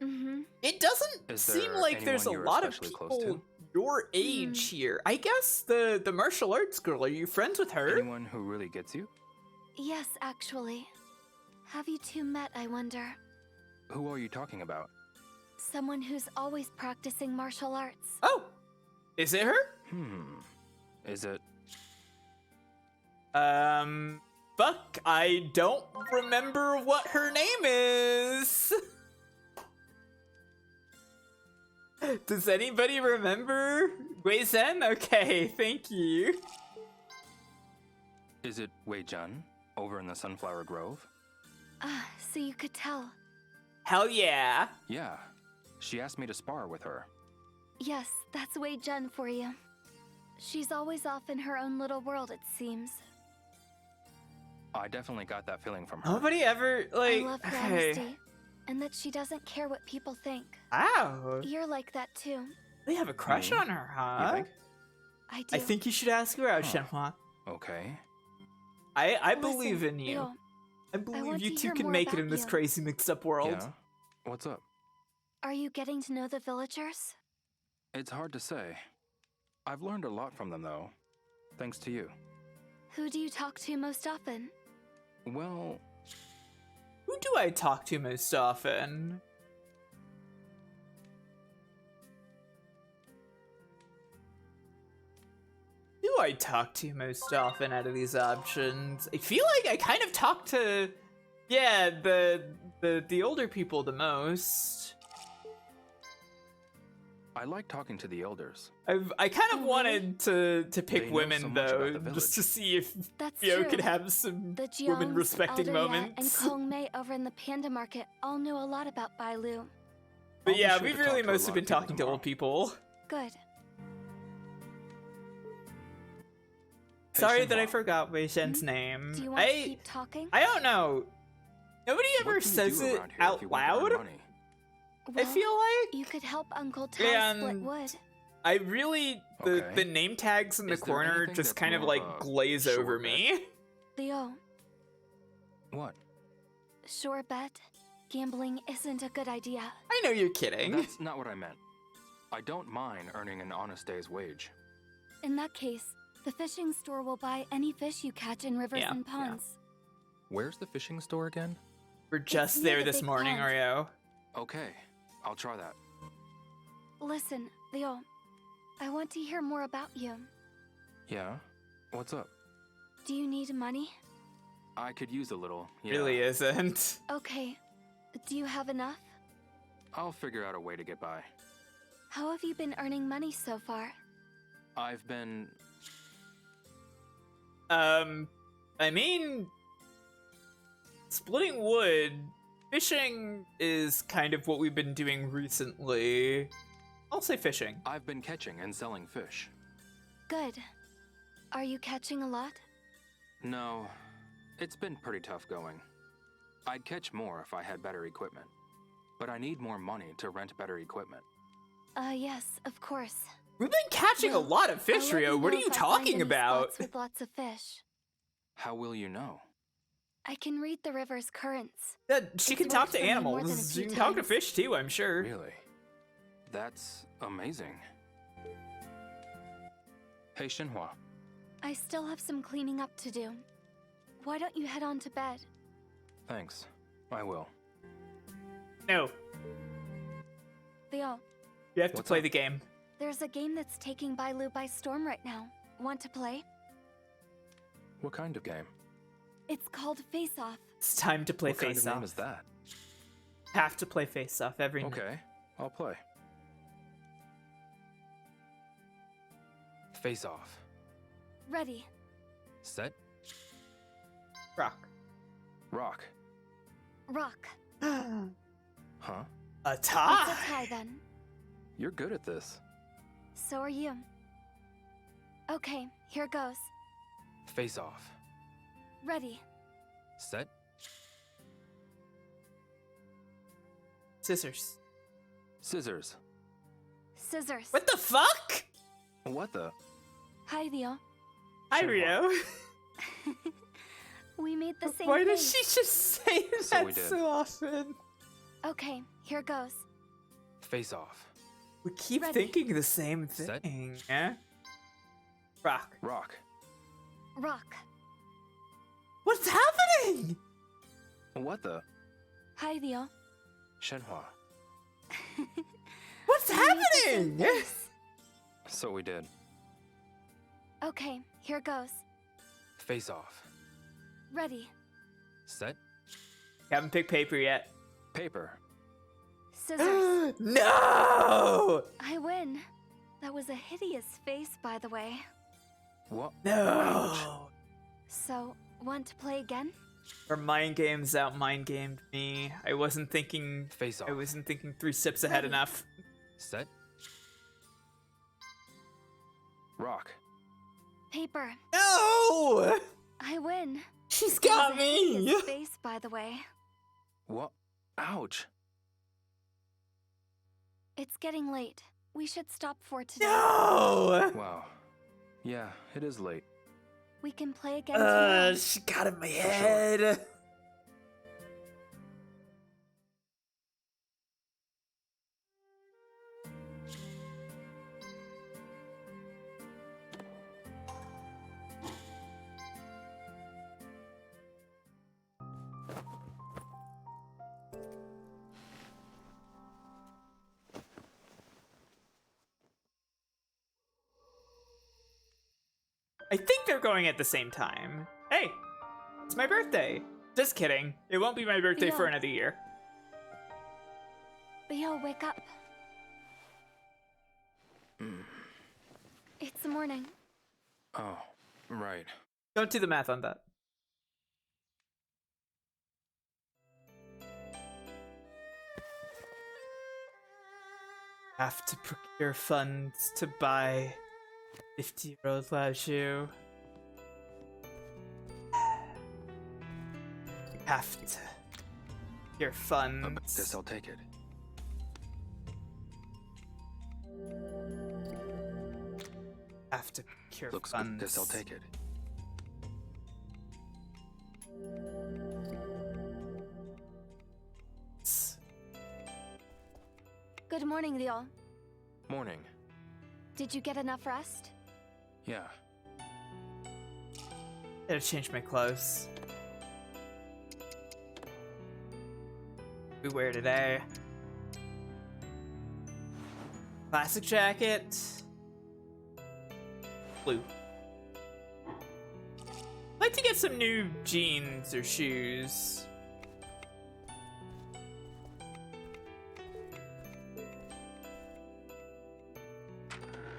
Mm-hmm. It doesn't Is seem there like there's a anyone you're lot of especially close people to? your age here. I guess the martial arts girl, are you friends with her? Anyone who really gets you? Yes, actually. Have you two met, I wonder? Who are you talking about? Someone who's always practicing martial arts. Oh, is it her? Is it? Fuck, I don't remember what her name is. Does anybody remember? Wei Zhen? Okay, thank you. Is it Wei Jun over in the Sunflower Grove? Ah, so you could tell. Hell yeah. Yeah. She asked me to spar with her. Yes, that's Wei Jun for you. She's always off in her own little world, it seems. I definitely got that feeling from her. Nobody ever, like... I love her okay. honesty, and that she doesn't care what people think. Wow. You're like that too. They have a crush Me? on her, huh? You think? I do. I think you should ask her out, Huh. Shenhua. Okay. I Listen, believe in you. Leo, I believe want you to two hear can more make it about in this you. crazy mixed up world. Yeah? What's up? are you getting to know the villagers? It's hard to say. I've learned a lot from them, though. Thanks to you. Who do you talk to most often? Well, Who do I talk to most often? Who do I talk to most often out of these options? I feel like I kind of talk to, yeah, the older people the most. I like talking to the elders. I kind of wanted to They pick know women so much about though, the just to village. see if That's Yo true. could have some The women Jiangs, respecting Elder Ye, moments. and Kong Mei over in the Panda Market all know a lot about Bailu. But I'll be yeah, sure we've to talk really to a mostly lot been of people talking to old people. Good. Sorry Hey, that I Shenhua. forgot Wei Shen's name. Do you want to keep talking? I don't know. Nobody ever What can you says do it around here if out you want to earn loud. money? I feel like you could help Uncle Ty split And- wood. I really the Okay. name tags in the Is there corner anything just that's kind of more like of a glaze sure over bet? me. Leo, What? sure bet. Gambling isn't a good idea. I know you're kidding. That's not what I meant. I don't mind earning an honest day's wage. In that case, the fishing store will buy any fish you catch in rivers Yeah, and ponds. Where's the fishing store again? We're just near there the this big morning, pond. Oreo. Okay, I'll try that. Listen, Leo, I want to hear more about you. Yeah? What's up? Do you need money? I could use a little, yeah. Really isn't. Okay. Do you have enough? I'll figure out a way to get by. How have you been earning money so far? I've been... I mean, splitting wood, fishing is kind of what we've been doing recently. I'll say fishing. I've been catching and selling fish. Good. Are you catching a lot? No, it's been pretty tough going. I'd catch more if I had better equipment. But I need more money to rent better equipment. Yes, of course. We've been catching a lot of fish, I'll let Rio. What are know you if I find talking any about? spots with lots of fish. How will you know? I can read the river's currents. She It's can talk worked to for me more than a animals. few You can talk to times. fish too, I'm sure. Really? That's amazing. Hey, Shenhua. I still have some cleaning up to do. Why don't you head on to bed? Thanks. I will. No, Leo, you have to What's play up? the game. there's a game that's taking Bailu by storm right now. Want to play? What kind of game? It's called Face Off. It's time to play What kind Face of name Off. is that? Have to play Face Off every night. Okay, I'll play. Face off. Ready. Set. Rock. Rock. Rock. Huh? A It's tie. a tie then. You're good at this. So are you. Okay, here goes. Face off. Ready. Set. Scissors. Scissors. Scissors. What the fuck? What the? Hi, Leo. Hi, Shenhua. Rio. We made the same Why thing. does she just say So that we did. so often? Okay, here goes. Face off. We keep Ready. thinking the same Set. thing. Eh? Rock. Rock. Rock. What's happening? What the? Hi, Leo. Shenhua. What's We made the same happening? face. So we did. Okay, here goes. Face off. Ready. Set. Haven't picked paper yet. Paper. Scissors. No! I win. That was a hideous face, by the way. What? No! So, want to play again? Our mind games out mind gamed me. I wasn't thinking. Face off. I wasn't thinking 3 steps ahead Ready. enough. Set. Rock. Paper. No! I win. She's That got was a me! hideous face, by the way. What? Ouch. It's getting late. We should stop for today. No! Wow. Yeah, it is late. We can play again tomorrow. She got in my sure. head. I think they're going at the same time. Hey, it's my birthday. Just kidding. It won't be my birthday for Yeah. another year. Leo, wake up. It's the morning. Oh, right. Don't do the math on that. Have to procure funds to buy 50-year-old Laju. Have to Your funds. Guess I'll take it. Have to cure Looks funds. good. Guess I'll take it. Good morning, Leo. Morning. Did you get enough rest? Yeah. Gotta change my clothes. We wear today. Classic jacket. Blue. I'd like to get some new jeans or shoes.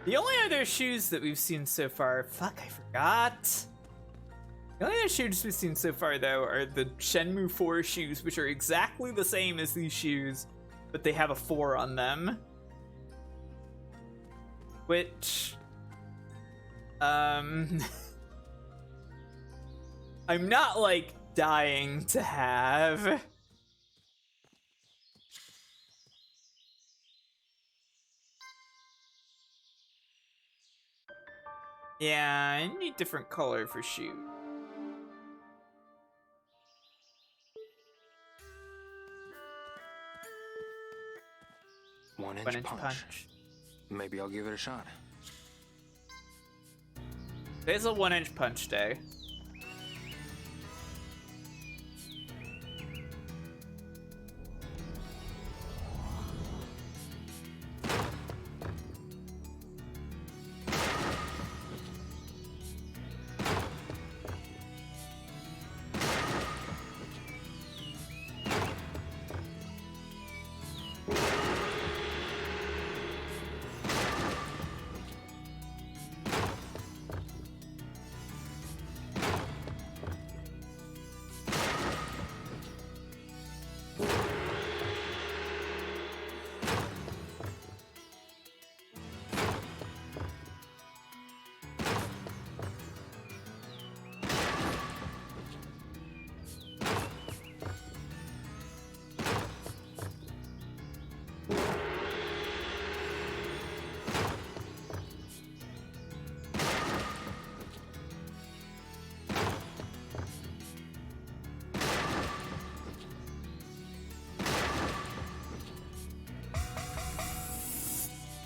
The only other shoes that we've seen so far, fuck, I forgot. The only other shoes we've seen so far, though, are the Shenmue 4 shoes, which are exactly the same as these shoes, but they have a 4 on them. Which, I'm not, like, dying to have. Yeah, I need different color for shoe. One inch 1 inch punch. Maybe I'll give it a shot. Today's a 1 inch punch day.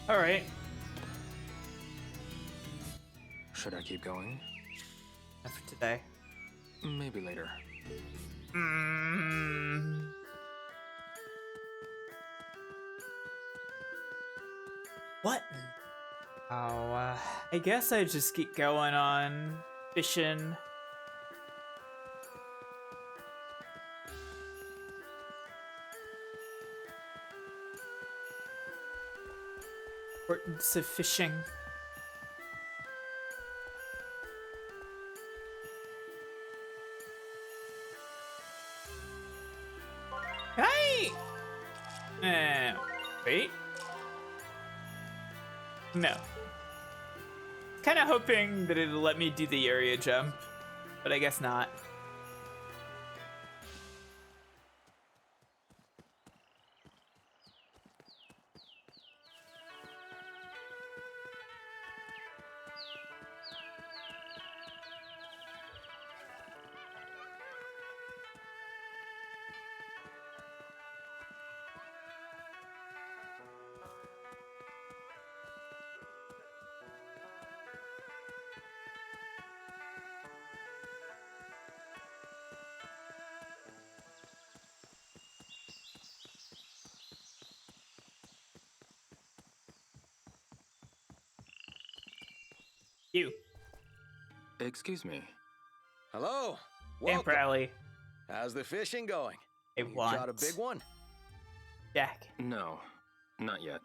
All right. Should I keep going? Not for today. Maybe later. What? Oh, I guess I just keep going on fishing. Importance of fishing. Can I? Wait. No. Kind of hoping that it'll let me do the area jump, but I guess not. You. Excuse me. Hello. Camp rally. How's the fishing going? You caught a big one? Jack. No, not yet.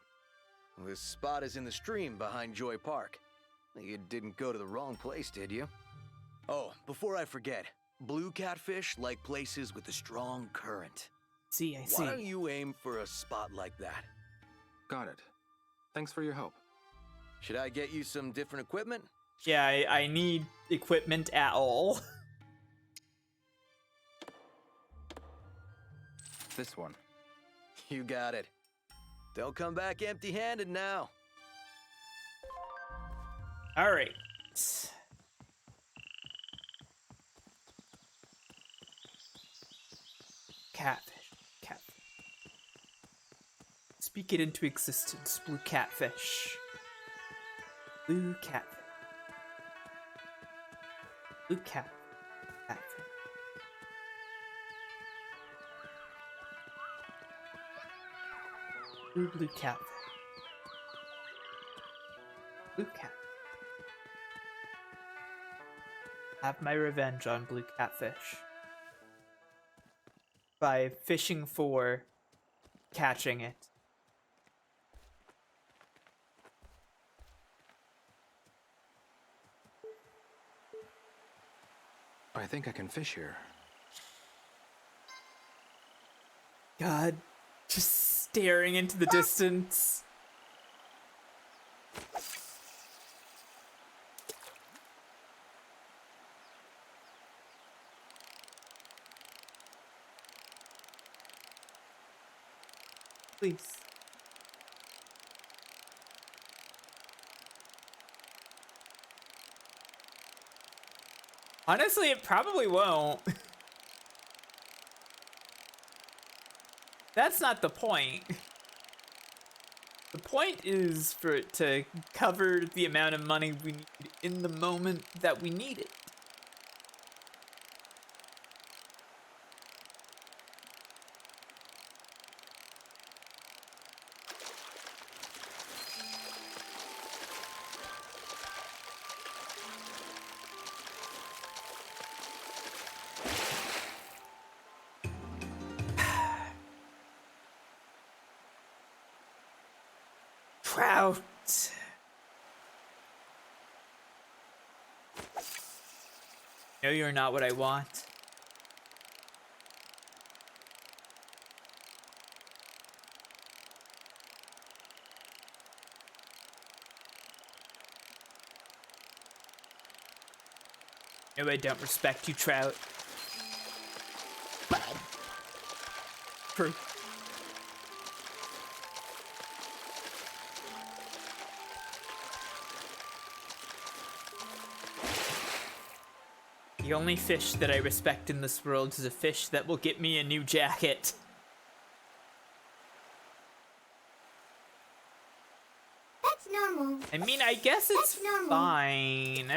This spot is in the stream behind Joy Park. You didn't go to the wrong place, did you? Oh, before I forget, blue catfish like places with a strong current. See, I see. Why don't you aim for a spot like that? Got it. Thanks for your help. Should I get you some different equipment? Yeah, I need equipment at all. This one. You got it. Don't come back empty-handed now. All right. Catfish. Catfish. Speak it into existence. Blue catfish. Blue catfish. Blue catfish. Blue catfish. Blue cat. Have my revenge on blue catfish. By fishing for catching it. I think I can fish here. God, just staring into the distance. Please. Honestly, it probably won't. That's not the point. The point is for it to cover the amount of money we need in the moment that we need it. Trout. No, you're not what I want. No, I don't respect you, Trout. True. The only fish that I respect in this world is a fish that will get me a new jacket. That's normal. I mean, I guess it's fine.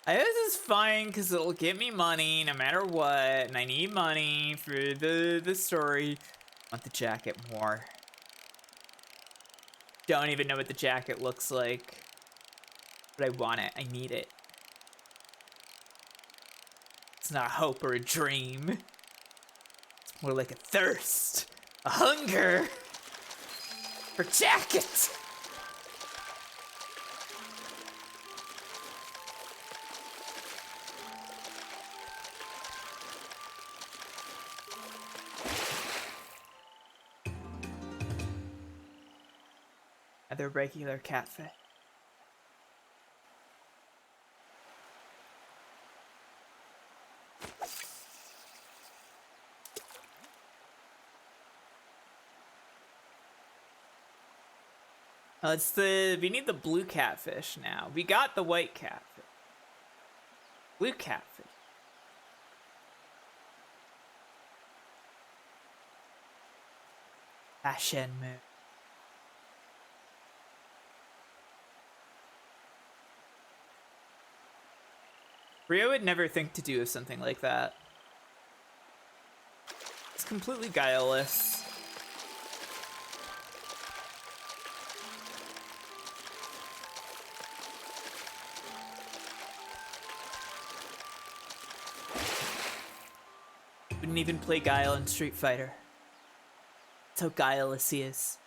I guess it's fine because it'll get me money no matter what, and I need money for the story. I want the jacket more. Don't even know what the jacket looks like, but I want it. I need it. It's not a hope or a dream. It's more like a thirst, a hunger for jackets. Another regular catfish. We need the blue catfish now. We got the white catfish. Blue catfish. Shenmue. Rio would never think to do something like that. It's completely guileless. Wouldn't even play Guile in Street Fighter. That's how guileless he is.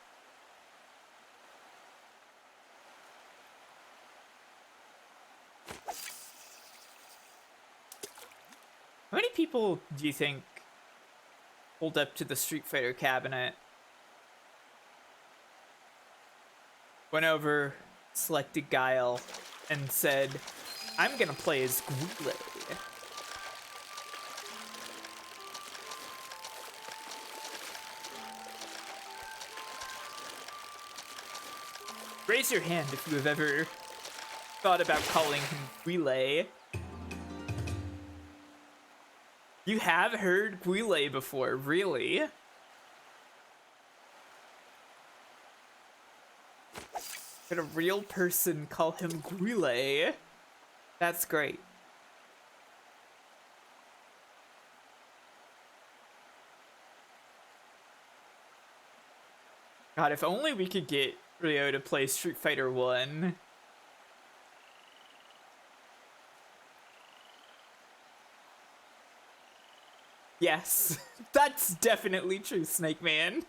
How many people do you think pulled up to the Street Fighter cabinet, went over, selected Guile, and said, I'm gonna play as Goulet? Raise your hand if you have ever thought about calling him Guile. You have heard Guile before, really? Could a real person call him Guile? That's great. God, if only we could get Ryo to play Street Fighter 1. Yes, that's definitely true, Snake Man.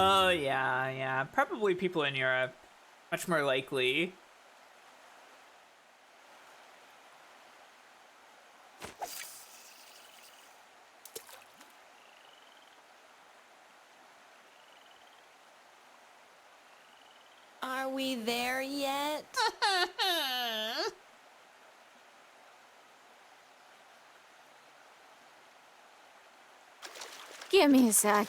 Oh, yeah. Probably people in Europe. Much more likely. Are we there yet? Give me a sec.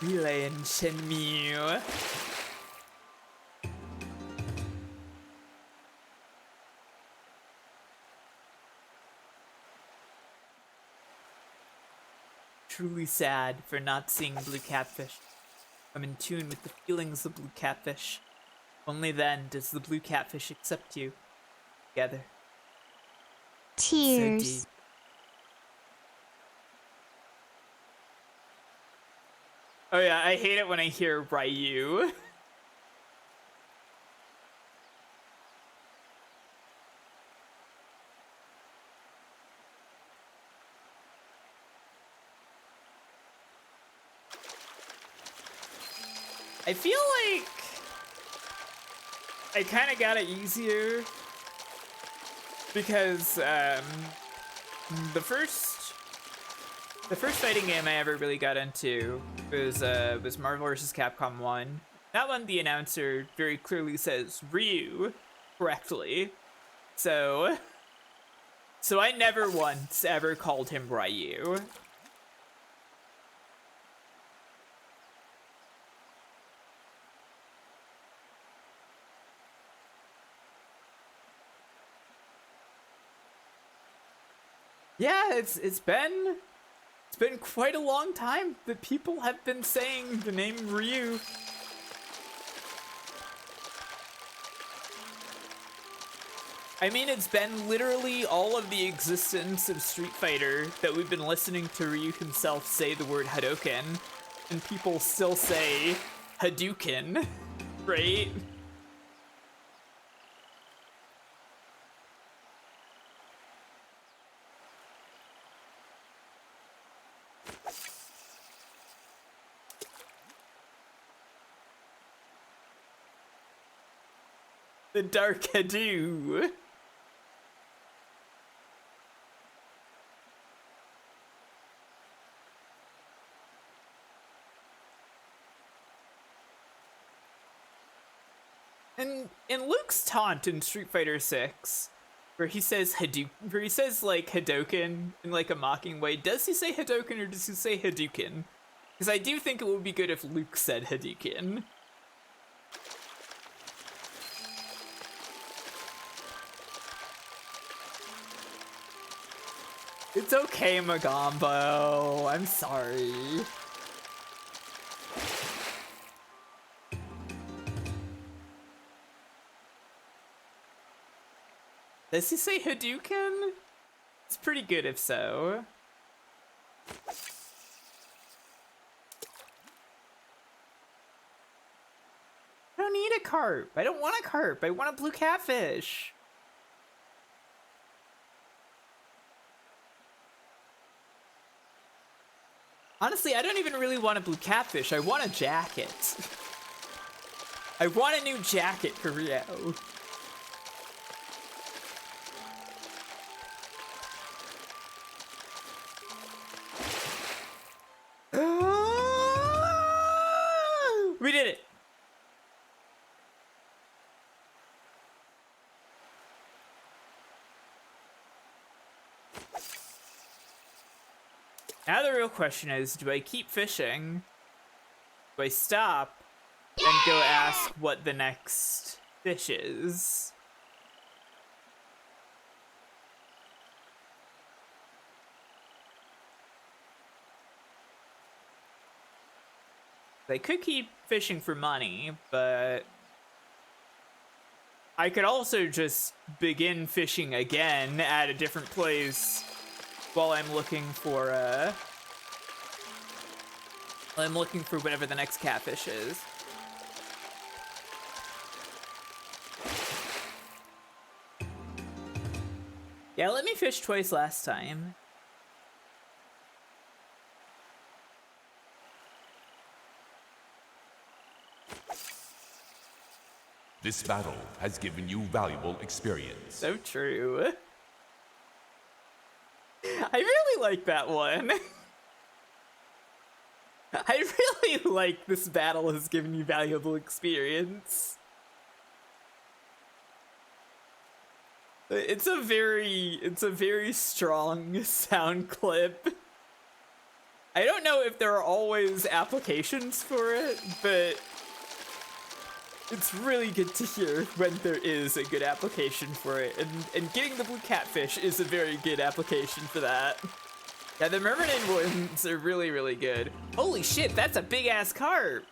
Relay and Shenmue. Truly sad for not seeing blue catfish. I'm in tune with the feelings of blue catfish. Only then does the blue catfish accept you. Together. Tears. So deep. Oh yeah, I hate it when I hear Ryu. I feel like I kind of got it easier because the first fighting game I ever really got into was Marvel vs. Capcom 1. That one, the announcer very clearly says Ryu correctly, so I never once ever called him Ryu. Yeah, it's been quite a long time that people have been saying the name Ryu. I mean, it's been literally all of the existence of Street Fighter that we've been listening to Ryu himself say the word Hadouken, and people still say Hadouken, right? The Dark Hadou. And in Luke's taunt in Street Fighter 6, where he says like Hadouken in like a mocking way, does he say Hadouken or does he say Hadouken? Because I do think it would be good if Luke said Hadouken. It's okay, Magombo. I'm sorry. Does he say Hadouken? It's pretty good if so. I don't need a carp. I don't want a carp. I want a blue catfish. Honestly, I don't even really want a blue catfish. I want a jacket. I want a new jacket for Ryo. Now the real question is, do I keep fishing? Do I stop and go ask what the next fish is? I could keep fishing for money, but I could also just begin fishing again at a different place while I'm looking for whatever the next catfish is. Yeah, let me fish twice last time. This battle has given you valuable experience. So true. I really like that one. I really like this battle has given you valuable experience. It's a very strong sound clip. I don't know if there are always applications for it, but it's really good to hear when there is a good application for it, and getting the blue catfish is a very good application for that. Yeah, the mermaid ones are really, really good. Holy shit, that's a big ass carp.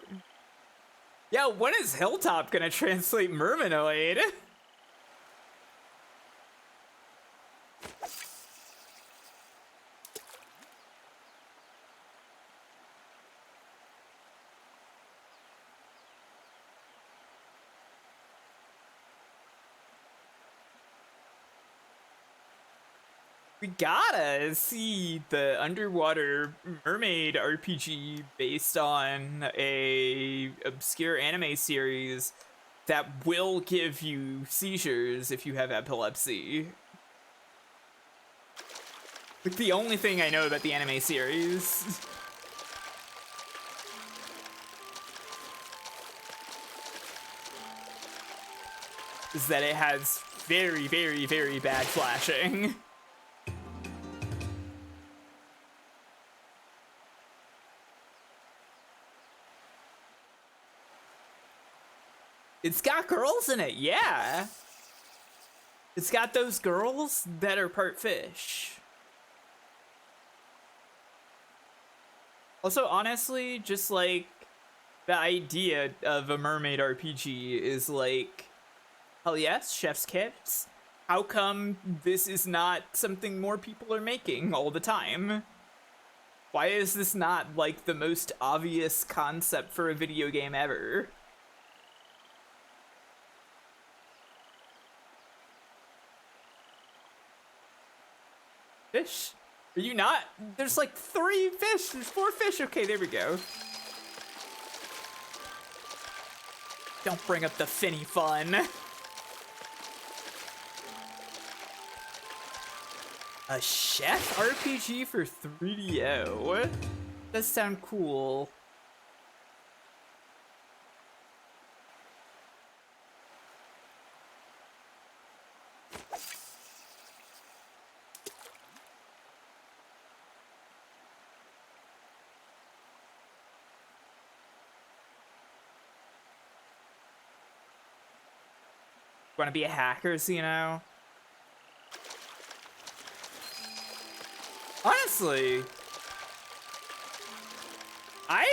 Yeah, when is Hilltop gonna translate mermanoid? We gotta see the underwater mermaid RPG based on a obscure anime series that will give you seizures if you have epilepsy. Like the only thing I know about the anime series. Is that it has very, very, very bad flashing. It's got girls in it, yeah. It's got those girls that are part fish. Also, honestly, just like the idea of a mermaid RPG is like, hell yes, chef's kiss. How come this is not something more people are making all the time? Why is this not like the most obvious concept for a video game ever? Fish? Are you not? There's like 3 fish. There's 4 fish. Okay, there we go. Don't bring up the finny fun. A chef RPG for 3DO? Does sound cool. Want to be a hacker, you know? Honestly, I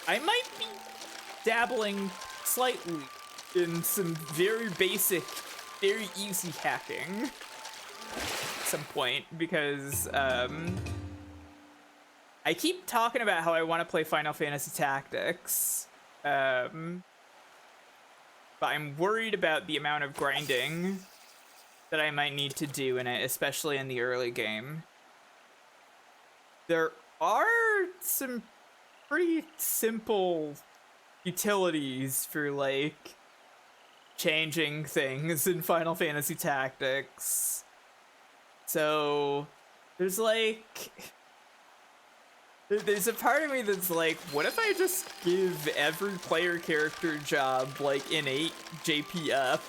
might be dabbling slightly in some very basic, very easy hacking at some point, because I keep talking about how I want to play Final Fantasy Tactics, but I'm worried about the amount of grinding that I might need to do in it, especially in the early game. There are some pretty simple utilities for, like, changing things in Final Fantasy Tactics. So, there's, like... There's a part of me that's like, what if I just give every player character job, like, innate JP up?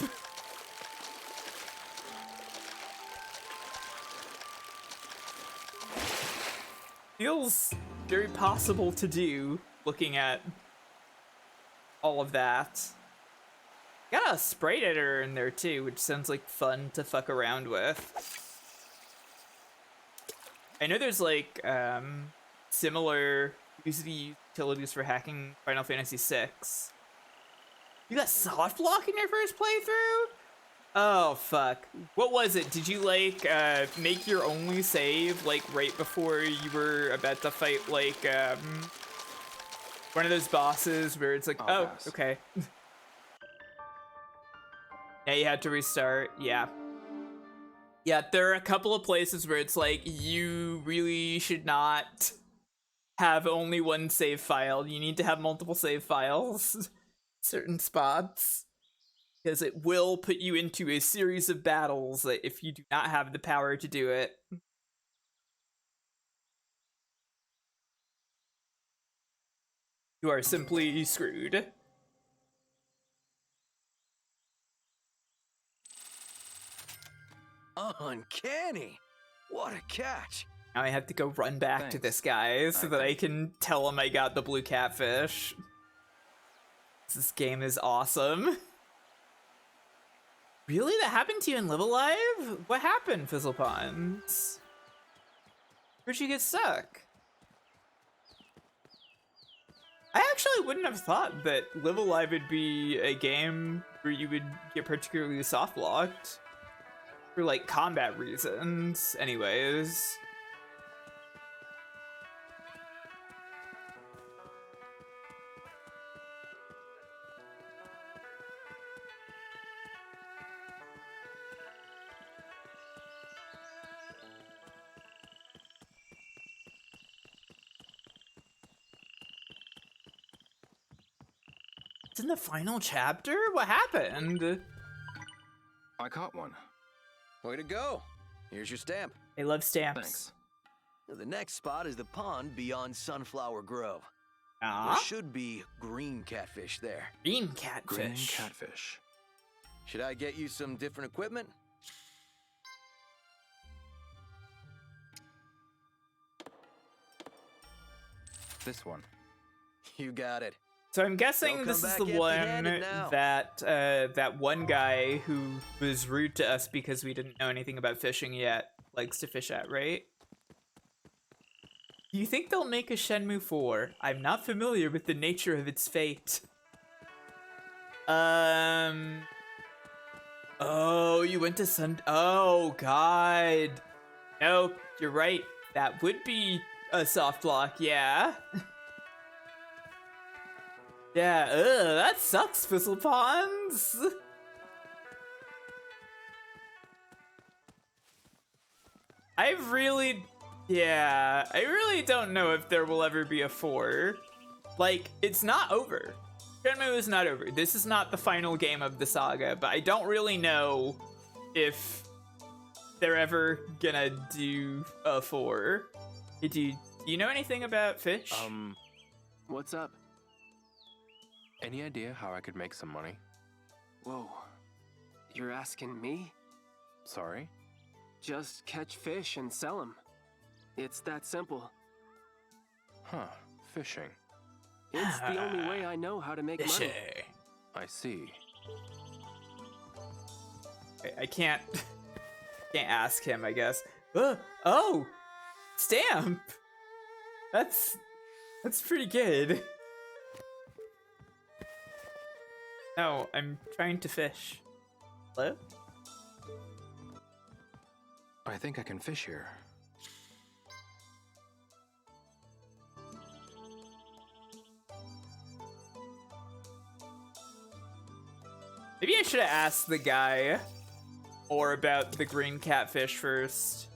feels very possible to do, looking at all of that. Got a sprite editor in there too, which sounds like fun to fuck around with. I know there's like similar utilities for hacking Final Fantasy VI. You got soft lock in your first playthrough? Oh fuck. What was it? Did you like make your only save like right before you were about to fight like one of those bosses where it's like, oh, okay. Yeah, you had to restart. Yeah. Yeah, there are a couple of places where it's like, you really should not have only one save file. You need to have multiple save files. Certain spots. Because it will put you into a series of battles if you do not have the power to do it. You are simply screwed. Uncanny! What a catch! Now I have to go run back to this guy so that I can tell him I got the blue catfish. This game is awesome. Really? That happened to you in Live Alive? What happened, Fizzlepons? Where'd you get stuck? I actually wouldn't have thought that Live Alive would be a game where you would get particularly soft locked. For like combat reasons, anyways. It's in the final chapter? What happened? I caught one. Way to go. Here's your stamp. I love stamps. Thanks. The next spot is the pond beyond Sunflower Grove. Ah? There should be green catfish there. Green catfish? Green catfish. Should I get you some different equipment? This one. You got it. So I'm guessing this is the one that that one guy who was rude to us because we didn't know anything about fishing yet likes to fish at, right? Do you think they'll make a Shenmue 4? I'm not familiar with the nature of its fate. Oh, you went to Oh, God. No, you're right. That would be a soft lock, yeah. Yeah, that sucks, Fizzlepons. I really don't know if there will ever be a 4. Like, it's not over. Shenmue is not over. This is not the final game of the saga, but I don't really know if they're ever gonna do a 4. Do you know anything about fish? What's up? Any idea how I could make some money? Whoa. You're asking me? Sorry? Just catch fish and sell them. It's that simple. Huh. Fishing. It's the only way I know how to make money. I see. I can't ask him, I guess. Oh! Stamp! That's pretty good. No, I'm trying to fish. Hello? I think I can fish here. Maybe I should have asked the guy more about the green catfish first.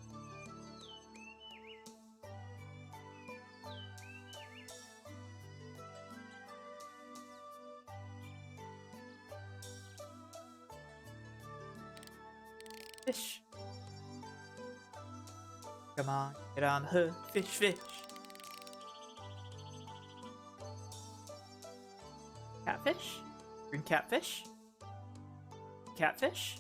Fish. Come on, get on her. Fish, fish. Catfish? Green catfish? Catfish?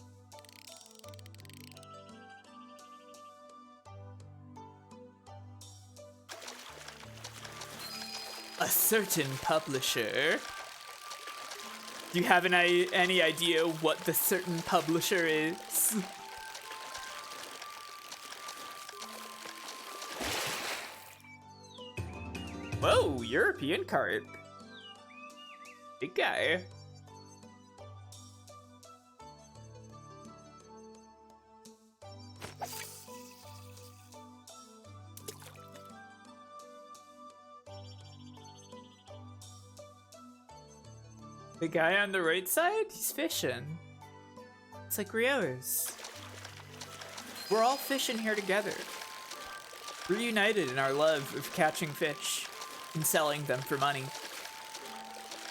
A certain publisher. Do you have any idea what the certain publisher is? Whoa, European carp. Big guy. The guy on the right side, he's fishing. It's like Rio's. We're all fishing here together. We're united in our love of catching fish and selling them for money.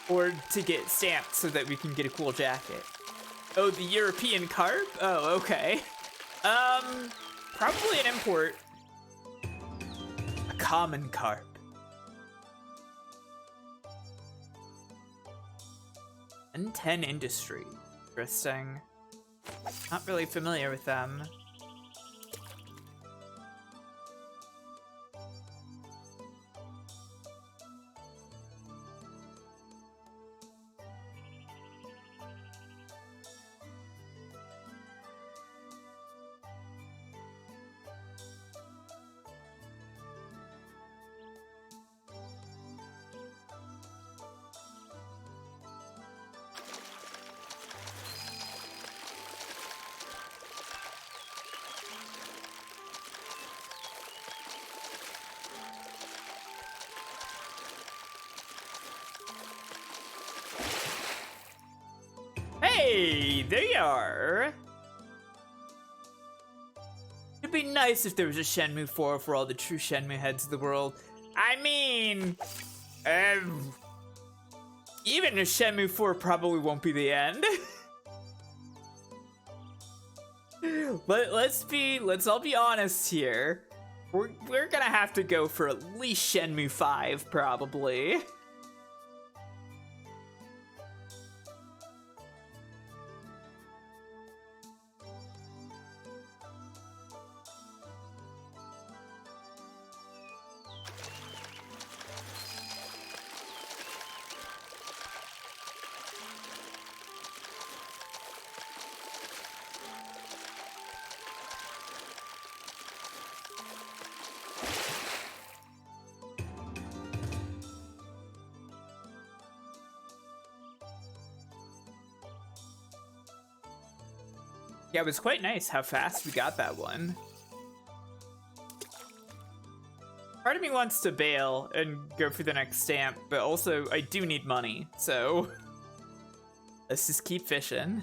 Or to get stamps so that we can get a cool jacket. Oh, the European carp? Oh, okay. Probably an import. A common carp. N10 Industry. Interesting. Not really familiar with them. Hey, there you are. It'd be nice if there was a Shenmue 4 for all the true Shenmue heads of the world. I mean, even a Shenmue 4 probably won't be the end. Let's all be honest here. We're gonna have to go for at least Shenmue 5, probably. Yeah, it was quite nice how fast we got that one. Part of me wants to bail and go for the next stamp, but also I do need money, so let's just keep fishing.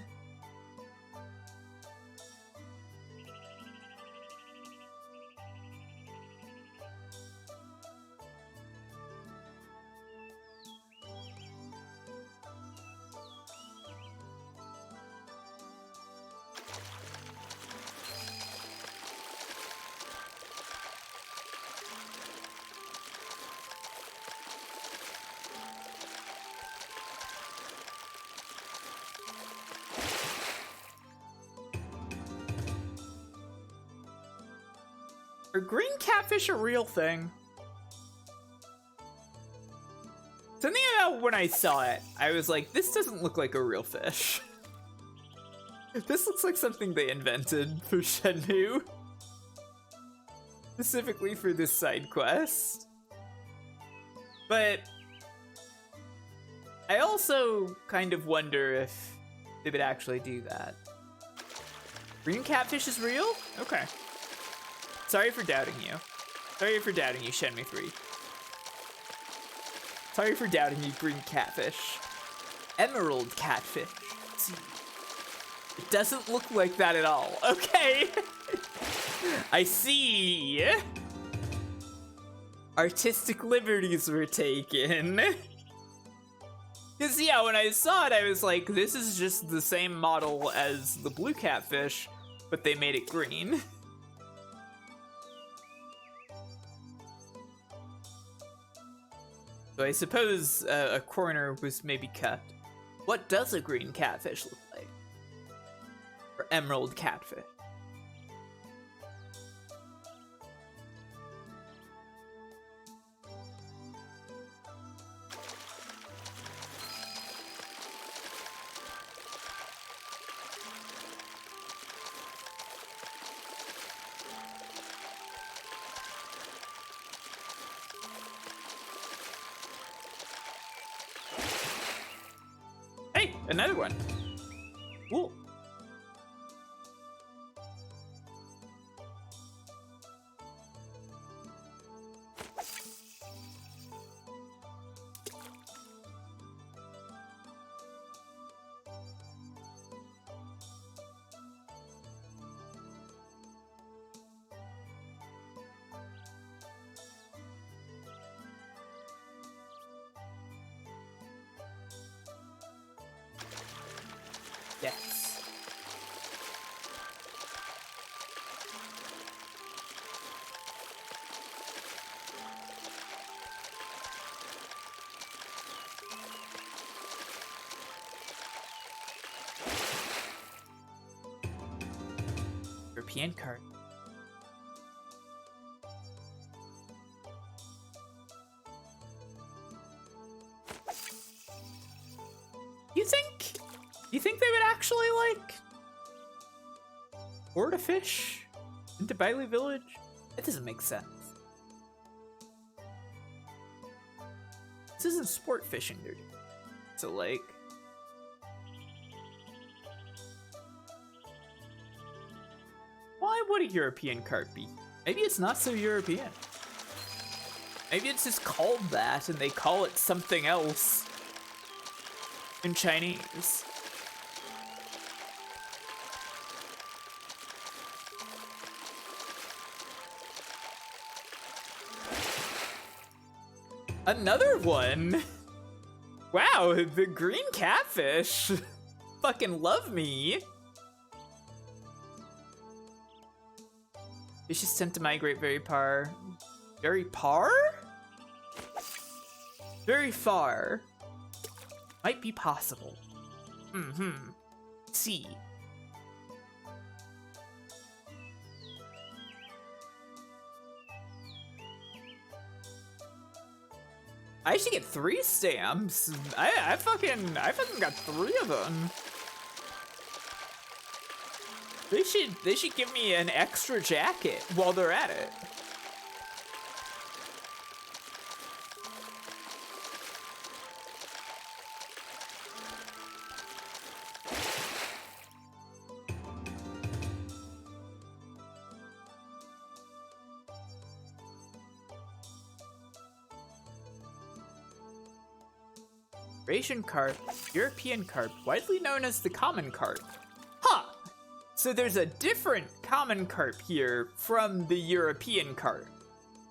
Are green catfish a real thing? Something about when I saw it, I was like, this doesn't look like a real fish. This looks like something they invented for Shenmue. Specifically for this side quest. But I also kind of wonder if they would actually do that. Green catfish is real? Okay. Sorry for doubting you. Sorry for doubting you, Shenmue 3. Sorry for doubting you, green catfish. Emerald catfish. See, it doesn't look like that at all. Okay. I see. Artistic liberties were taken. Because, yeah, when I saw it, I was like, this is just the same model as the blue catfish, but they made it green. So I suppose a corner was maybe cut. What does a green catfish look like? Or emerald catfish? another one. Cool. Yes. European card. You think they would actually, like, board a fish into Bailu Village? That doesn't make sense. This isn't sport fishing, dude. It's a lake. Why would a European carp be? Maybe it's not so European. Maybe it's just called that and they call it something else in Chinese. Another one! Wow, the green catfish! Fucking love me! Fish is sent to migrate very far. Very far? Very far. Might be possible. See. I should get 3 stamps. I fucking got 3 of them. They should give me an extra jacket while they're at it. Eurasian carp, European carp, widely known as the common carp. Huh! So there's a different common carp here from the European carp.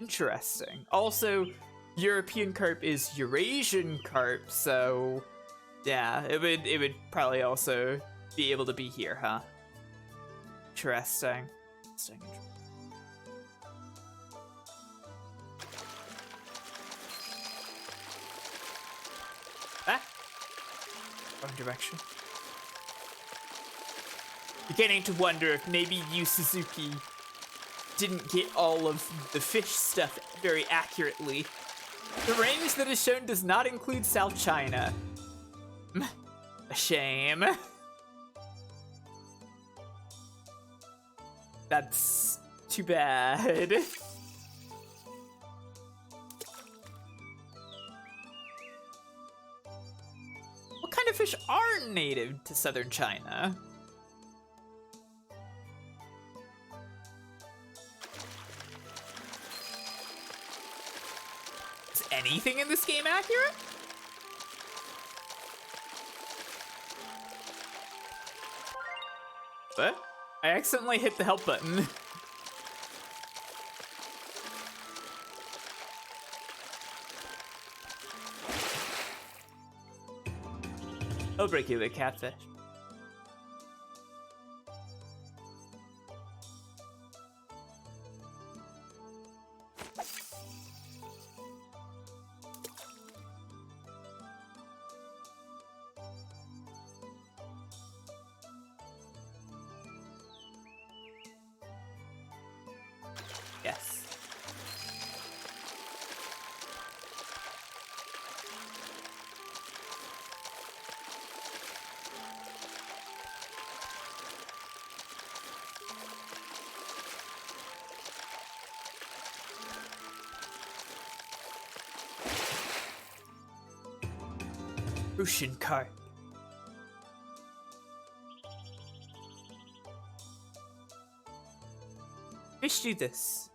Interesting. Also, European carp is Eurasian carp, so yeah, it would probably also be able to be here, huh? Interesting. Wrong direction. Beginning to wonder if maybe Yu Suzuki didn't get all of the fish stuff very accurately. The range that is shown does not include South China. A shame. That's too bad. What kind of fish are native to southern China? Is anything in this game accurate? What? I accidentally hit the help button. I'll break you the catfish. Yes. Ocean carp. Fish do this.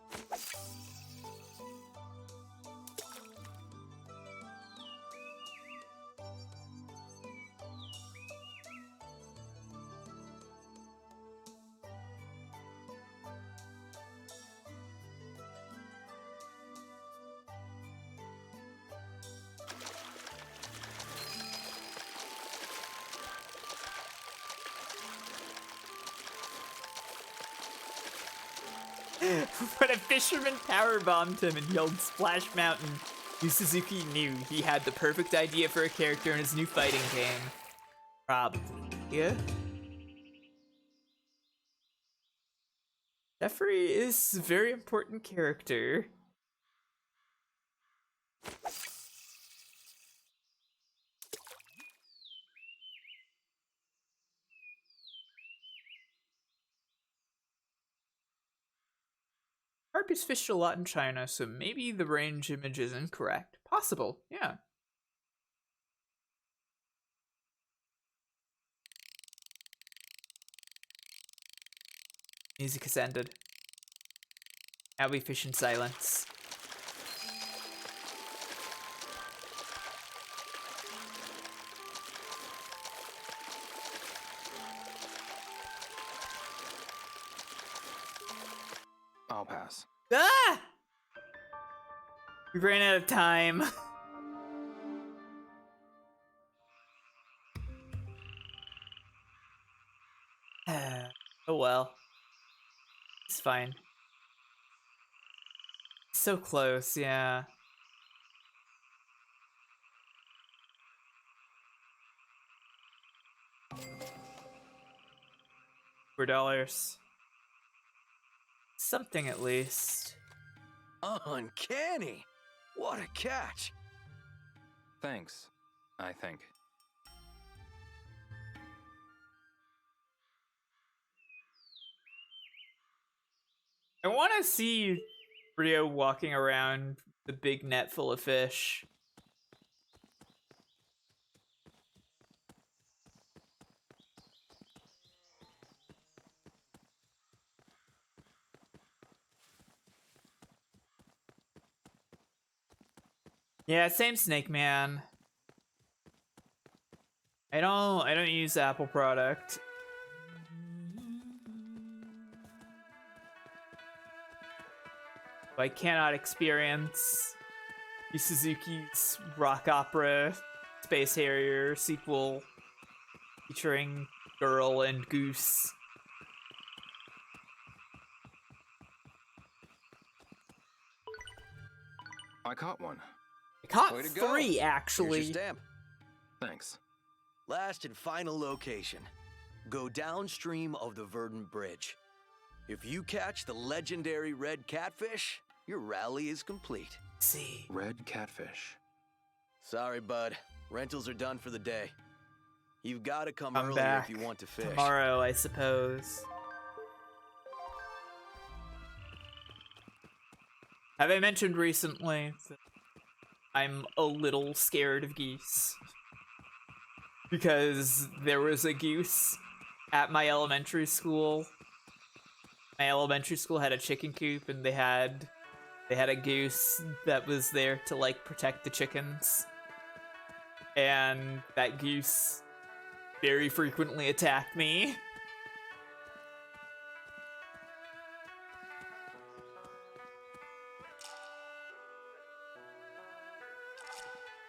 When a fisherman powerbombed him and yelled Splash Mountain, Yu Suzuki knew he had the perfect idea for a character in his new fighting game. Probably. Yeah? Jeffrey is a very important character. Carp is fished a lot in China, so maybe the range image is incorrect. Possible, yeah. Music has ended. Now we fish in silence. I'll pass. Ah! We ran out of time. Oh well. It's fine. So close, yeah. $4. Something at least. Uncanny! What a catch! Thanks, I think. I want to see Rio walking around the big net full of fish. Yeah, same Snake Man. I don't use Apple product. I cannot experience Yu Suzuki's rock opera Space Harrier sequel featuring Girl and Goose. I caught one. I caught Way to go. 3, actually. Here's your stamp. Thanks. Last and final location. Go downstream of the Verdant Bridge. If you catch the legendary red catfish, your rally is complete. See. Red catfish. Sorry, bud. Rentals are done for the day. You've got to come earlier back if you want to fish. tomorrow, I suppose. Have I mentioned recently that I'm a little scared of geese? Because there was a goose at my elementary school. My elementary school had a chicken coop, and they had a goose that was there to like protect the chickens. And that goose very frequently attacked me.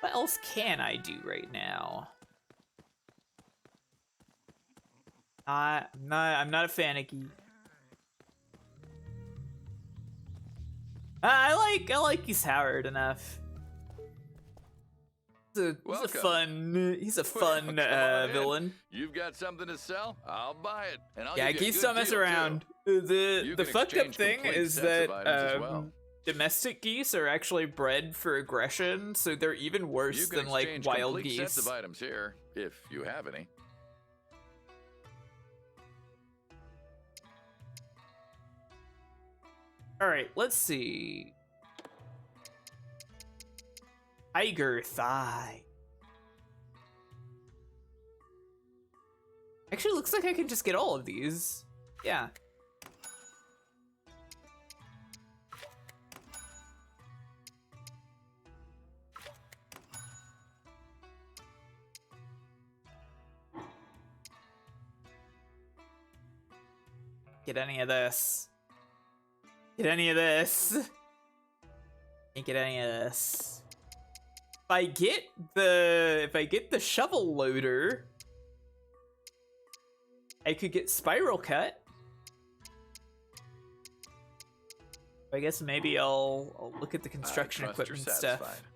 What else can I do right now? I'm not a fan of geese. I like Geese Howard enough. He's a fun villain. You've got something to sell? I'll buy it. And I'll Yeah, give you a geese good don't mess deal, around. too. The fucked up exchange thing complete is sets that of items as well. domestic geese are actually bred for aggression, so they're even worse You can than like exchange wild complete geese. sets of items here, if you have any. All right, let's see. Tiger thigh. Actually, looks like I can just get all of these. Yeah. get any of this. Get any of this. Can't get any of this. If I get the shovel loader, I could get spiral cut. I guess maybe I'll look at the construction I trust equipment you're stuff. satisfied.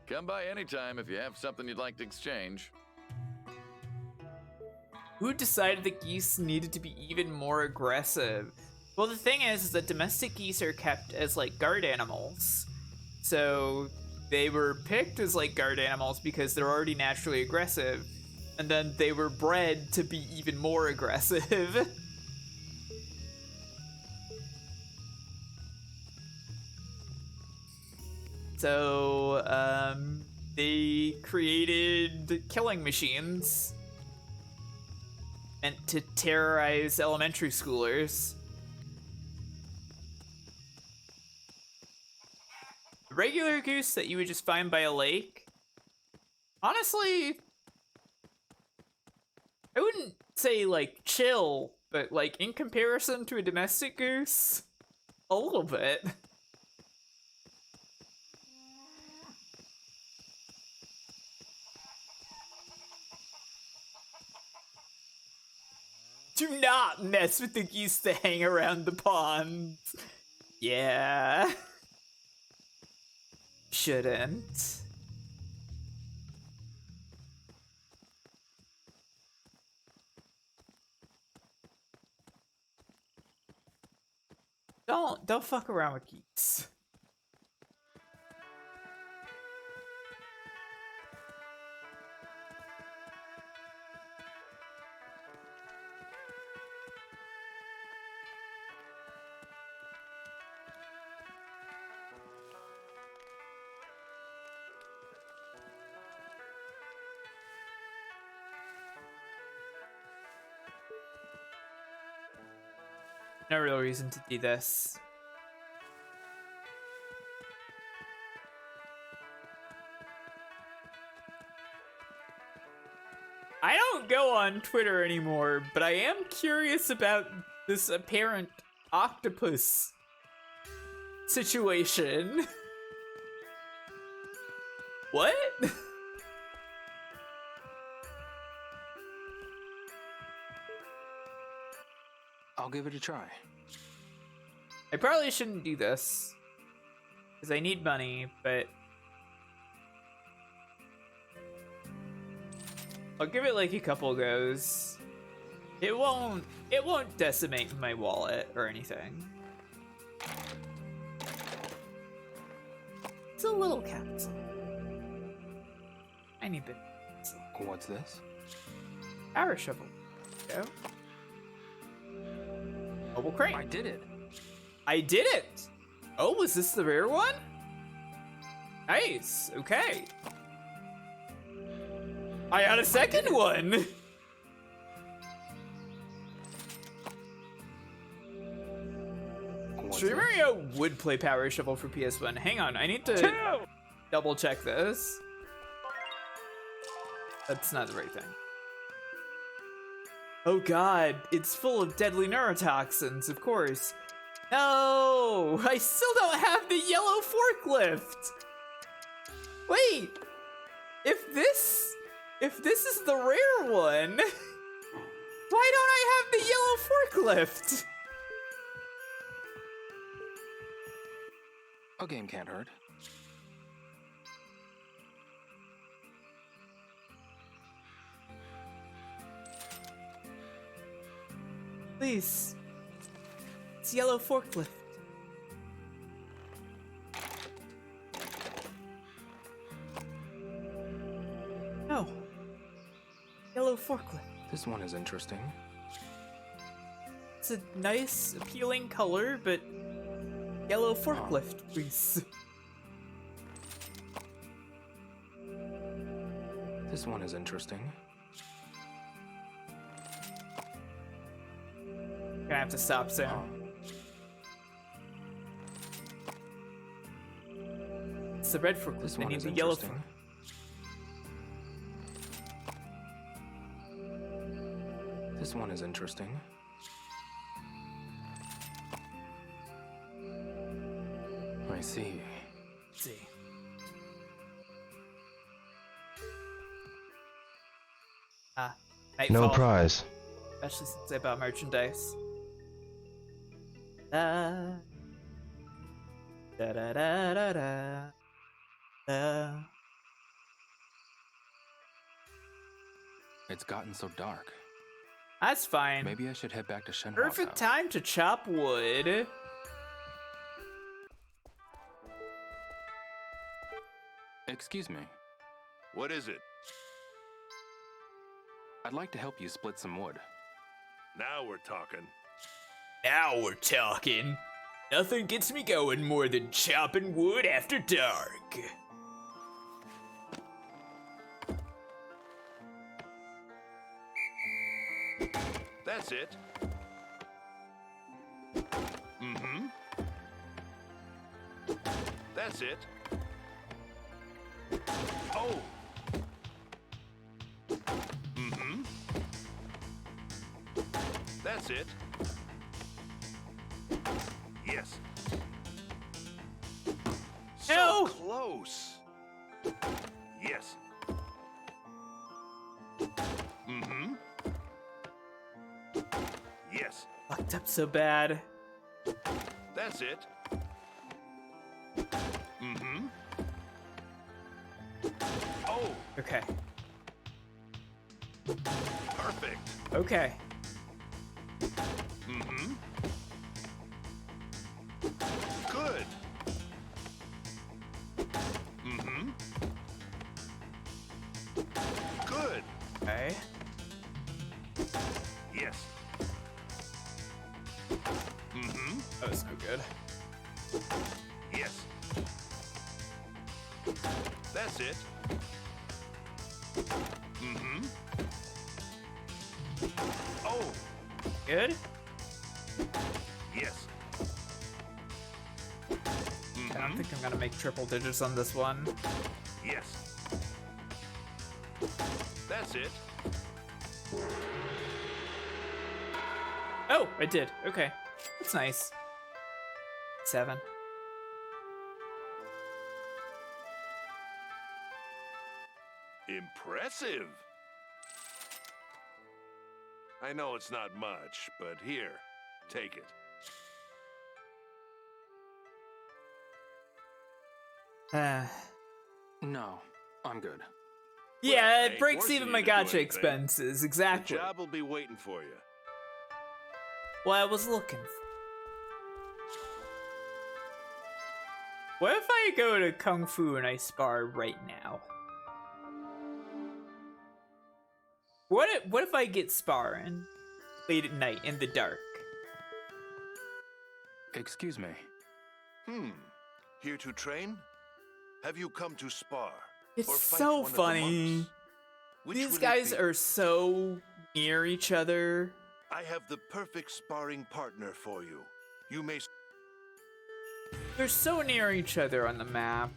Come by anytime if you have something you'd like to exchange. Who decided the geese needed to be even more aggressive? Well, the thing is that domestic geese are kept as like guard animals. So they were picked as like guard animals because they're already naturally aggressive. And then they were bred to be even more aggressive. So, they created killing machines meant to terrorize elementary schoolers. The regular goose that you would just find by a lake, honestly, I wouldn't say like chill, but like in comparison to a domestic goose, a little bit. Do not mess with the geese that hang around the pond. Yeah. Shouldn't. Don't fuck around with geese. No real reason to do this. I don't go on Twitter anymore, but I am curious about this apparent octopus situation. What? I'll give it a try. I probably shouldn't do this because I need money, but I'll give it like a couple goes. It won't decimate my wallet or anything. It's a little capsule. Tiny bit. What's this? Power shovel. Go. Mobile crane. I did it. I did it. Oh, was this the rare one? Nice. Okay. I got a second one. Streamer Mario would play Power Shovel for PS1. Hang on, I need to double check this. That's not the right thing. Oh god, it's full of deadly neurotoxins, of course. No, I still don't have the yellow forklift. Wait, if this is the rare one, why don't I have the yellow forklift? A game can't hurt. Please. It's yellow forklift. No. Yellow forklift. This one is interesting. It's a nice, appealing color, but yellow forklift, please. This one is interesting. Gonna have to stop soon. It's the red forklift. This I one need is the yellow interesting. This one is interesting. I see. Let's see. No Nightfall. prize. Especially since they bought merchandise. Da da da da da da. Da. It's gotten so dark. That's fine. Maybe I should head back to Shenmue's Perfect house. time to chop wood. Excuse me. What is it? I'd like to help you split some wood. Now we're talking. Now we're talking. Nothing gets me going more than chopping wood after dark. That's it. Mm-hmm. That's it. Oh. Mm-hmm. That's it. Yes. So No. close. Yes. Mm-hmm. Yes. Fucked up so bad. That's it. Mm-hmm. Oh, Okay. perfect. Okay. Mm-hmm. Good. Mm-hmm. Good. Okay. Yes. Mm-hmm. That was no good. Yes. That's it. Mm-hmm. Oh, Good? yes. I don't think I'm gonna make triple digits on this one. Yes. That's it. Oh, I did. Okay. That's nice. 7. Impressive. I know it's not much, but here, take it. No, I'm good. Yeah, it ain't breaks forcing even you my to do gacha anything. expenses. The Exactly. job will be waiting for you. What I was looking for. What if I go to Kung Fu and I spar right now? What if I get sparring late at night in the dark? Excuse me. Here to train? Have you come to spar? It's or fight so one of the funny. monks? Which These will it guys be? are so near each other. I have the perfect sparring partner for you. You may... They're so near each other on the map.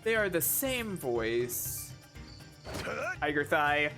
They are the same voice. Tiger Thigh.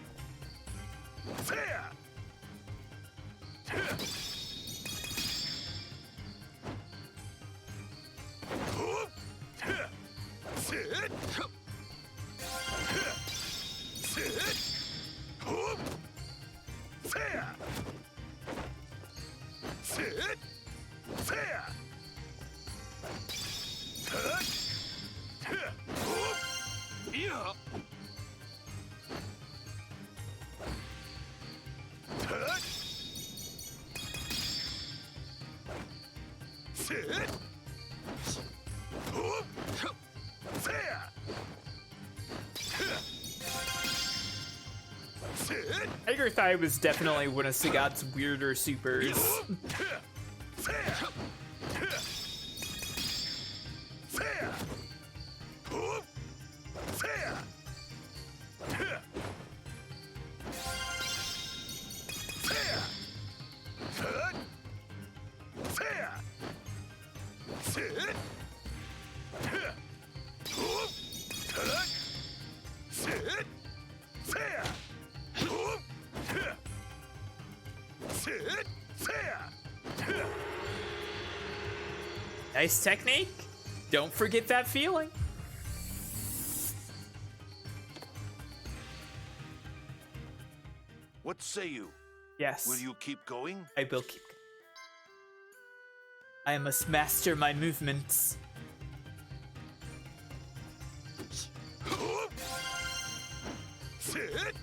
Tiger Thigh was definitely one of Sagat's weirder supers. Nice technique. don't forget that feeling. What say you? Yes. Will you keep going? I will keep going. I must master my movements. Sit.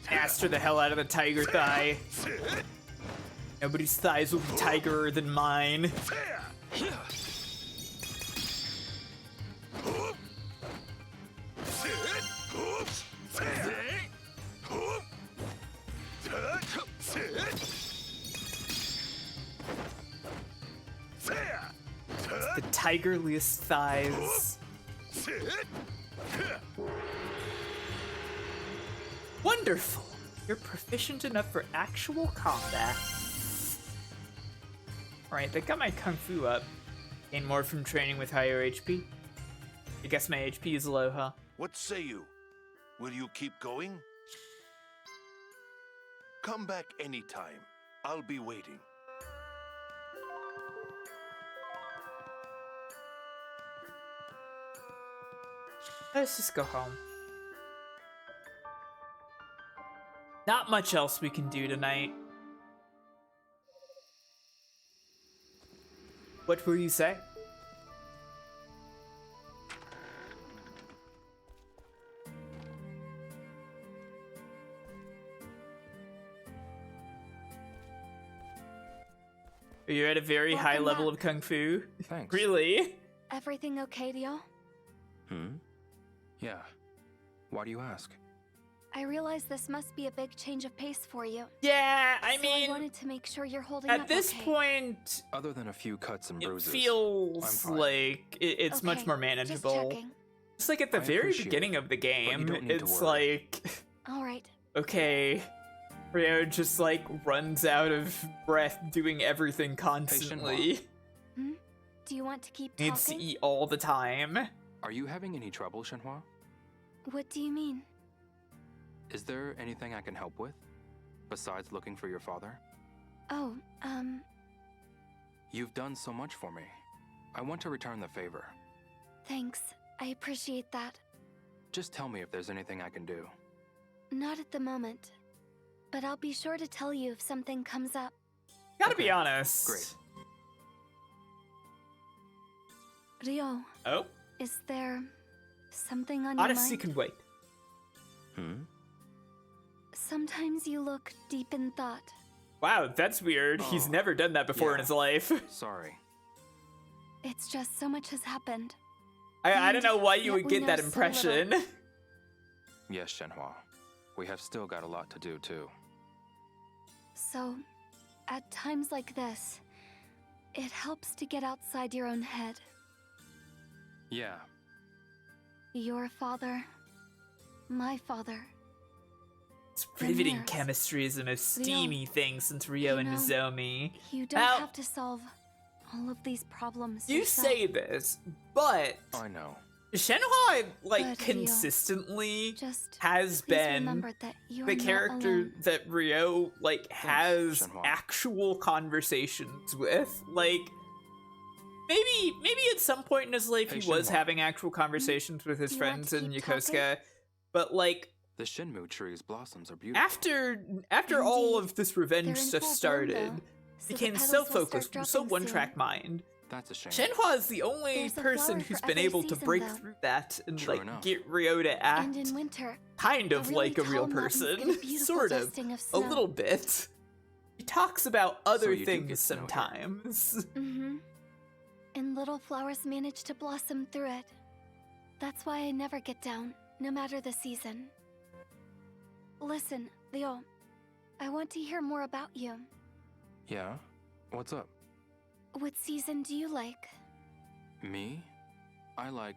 Master the hell out of the tiger thigh. Nobody's thighs will be tigerer than mine. The tigerliest thighs. Wonderful! You're proficient enough for actual combat. Alright, that got my kung fu up. Gain more from training with higher HP. I guess my HP is low, huh? What say you? Will you keep going? Come back anytime. I'll be waiting. Let's just go home. Not much else we can do tonight. What will you say? You're at a very high level of kung fu. Thanks. Really? Everything okay, Dio? Yeah. Why do you ask? I realize this must be a big change of pace for you. Yeah, I So mean, I wanted to make sure you're holding at up this okay. point, Other than a few cuts and it bruises, feels I'm fine. like it's much Okay, more just manageable. checking. It's like at the I very appreciate beginning it, of the but you game, don't need to it's worry. like, All right. okay, Rio just like runs out of breath doing everything Shenmue. constantly. Do you want to keep Needs to talking? eat all the time. Are you having any trouble, Shenhua? What do you mean? Is there anything I can help with? Besides looking for your father? Oh, You've done so much for me. I want to return the favor. thanks. I appreciate that. Just tell me if there's anything I can do. Not at the moment. But I'll be sure to tell you if something comes up. Gotta be honest. Great. Rio, Oh? is there something on your Odyssey mind? can wait. Sometimes you look deep in thought. Wow, that's weird. He's Oh, never done that before in yeah. his life. Sorry. It's just so much has happened. I don't know why you Yet would we get know that so impression. little. Yes, Shenhua. We have still got a lot to do, too. So, at times like this, it helps to get outside your own head. Yeah. Your father, my father. It's riveting theirs. chemistry is the most Rio, steamy thing since Rio you and know, Nozomi. You don't Now, have to solve all of these problems you yourself. say this, but I know. Shenhua, like, But Rio, consistently just has please been remember that you the are not character alone. that Rio, like, has Shenhua. actual conversations with. Like, maybe at some point in his life Hey, he was Shenhua. having actual conversations with his Do you want friends to in keep Yokosuka, but, like, The Shenmue tree's blossoms are beautiful. after all Indeed. of this They're revenge in stuff full bloom, started, though, so the became petals so will start focused, so dropping one-track soon. mind. That's a shame. Shenhua is the only There's a person flower who's for been every able to season, break though. through that and True like enough. get Rio to act And in winter, kind a of really like a real tall mountains person, get a beautiful sort of, dusting of a snow. little bit. He talks about other you do things get to know her. sometimes. Mm-hmm. And little flowers manage to blossom through it. That's why I never get down, no matter the season. Listen, Leo, I want to hear more about you. Yeah? What's up? What season do you like? Me? I like...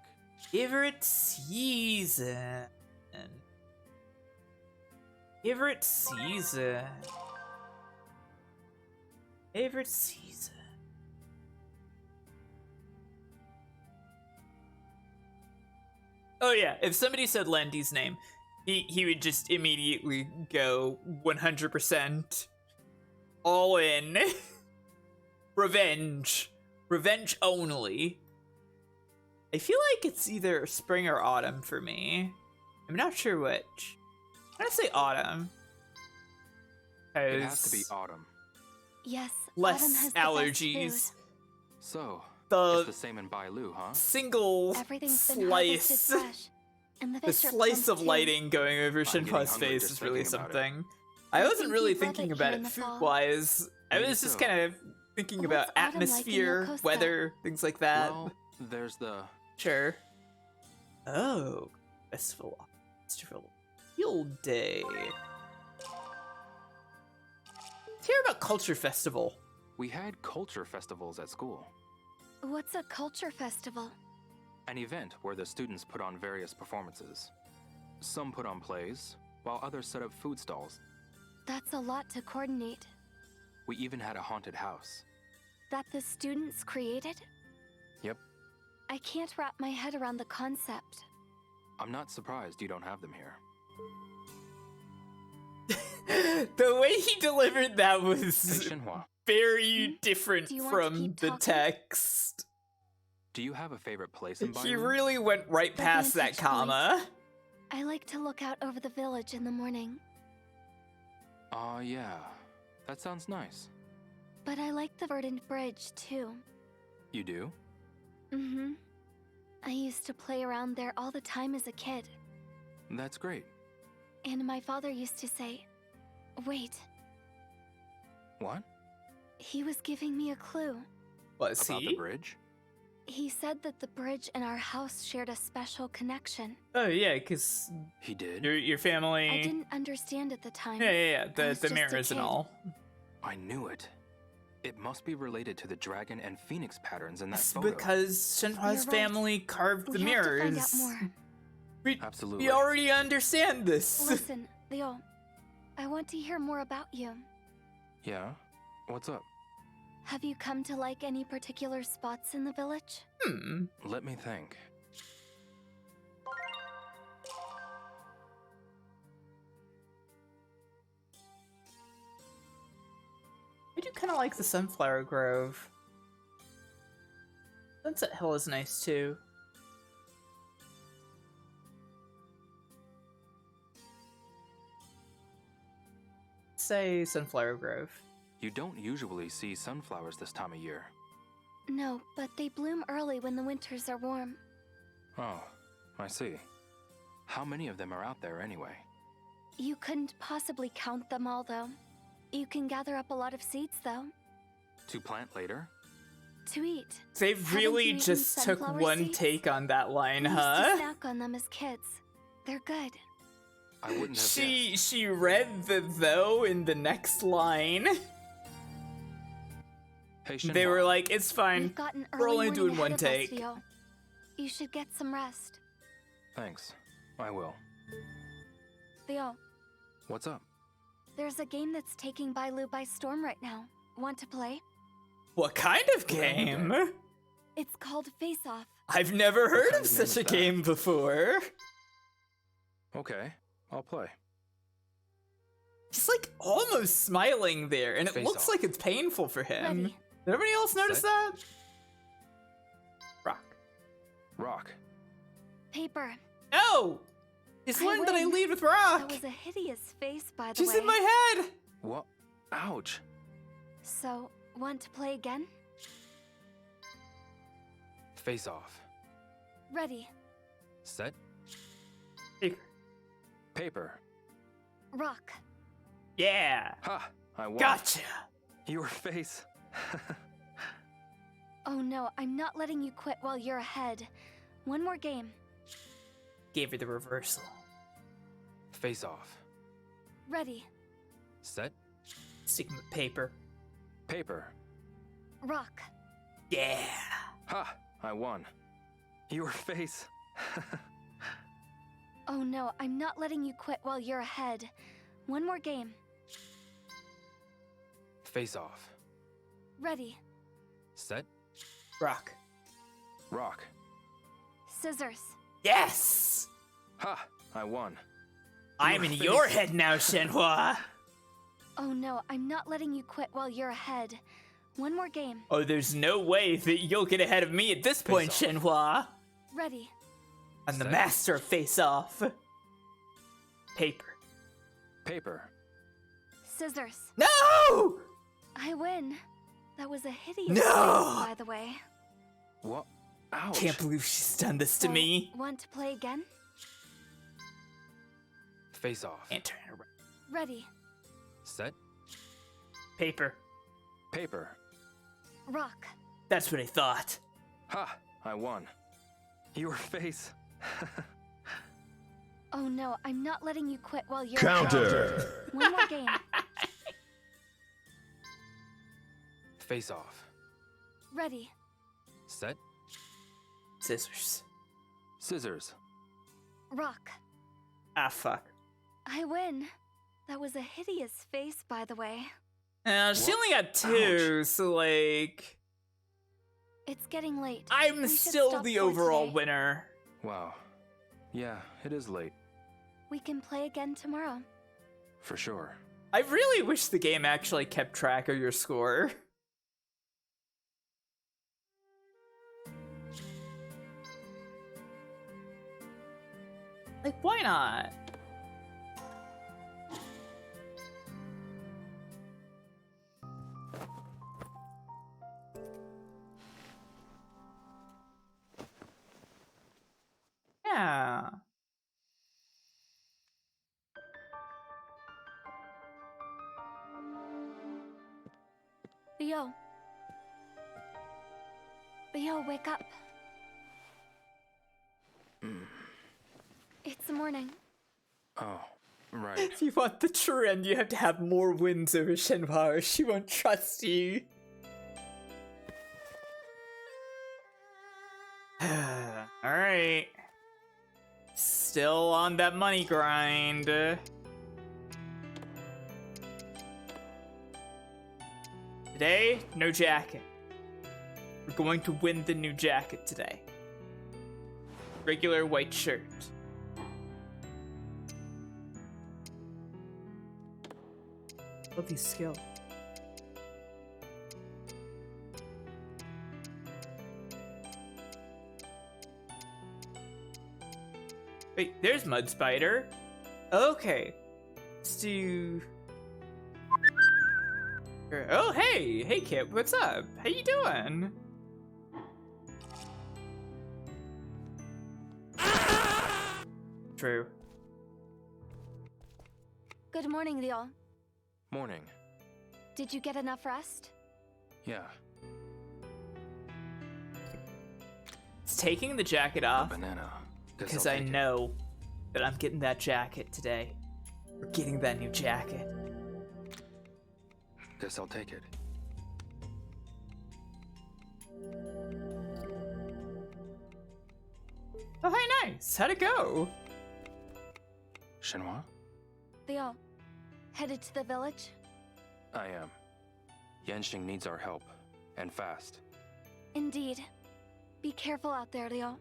Favorite season. Favorite season. Favorite season. Oh yeah, if somebody said Lendy's name, he would just immediately go 100% all in. Revenge. Revenge only. I feel like it's either spring or autumn for me. I'm not sure which. I'm gonna say autumn. It has to be autumn. Yes, Less autumn has the allergies. best food. So, The it's the same in Bailu, huh? single Everything's been harvested slice. fresh, and the The fish are slice plump of too. lighting going over getting Shenhua's hungry face just is really thinking about it. something. I I wasn't think really you'd love thinking it about here in it the fall. food-wise. I Maybe was just so. kind of thinking What's about autumn like in atmosphere, Yokosuka? weather, things like that. Well, there's the... Sure. Oh, festival field day. Let's hear about culture festival. We had culture festivals at school. What's a culture festival? An event where the students put on various performances. Some put on plays, while others set up food stalls. That's a lot to coordinate. We even had a haunted house. That the students created? Yep. I can't wrap my head around the concept. I'm not surprised you don't have them here. The way he delivered that was Hey, Shenhua, very different Do you want to from keep the talking? text. do you have a favorite place in Bailu? He really went right The past that vantage point. comma. I like to look out over the village in the morning, Yeah. That sounds nice. but I like the verdant bridge too. You do? Mm-hmm. I used to play around there all the time as a kid, That's great. and my father used to say, "Wait." What? He was giving me a clue. Was About he? the bridge? He said that the bridge and our house shared a special connection. Oh yeah, because He did? your family. I didn't understand at the time. Yeah. I The was just a mirrors and kid. all. I knew it. It must be related to the dragon and phoenix patterns in that It's photo. because Shenhua's You're right. family carved the We have to find out mirrors. more. Absolutely. We already understand this. Listen, Leo, I want to hear more about you. Yeah? What's up? Have you come to like any particular spots in the village? Let me think. I do kind of like the Sunflower Grove. Sunset Hill is nice too. Say Sunflower Grove. You don't usually see sunflowers this time of year. No, but they bloom early when the winters are warm. Oh, I see. How many of them are out there anyway? You couldn't possibly count them all, though. You can gather up a lot of seeds, though, To plant later? to eat. They Haven't really you eaten just took sunflower one seeds? take on that line, We used to huh? snack on them as kids. They're good. I wouldn't have She read the though in the next line. Hey, They Shenhua. were like, it's fine. We've got an We're early only morning doing ahead one of us, take. Theo. You should get some rest. Thanks. I will. Theo, What's up? there's a game that's taking Bailu by storm right now. Want to play? What kind of game? It's called Face Off. I've never heard kind of of name such a is that? game before. Okay, I'll play. He's like almost smiling there, and it Face looks off. like it's painful for him. Ready. Did everybody else notice Set. that? Rock. Rock. Paper. No! He's I learned that I win. lead with rock. That was a hideous face, by the She's way. in my head. What? Ouch. So, want to play again? Face off. Ready. Set. Paper. Paper. Rock. Yeah. Ha! I won. Gotcha! Your face. Oh no, I'm not letting you quit while you're ahead. One more game. Gave her the reversal. Face off. Ready. Set. Sticking with paper. Paper. Rock. Yeah! Ha! I won. Your face. Oh no, I'm not letting you quit while you're ahead. One more game. Face off. Ready. Set. Rock. Rock. Scissors. Yes! Ha! I won. I'm in your head now, Shenhua! Oh no, I'm not letting you quit while you're ahead. One more game. Oh, there's no way that you'll get ahead of me at this point, Shenhua! Ready. I'm the master of face-off. Paper. Paper. Scissors. No! I win. That was a hideous No! face, by the way. What? Ouch. Can't believe she's done this to me. Want to play again? Face off. And turn it around. Ready. Set. Paper. Paper. Rock. That's what I thought. Ha! I won. Your face. Oh no, I'm not letting you quit while you're Counter! One more game. Face off. Ready. Set. Scissors. Scissors. Rock. Ah, fuck. I win. That was a hideous face, by the way. She only got 2, so like... It's getting late. I'm We should still stop the for overall today. winner. Wow. Yeah, it is late. We can play again tomorrow. For sure. I really wish the game actually kept track of your score. Like, why not? Yeah. Leo. Leo, wake up. It's morning. Oh, right. If you want the true end, you have to have more wins over Shenhua or she won't trust you. Alright. Still on that money grind. Today, no jacket. We're going to win the new jacket today. Regular white shirt. Love these skills. Wait, there's Mud Spider. Okay. Let's do... Oh, hey! Hey, Kip, what's up? How you doing? True. Good morning, Leo. Morning. Did you get enough rest? Yeah. It's taking the jacket off. Banana. Because I know that I'm getting that jacket today. We're getting that new jacket. Guess I'll take it. Oh, hey, nice. How'd it go? Shenhua? Leo, headed to the village? I am. Yanxing needs our help, and fast. Indeed. Be careful out there, Leo.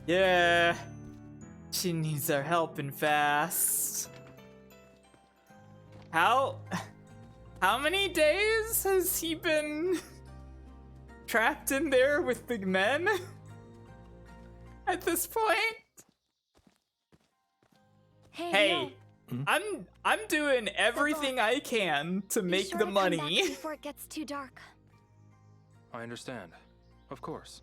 Yeah. She needs our help and fast. How many days has he been trapped in there with big men? At this point? Hey, I'm doing everything I can to make the money. Before it gets too dark. I understand. Of course.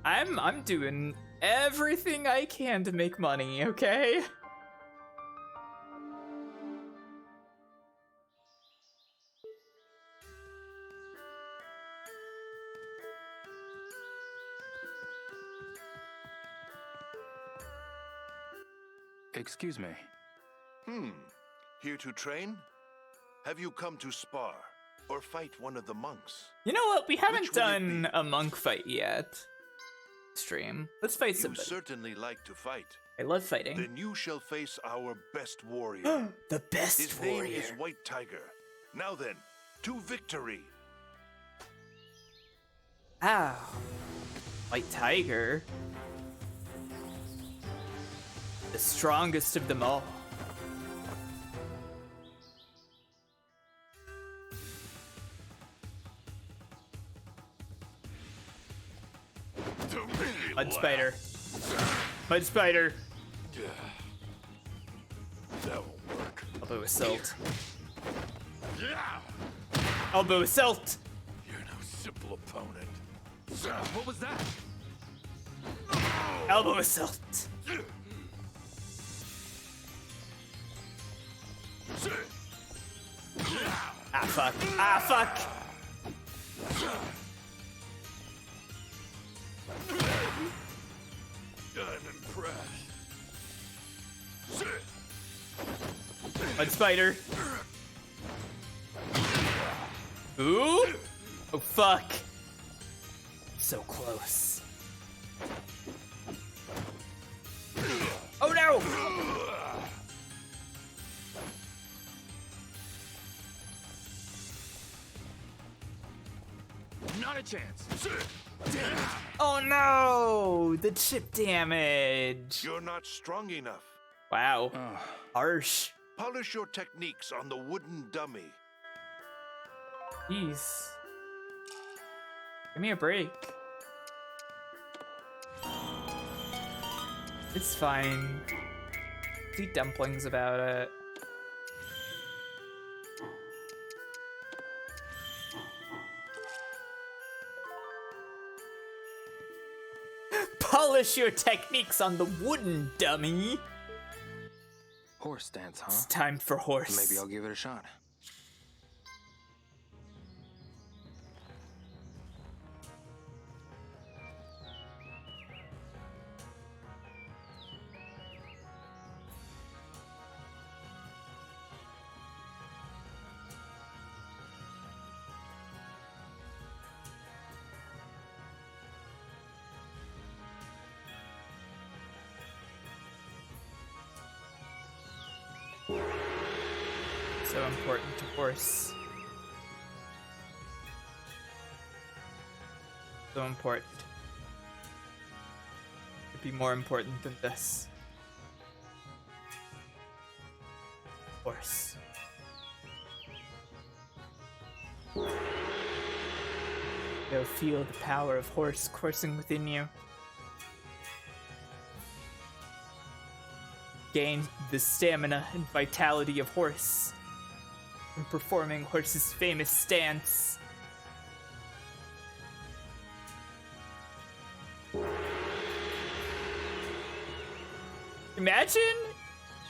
I'm doing everything I can to make money, okay? Excuse me. Here to train? Have you come to spar or fight one of the monks? You know what? We haven't Which will it done a monk fight yet. Stream. Let's fight You somebody. certainly like to fight. I love fighting. Then you shall face our best warrior. The best His warrior. name is White Tiger. Now then, to victory. Ow. White Tiger. The strongest of them all. Mud spider. Mud spider. That won't work. Elbow assault. Elbow assault. You're no simple opponent. What was that? Elbow assault. Ah fuck. Ah fuck. I'm impressed. Mud spider. Ooh. Oh fuck. So close. Oh no! Not a chance. Oh no! The chip damage. You're not strong enough. Wow. Harsh. Polish your techniques on the wooden dummy. Jeez. Give me a break. It's fine. Eat dumplings about it. Polish your techniques on the wooden dummy. Horse dance, huh? It's time for horse. Maybe I'll give it a shot. So important to horse. So important. Could be more important than this. Horse. You'll feel the power of horse coursing within you. Gain the stamina and vitality of horse from performing horse's famous stance. Imagine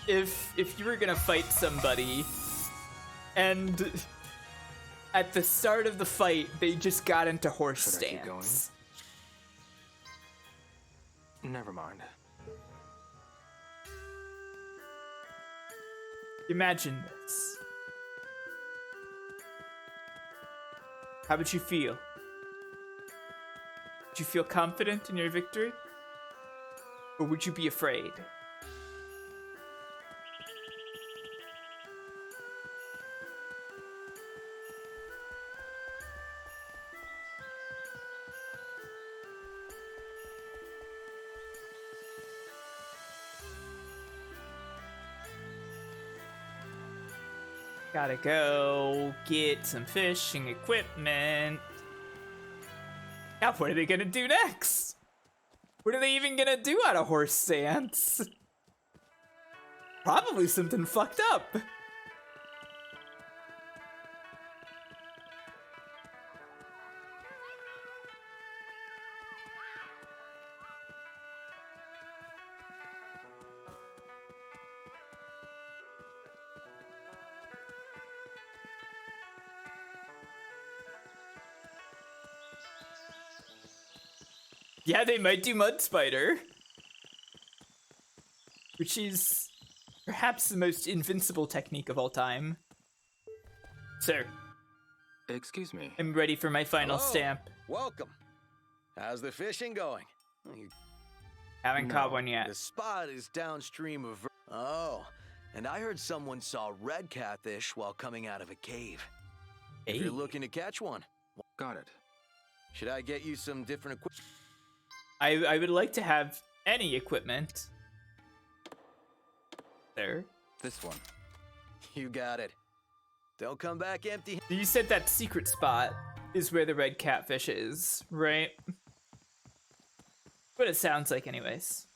if you were gonna fight somebody and at the start of the fight they just got into horse Should I keep stance. going? Never mind. Imagine this. How would you feel? Would you feel confident in your victory? Or would you be afraid? Gotta go get some fishing equipment. Now, what are they gonna do next? What are they even gonna do out of horse stance? Probably something fucked up. Yeah, they might do Mud Spider. Which is perhaps the most invincible technique of all time. Sir. Excuse me. I'm ready for my final Hello. stamp. Welcome. How's the fishing going? Haven't caught one yet. The spot is downstream of... Oh, and I heard someone saw red catfish while coming out of a cave. If you're looking to catch one. Got it. Should I get you some different equipment? I would like to have any equipment. There. This one. You got it. Don't come back empty. You said that secret spot is where the red catfish is, right? What it sounds like anyways.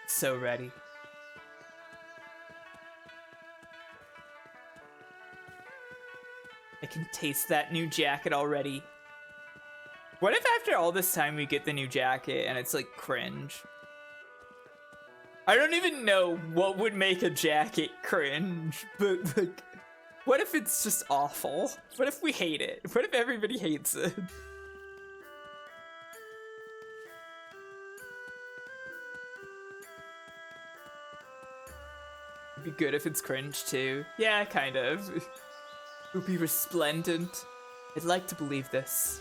So ready. I can taste that new jacket already. What if after all this time we get the new jacket and it's like cringe? I don't even know what would make a jacket cringe, but like, what if it's just awful? What if we hate it? What if everybody hates it? It'd be good if it's cringe too. Yeah, kind of. It would be resplendent. I'd like to believe this.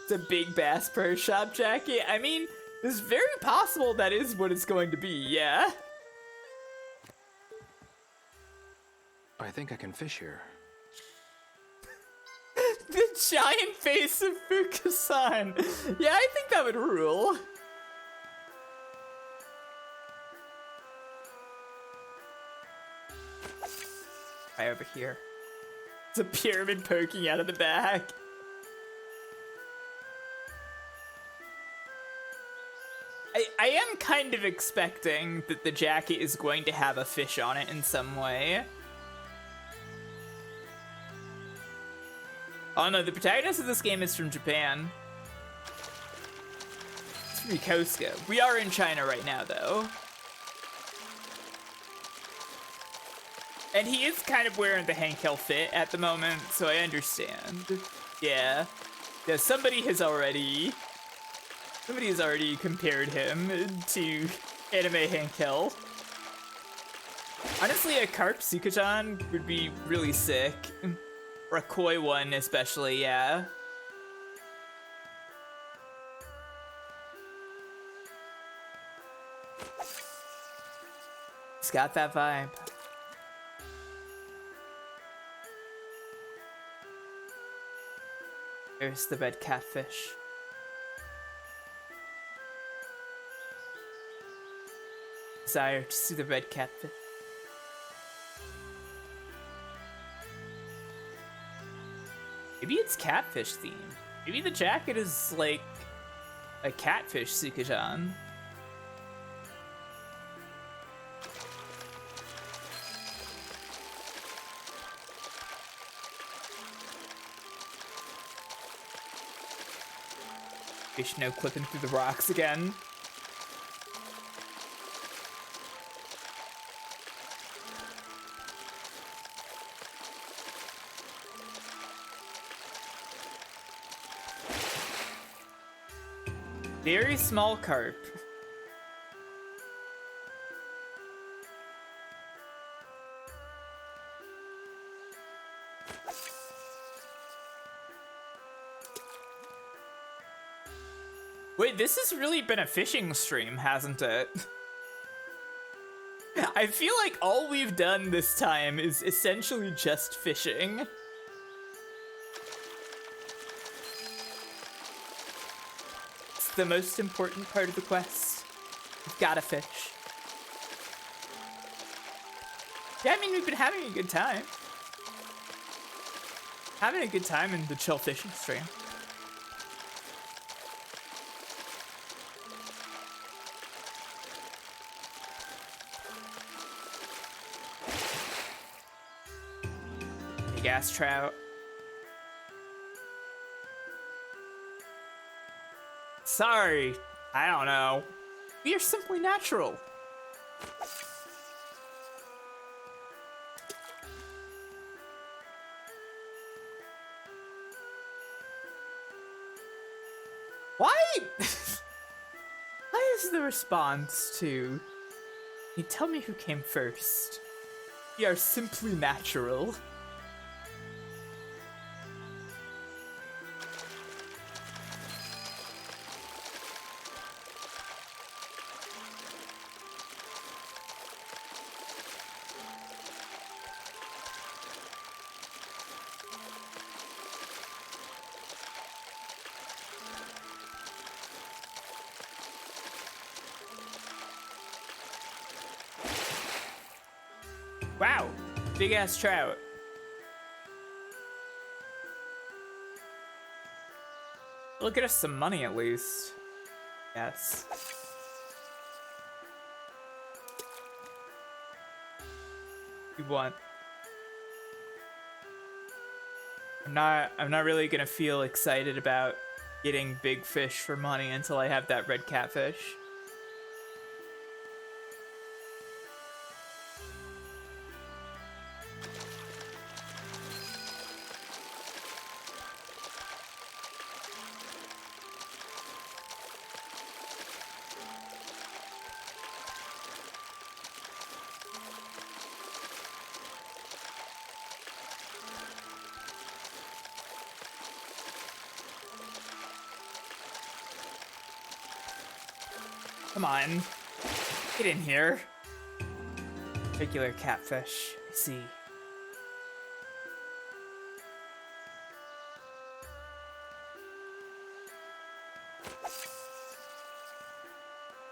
It's a big Bass Pro Shop jacket. I mean, it's very possible that is what it's going to be, yeah? I think I can fish here. The giant face of Fukasan. Yeah, I think that would rule. Right over here. It's a pyramid poking out of the back. I am kind of expecting that the jacket is going to have a fish on it in some way. Oh no, the protagonist of this game is from Japan. It's from Yokosuka. We are in China right now, though. And he is kind of wearing the Hank Hill fit at the moment, so I understand. Yeah. Yeah, somebody has already compared him to anime Hank Hill. Honestly, a carp Sukajan would be really sick. Or a koi one, especially, yeah. It's got that vibe. There's the red catfish. Desire to see the red catfish. Maybe it's catfish themed. Maybe the jacket is like a catfish Sukajan. Fish no clipping through the rocks again. Very small carp. Wait, this has really been a fishing stream, hasn't it? I feel like all we've done this time is essentially just fishing. The most important part of the quest. We've gotta fish. Yeah, I mean, we've been having a good time. Having a good time in the chill fishing stream. Big ass trout. Sorry, I don't know. We are simply natural. Why? Why is the response to, you tell me who came first? We are simply natural. Wow, big ass trout. Look at us some money at least. Yes. We want. I'm not really gonna feel excited about getting big fish for money until I have that red catfish. Come on. Get in here. Regular catfish. I see.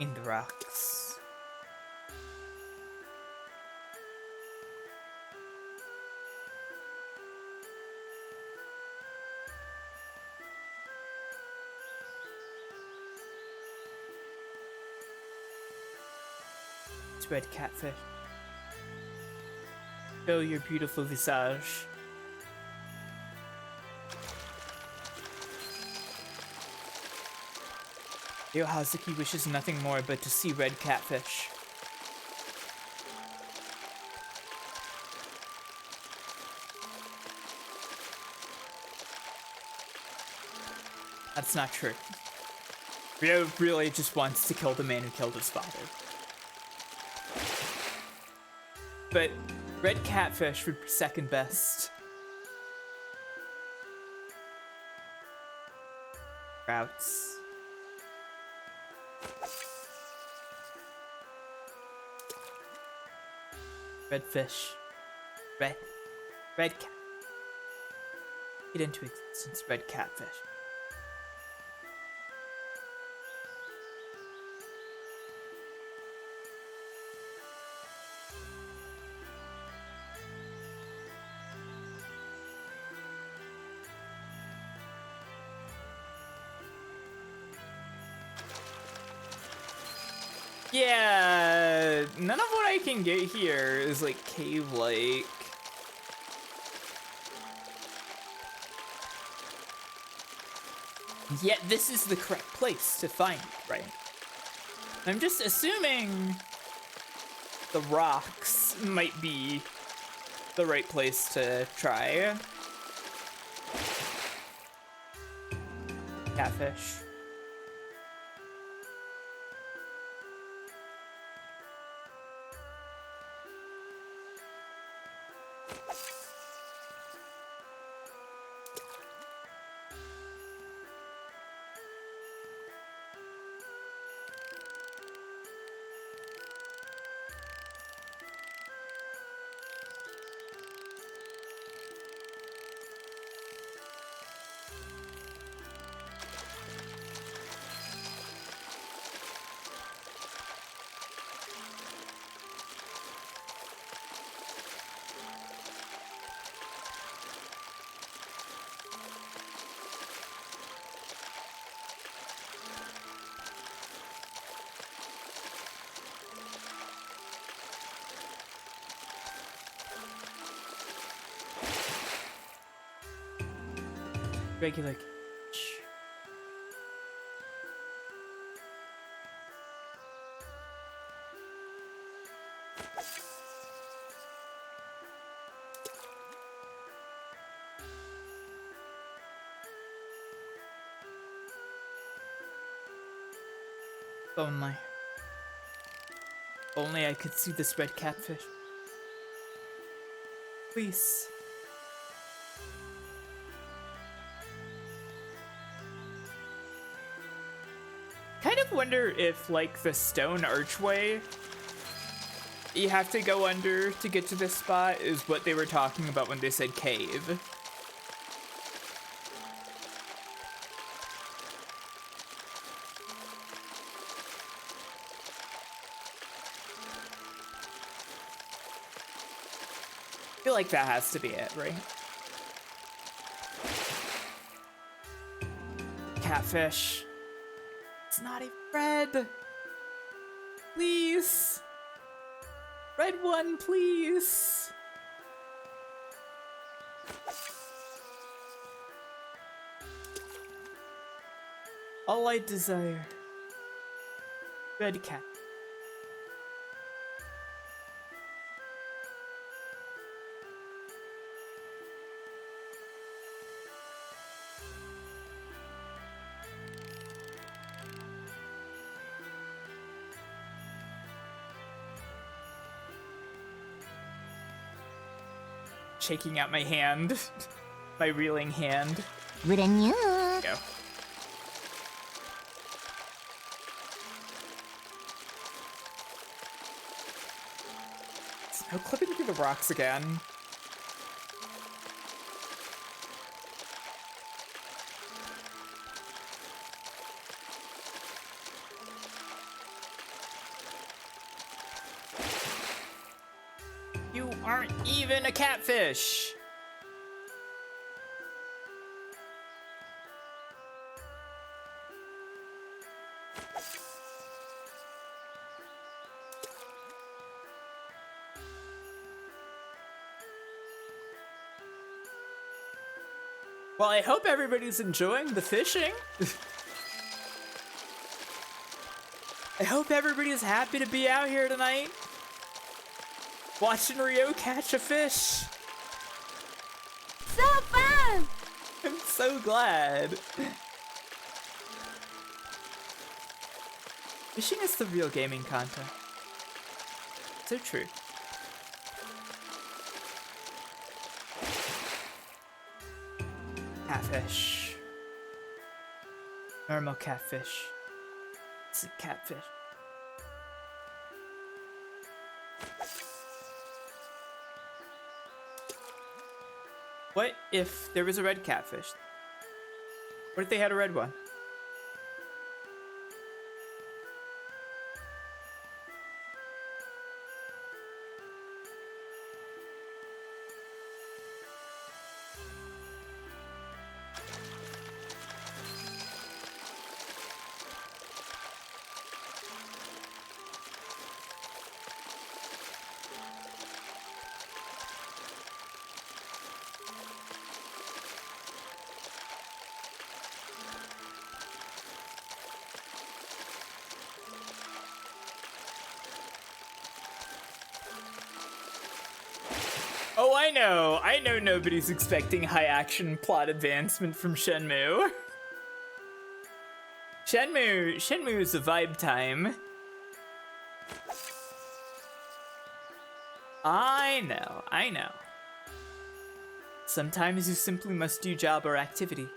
In the rocks. It's red catfish. Show your beautiful visage. Yo Hazuki wishes nothing more but to see red catfish. That's not true. Ryo really just wants to kill the man who killed his father. But red catfish would be second best. Routes. Red fish. Red cat. Get into existence, red catfish. Yeah, none of what I can get here is like cave-like. Yet this is the correct place to find it, right? I'm just assuming the rocks might be the right place to try. Catfish. Regular catch. Only. Only I could see this red catfish. Please. Kind of wonder if, like, the stone archway you have to go under to get to this spot is what they were talking about when they said cave. I feel like that has to be it, right? Catfish. It's not even red. Please. Red one, please. All I desire. Red cat. Shaking out my hand. My reeling hand. Renew. Go. Snow clipping through the rocks again. You aren't even a catfish. Well, I hope everybody's enjoying the fishing. I hope everybody's happy to be out here tonight. Watching Rio catch a fish. So fun! I'm so glad. Fishing is the real gaming content. So true. Catfish. Normal catfish. It's a catfish. What if there was a red catfish? What if they had a red one? Oh, I know nobody's expecting high action plot advancement from Shenmue. Shenmue is a vibe time. I know. Sometimes you simply must do job or activity.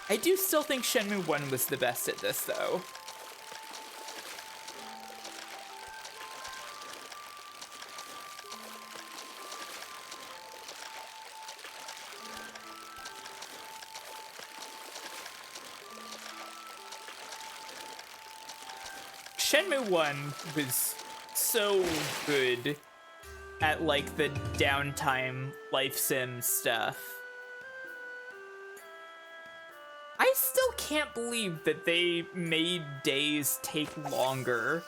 I do still think Shenmue 1 was the best at this, though. Shenmue 1 was so good at, like, the downtime life sim stuff. I still can't believe that they made days take longer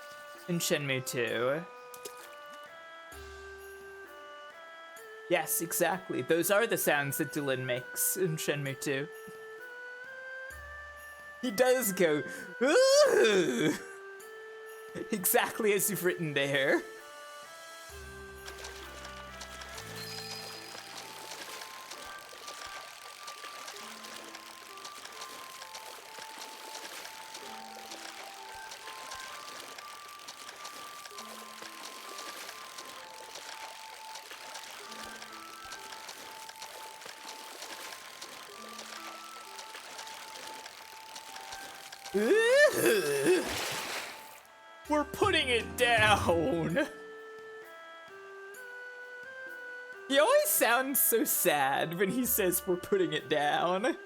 in Shenmue 2. Yes, exactly. Those are the sounds that Dylan makes in Shenmue 2. He does go, ooh! Exactly as you've written there. We're putting it down. He always sounds so sad when he says we're putting it down.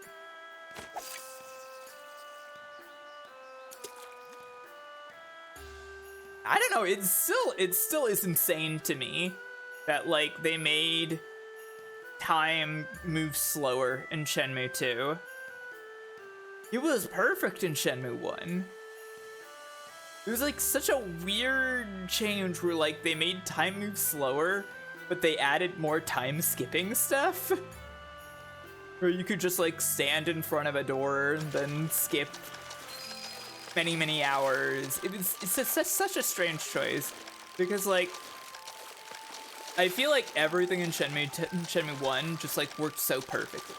I don't know, it still is insane to me that like they made time move slower in Shenmue 2. It was perfect in Shenmue 1. It was like such a weird change where like they made time move slower, but they added more time skipping stuff. Where you could just like stand in front of a door and then skip many hours. It's such a strange choice because like I feel like everything in Shenmue 1 just like worked so perfectly.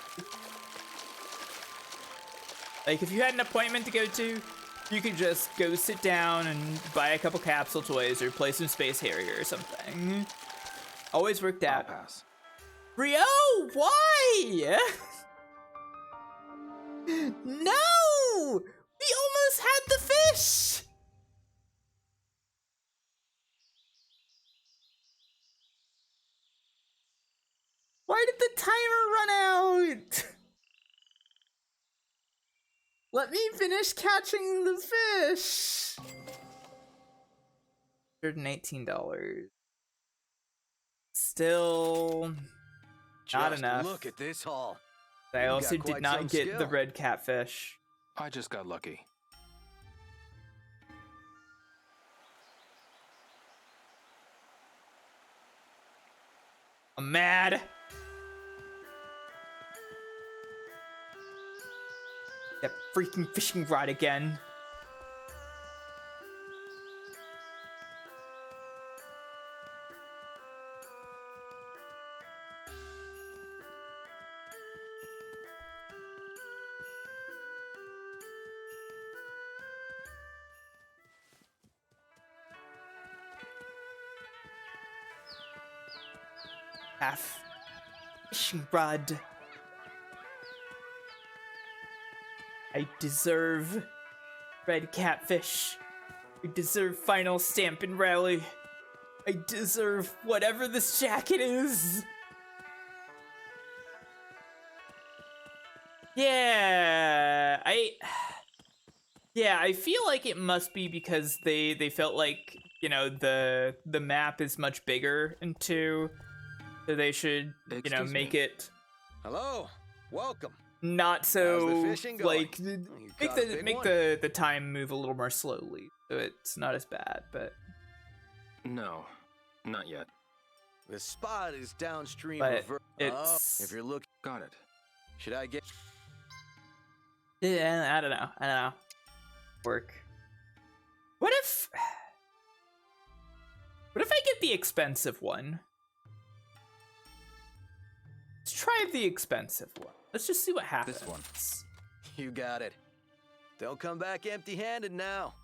Like if you had an appointment to go to, you could just go sit down and buy a couple capsule toys or play some Space Harrier or something. Always worked out. I'll pass. Rio, why? No! We almost had the fish! Why did the timer run out? Let me finish catching the fish. $118. Still not enough. Look at this haul. I also did not get the red catfish. I just got lucky. I'm mad. That freaking fishing rod again. Half fishing rod. I deserve red catfish. I deserve final stamp and rally. I deserve whatever this jacket is. Yeah, I feel like it must be because they felt like, you know, the map is much bigger in 2. So they should, you know, make it. Hello, welcome. Not so How's the fishing going? like make the time move a little more slowly, so it's not as bad. But No, not yet. The spot is downstream. But it's if you're looking, got it. Should I get? Yeah, I don't know. Work. What if I get the expensive one? Let's try the expensive one. Let's just see what happens. This one. You got it. Don't come back empty-handed now.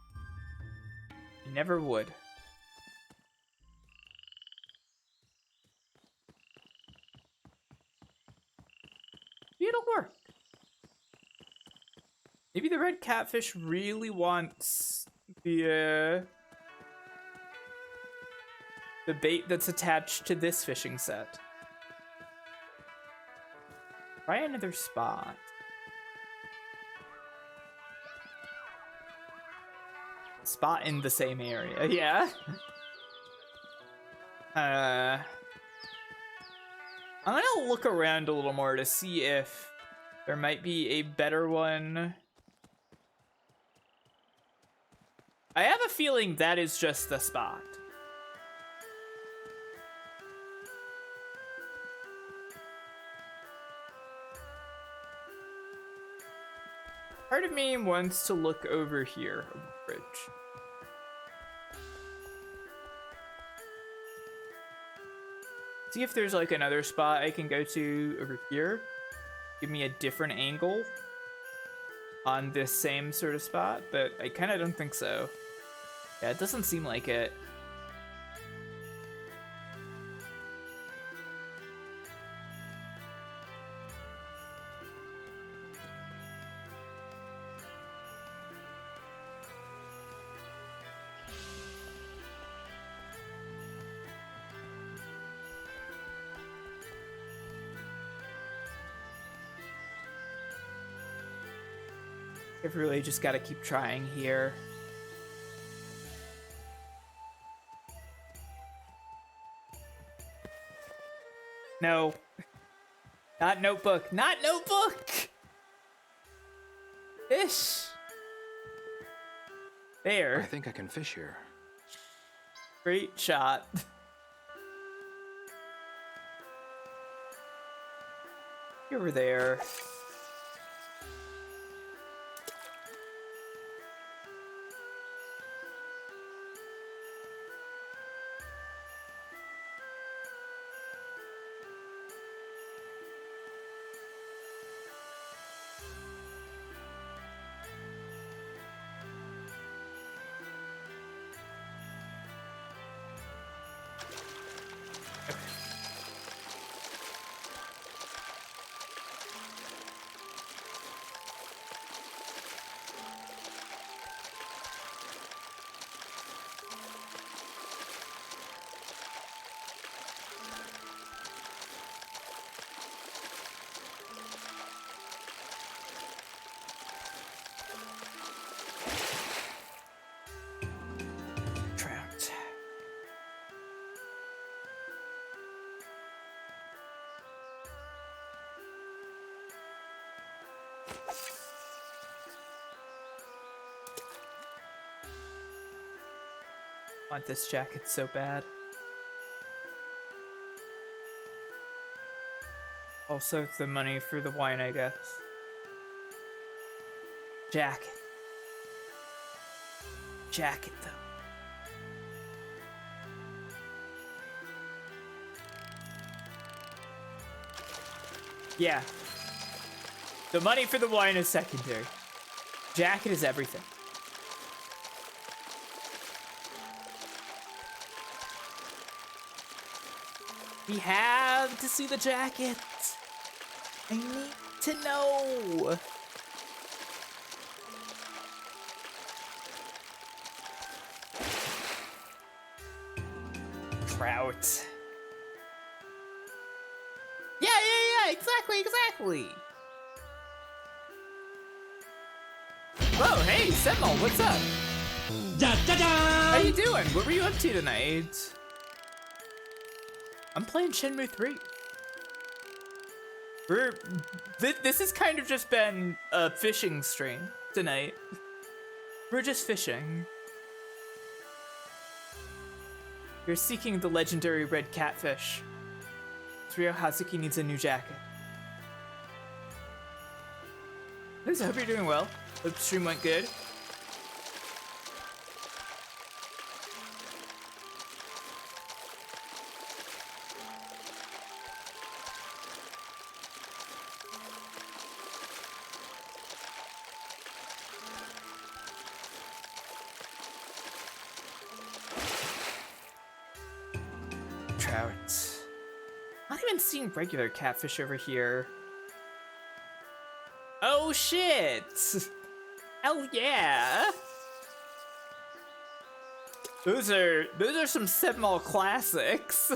You never would. It'll work. Maybe the red catfish really wants the bait that's attached to this fishing set. Try another spot. Spot in the same area, yeah. I'm gonna look around a little more to see if there might be a better one. I have a feeling that is just the spot. Part of me wants to look over here on the bridge. See if there's like another spot I can go to over here. Give me a different angle on this same sort of spot, but I kind of don't think so. Yeah, it doesn't seem like it. I've really just got to keep trying here. No. Not notebook. Not notebook! Fish! There. I think I can fish here. Great shot. You were there. Trout. Want this jacket so bad. Also, the money for the wine, I guess. Jacket. Jacket, though. Yeah. The money for the wine is secondary. Jacket is everything. We have to see the jacket. I need to know. Trout. Yeah, exactly. Whoa, hey, Sentinel, what's up? How you doing? What were you up to tonight? I'm playing Shenmue 3. This has kind of just been a fishing stream tonight. We're just fishing. You're seeking the legendary red catfish. Ryo Hazuki needs a new jacket. Liz, I hope you're doing well. Hope the stream went good. Trout. Not even seeing regular catfish over here. Oh shit! Hell yeah! Those are some Sentinel classics.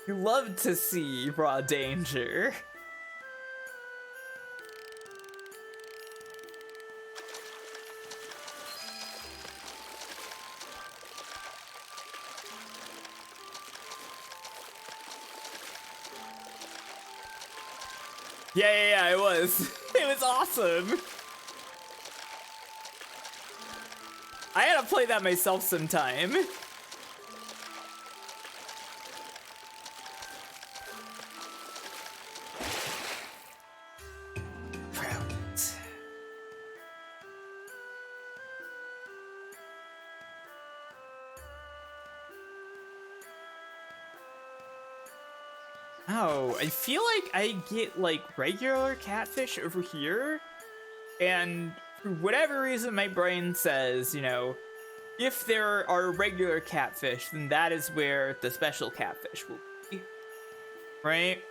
You love to see raw danger. Yeah, it was. It was awesome. I had to play that myself sometime. Trout. Oh, I feel like I get like regular catfish over here, and for whatever reason my brain says, you know, if there are regular catfish, then that is where the special catfish will be, right?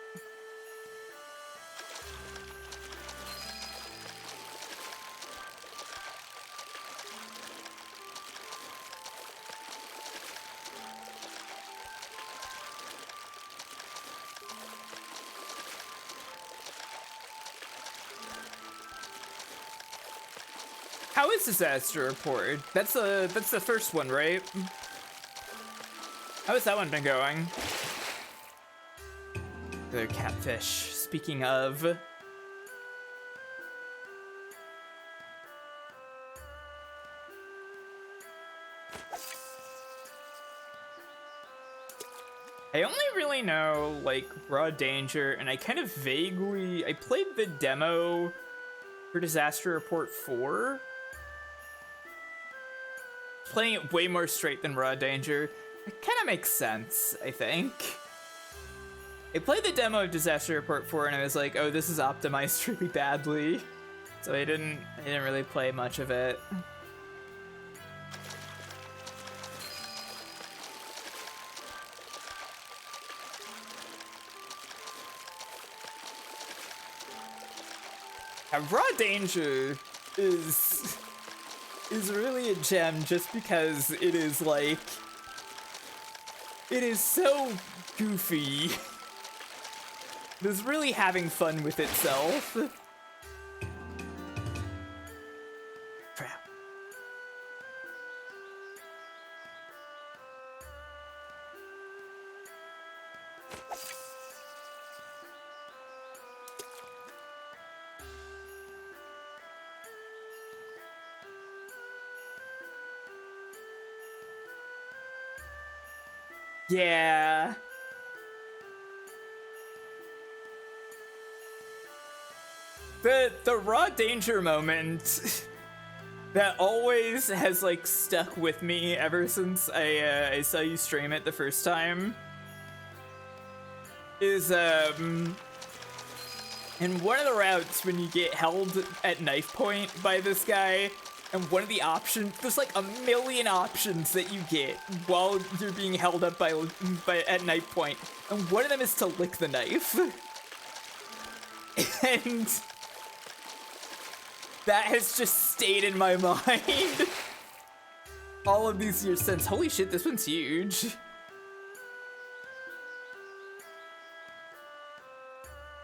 How is disaster report? That's the first one, right? How has that one been going? The catfish. Speaking of. I only really know, like, Raw Danger, and I kind of vaguely... I played the demo for Disaster Report 4. Playing it way more straight than Raw Danger. It kind of makes sense, I think. I played the demo of Disaster Report 4, and I was like, oh, this is optimized really badly. So I didn't really play much of it. Raw Danger is really a gem just because it is like, it is so goofy. It is really having fun with itself. Crap. Yeah. The Raw Danger moment that always has like stuck with me ever since I saw you stream it the first time is in one of the routes when you get held at knife point by this guy, and one of the options, there's like a million options that you get while you're being held up by at knife point, and one of them is to lick the knife. And that has just stayed in my mind all of these years since. Holy shit, this one's huge.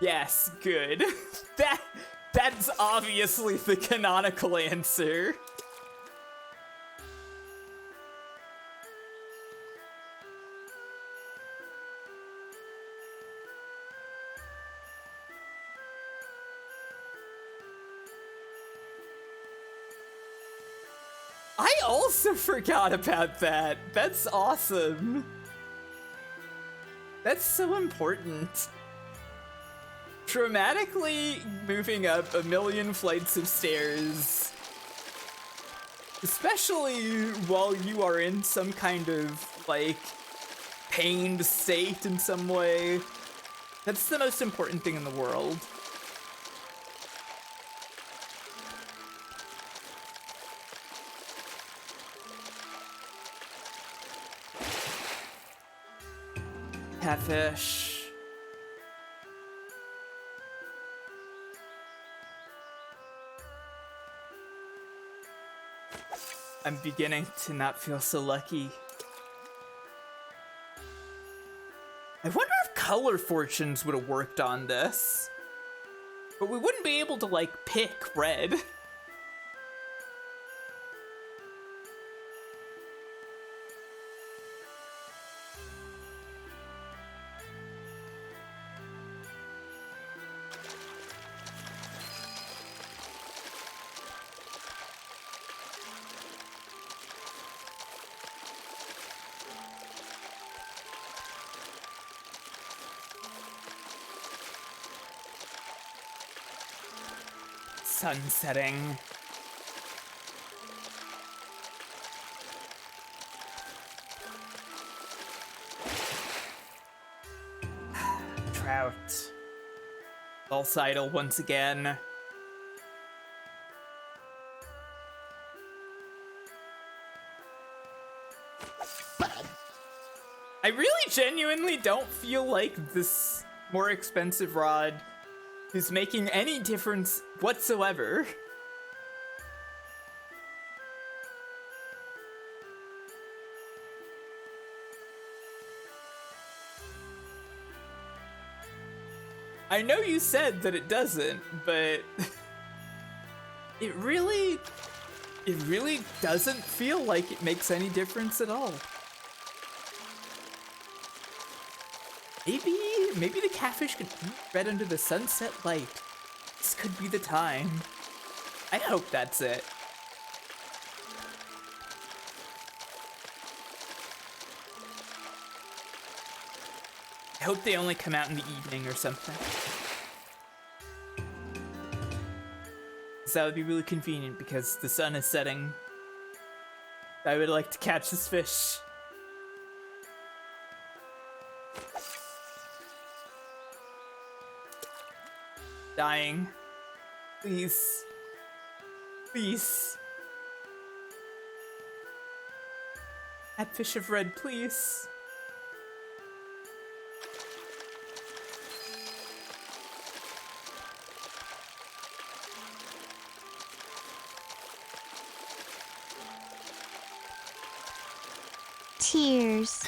Yes, good. That's obviously the canonical answer. I also forgot about that. That's awesome. That's so important. Dramatically moving up a million flights of stairs, especially while you are in some kind of, like, pained state in some way. That's the most important thing in the world. Catfish. I'm beginning to not feel so lucky. I wonder if color fortunes would have worked on this. But we wouldn't be able to, like, pick red. Sun setting. Trout. False idol once again. I really genuinely don't feel like this more expensive rod is making any difference whatsoever. I know you said that it doesn't, but it really It really doesn't feel like it makes any difference at all. Maybe the catfish could eat red under the sunset light. This could be the time. I hope that's it. I hope they only come out in the evening or something. So that would be really convenient because the sun is setting. I would like to catch this fish. Dying. Please. Please. Catfish of red, please. Tears.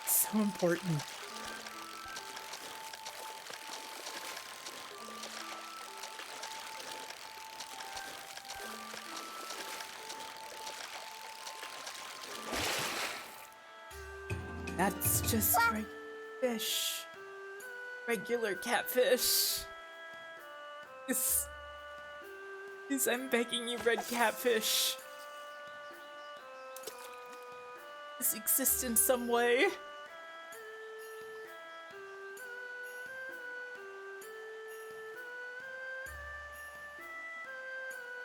So important. That's just right fish. Regular catfish. Please, I'm begging you, red catfish. This exists in some way.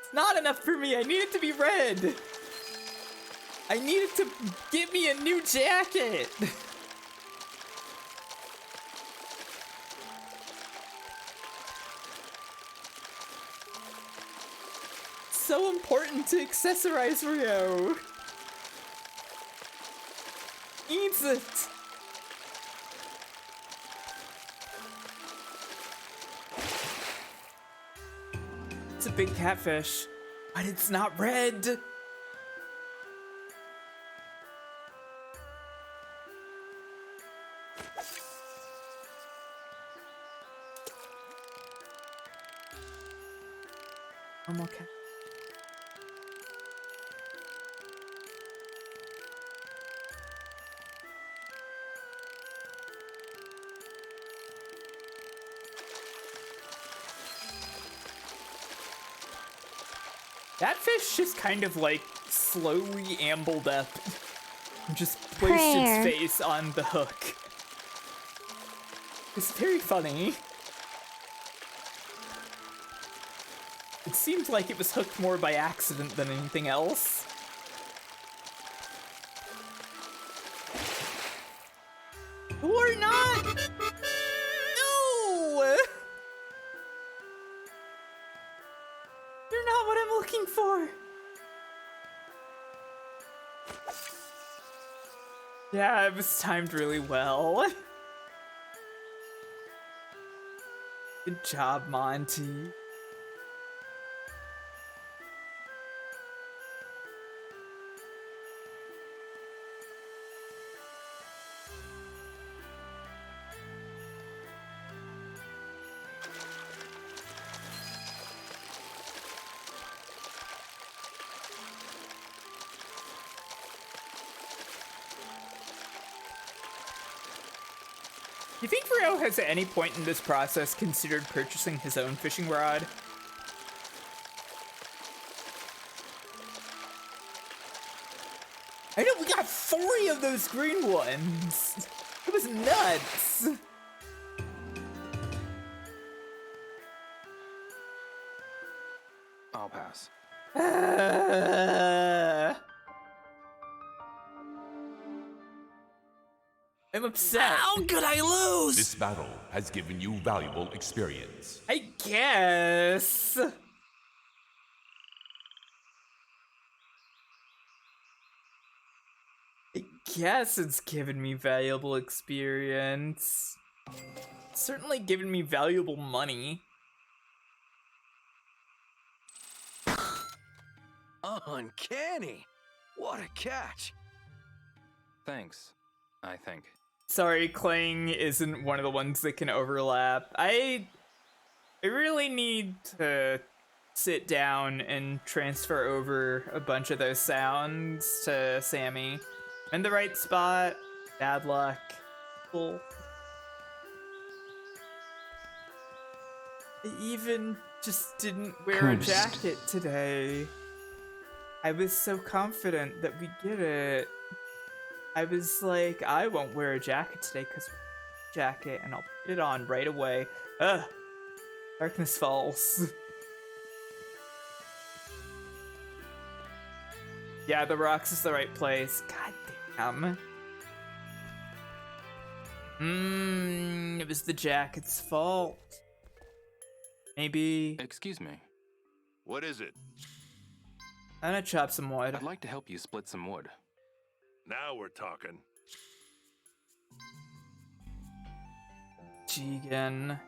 It's not enough for me. I need it to be red. I need it to get me a new jacket. So important to accessorize Rio. Needs it. It's a big catfish, but it's not red. I'm okay. That fish just kind of like slowly ambled up and just placed its face on the hook. It's very funny. It seemed like it was hooked more by accident than anything else. Or not! No! You're not what I'm looking for. Yeah, it was timed really well. Good job, Monty. Do you think Rio has at any point in this process considered purchasing his own fishing rod? I know, we got 40 of those green ones! It was nuts! I'll pass. I'm upset. How could I lose? This battle has given you valuable experience. I guess. I guess it's given me valuable experience. It's certainly given me valuable money. Uncanny! What a catch! Thanks, I think. Sorry, Clang isn't one of the ones that can overlap. I really need to sit down and transfer over a bunch of those sounds to Sammy. In the right spot. Bad luck. Cool. I even just didn't wear a Cursed. jacket today. I was so confident that we'd get it. I was like, I won't wear a jacket today because jacket, and I'll put it on right away. Ugh. Darkness Falls. Yeah, the rocks is the right place. God damn. It was the jacket's fault. Maybe. Excuse me. What is it? I'm gonna chop some wood. I'd like to help you split some wood. Now we're talking. Jigen.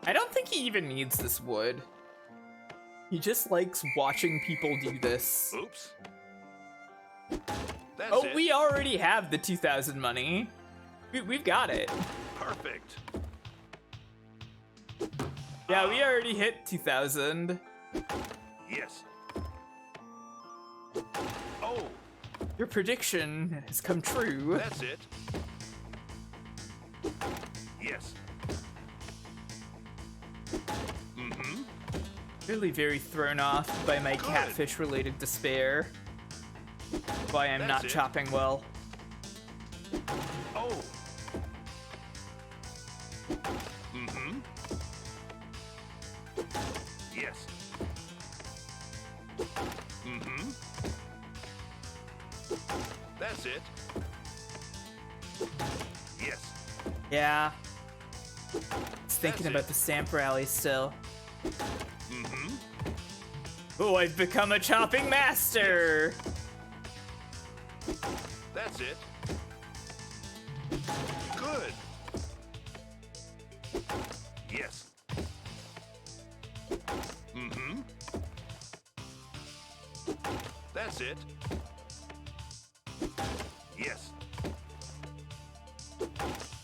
I don't think he even needs this wood. He just likes watching people do this. Oops. That's oh, it. we already have the 2,000 money. We've got it. Perfect. Yeah, we already hit 2,000. Yes. Oh. Your prediction has come true. That's it. Yes. Mm-hmm. Really very thrown off by my catfish-related despair. Why I'm not chopping well. Oh. Mm-hmm. Yes. Mm-hmm. That's it. Yes. Yeah. It's thinking about the stamp rally still. Mm-hmm. Oh, I've become a chopping master! That's it. Good. Yes. Mm-hmm. That's it. Yes.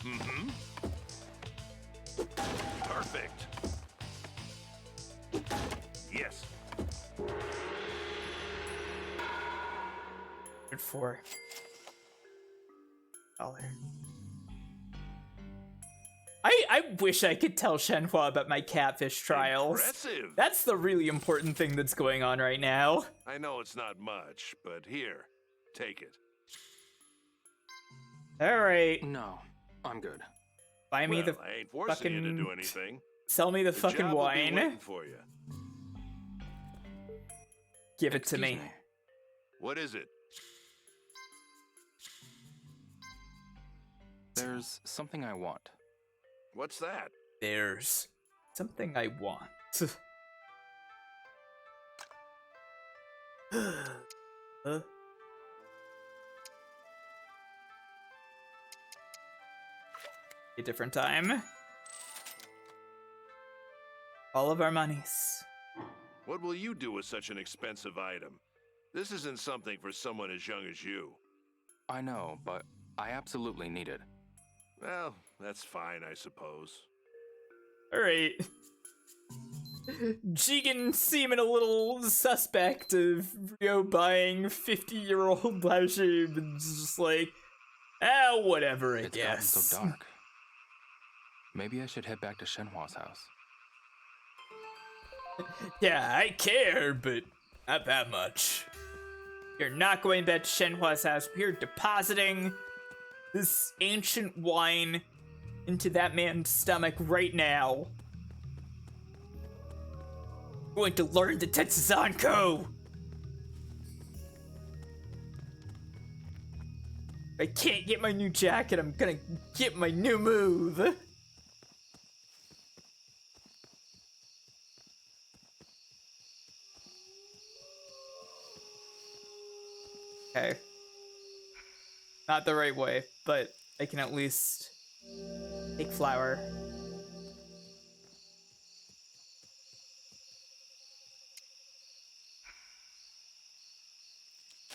Mm-hmm. Perfect. Yes. $4. I wish I could tell Shenhua about my catfish trials. Impressive. That's the really important thing that's going on right now. I know it's not much, but here, take it. Alright. No, I'm good. Buy me the I ain't forcing fucking... you to do anything. Sell me the fucking job will be wine. waiting for you. Give it to me. What is it? There's something I want. What's that? There's something I want. Huh? A different time. All of our monies. What will you do with such an expensive item? This isn't something for someone as young as you. I know, but I absolutely need it. Well, that's fine, I suppose. Alright. Jigen seeming a little suspect of Rio buying 50-year-old Baishib and just like, whatever, I It's guess. gotten so dark. Maybe I should head back to Shenhua's house. Yeah, I care, but not that much. You're not going back to Shenhua's house. We're depositing this ancient wine into that man's stomach right now. I'm going to learn the Tetsuzanko! If I can't get my new jacket, I'm gonna get my new move. Okay. Not the right way, but I can at least take flour.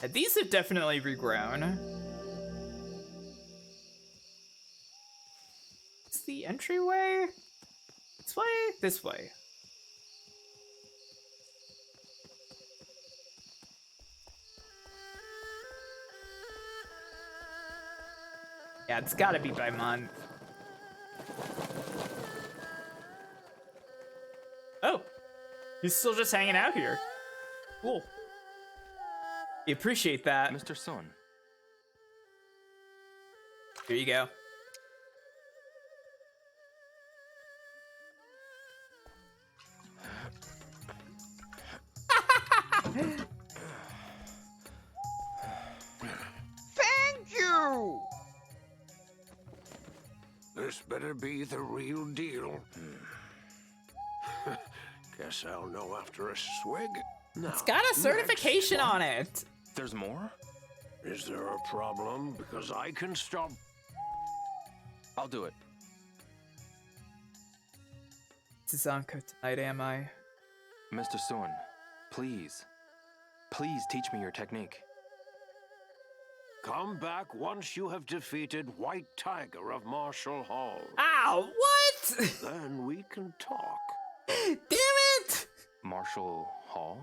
Yeah, these have definitely regrown. Is the entryway? This way? This way. Yeah, it's gotta be by month. Oh, he's still just hanging out here. Cool. We appreciate that. Mr. Sun. Here you go. Thank you! This better be the real deal. Guess I'll know after a swig. Now, It's got a certification next. on it. There's more? Is there a problem? Because I can stop. I'll do it. Tizanko tonight, am I? Mr. Sun, please. Please teach me your technique. Come back once you have defeated White Tiger of Marshall Hall. Ow, what? Then we can talk. Damn it! Marshall Hall?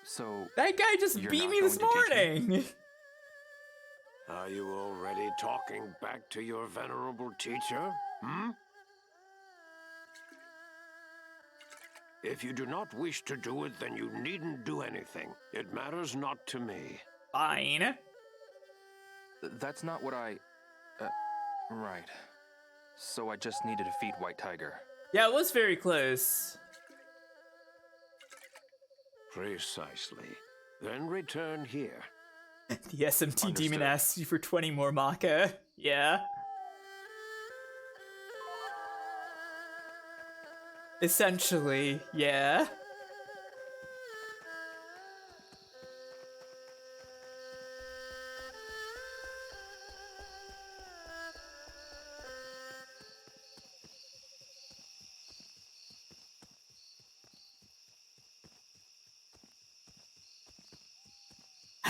So... That guy just you're beat not me this going to teach morning. Are you already talking back to your venerable teacher? Hmm? If you do not wish to do it, then you needn't do anything. It matters not to me. Fine. That's not what I... right. So I just need to defeat White Tiger. Yeah, it was very close. Precisely. Then return here. The SMT demon Understood. asks you for 20 more Maka. Yeah. Essentially, yeah.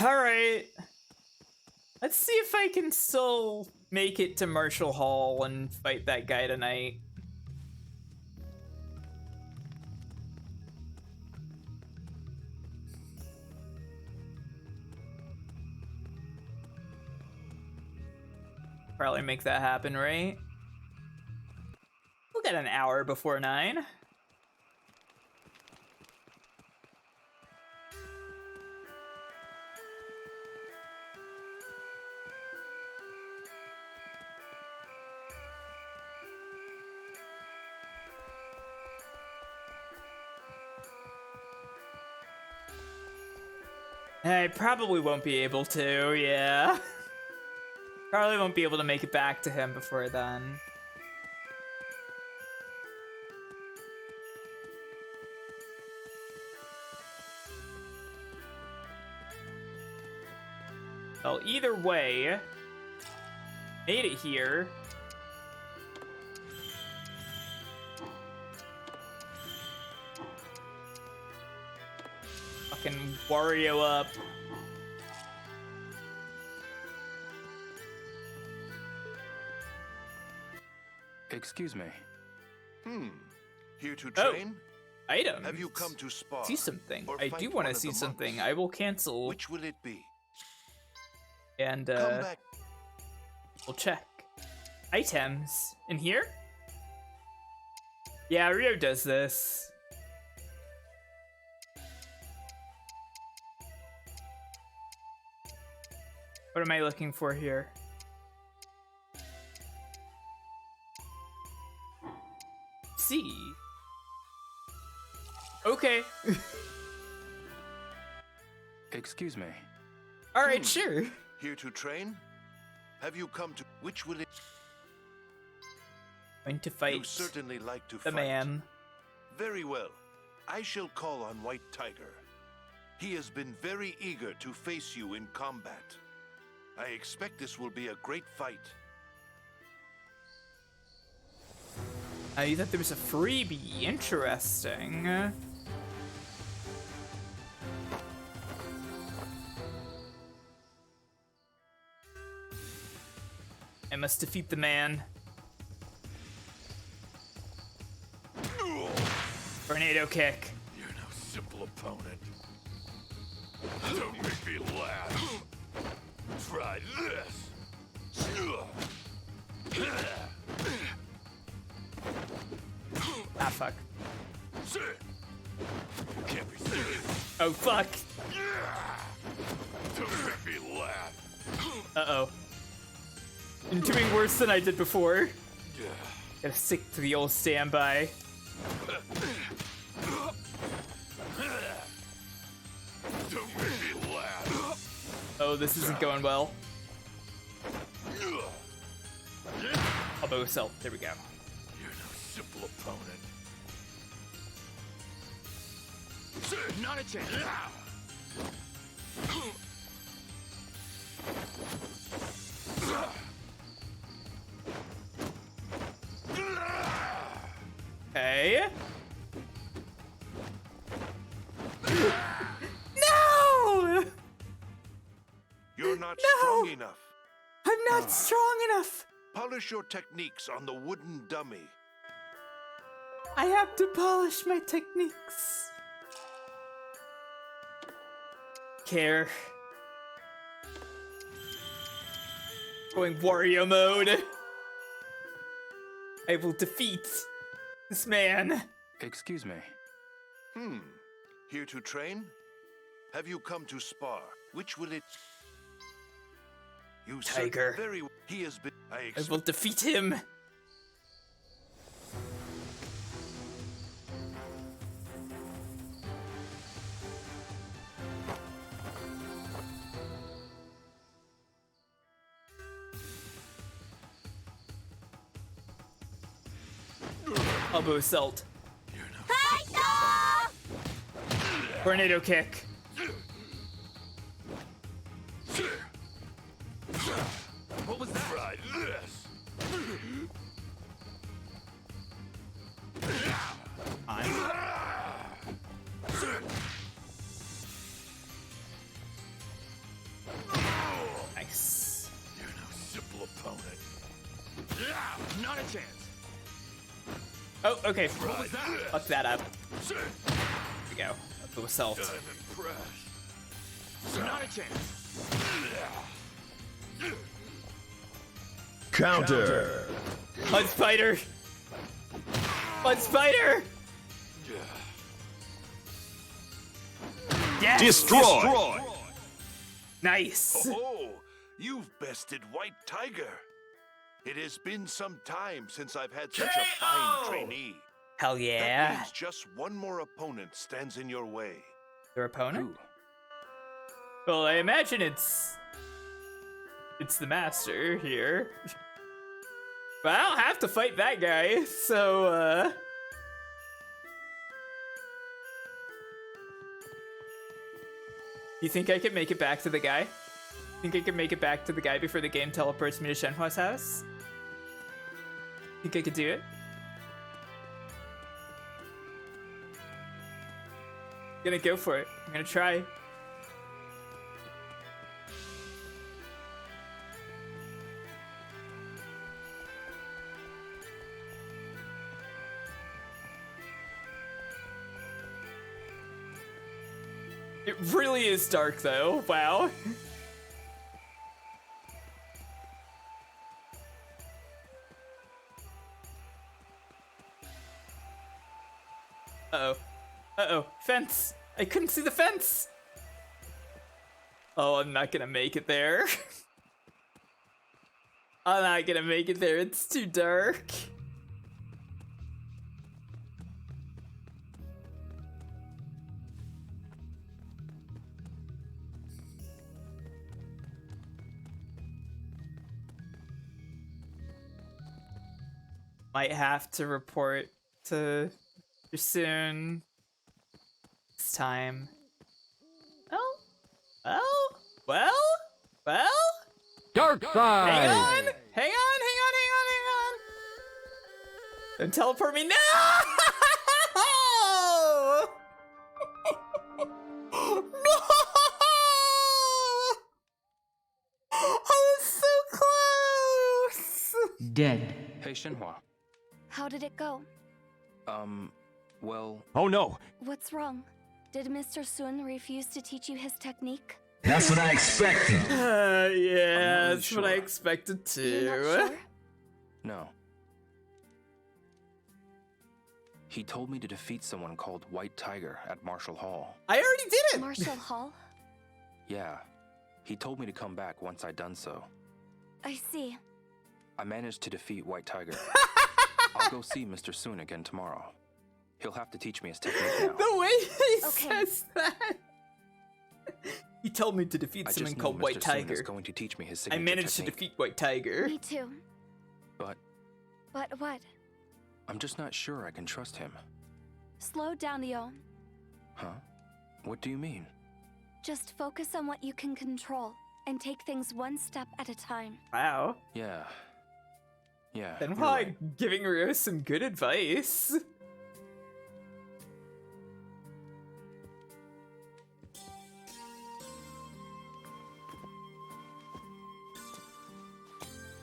Alright. Let's see if I can still make it to Marshall Hall and fight that guy tonight. Probably make that happen, right? We'll get an hour before 9. I probably won't be able to, yeah. Probably won't be able to make it back to him before then. Well, either way, made it here. Fucking Wario up. Excuse me. Here to train? Items. Have you come to spar? See something. or I fight do one want to of see the something. monks? I will cancel. Which will it be? And Come back. we'll check. Items. In here? Yeah, Rio does this. What am I looking for here? C. Okay. Excuse me. Alright, sure. Here to train? Have you come to... Which will it... Going to fight You certainly like to the fight. man. Very well. I shall call on White Tiger. He has been very eager to face you in combat. I expect this will be a great fight. You thought there was a freebie. Interesting. I must defeat the man. Tornado kick. You're no simple opponent. Don't make me laugh. Try this. Ah, fuck. Can't be serious. Oh, fuck. Don't make me laugh. Uh-oh. I'm doing worse than I did before. Gotta stick to the old standby. Don't make me laugh. Oh, this isn't going well. Elbow cell. There we go. You're no simple opponent. Not a chance. Okay. No! You're not strong enough. I'm not strong enough. Polish your techniques on the wooden dummy. I have to polish my techniques. Care. Going Wario mode. I will defeat this man. Excuse me. Here to train? Have you come to spar? Which will it... You said Tiger. very... He has been... I will defeat him. Elbow assault. Tornado kick. What was that? Try this. Nice. You're no simple opponent. Not a chance. Oh, okay. What was that? Fuck that up. There we go. Elbow assault. I'm impressed. Not a chance. Counter. Mud spider. Mud spider. Yes. Destroy. Nice. Oh, you've bested White Tiger. It has been some time since I've had such a fine trainee. Hell That yeah. means just one more opponent stands in your way. Your opponent? Ooh. Well, I imagine it's the master here. But I don't have to fight that guy, so You think I could make it back to the guy? Think I could make it back to the guy before the game teleports me to Shenhua's house? Think I could do it? Gonna go for it. I'm gonna try. It really is dark though. Wow. Uh-oh. Uh-oh. Fence! I couldn't see the fence! Oh, I'm not gonna make it there. I'm not gonna make it there. It's too dark. Might have to report to you soon. It's time. Well? Dark side! Hang on! Don't teleport me. No! No! I was so close! Dead. Hey, Shenhua. How did it go? Well... Oh no! What's wrong? Did Mr. Sun refuse to teach you his technique? That's what I expected. Yeah, really that's what I sure. expected You're not too. sure? No. He told me to defeat someone called White Tiger at Marshall Hall. I already did it! Marshall Hall? Yeah. He told me to come back once I'd done so. I see. I managed to defeat White Tiger. I'll go see Mr. Sun again tomorrow. He'll have to teach me his technique now. The way he Okay. says that. He told me to defeat I someone just know called Mr. White Sun Tiger. is going to teach me his I signature managed technique. to defeat White Tiger. Me too. But But what? I'm just not sure I can trust him. Slow down, Leo. Huh? What do you mean? Just focus on what you can control and take things one step at a time. Wow. Yeah. Yeah. Then you're why right. giving Rio some good advice?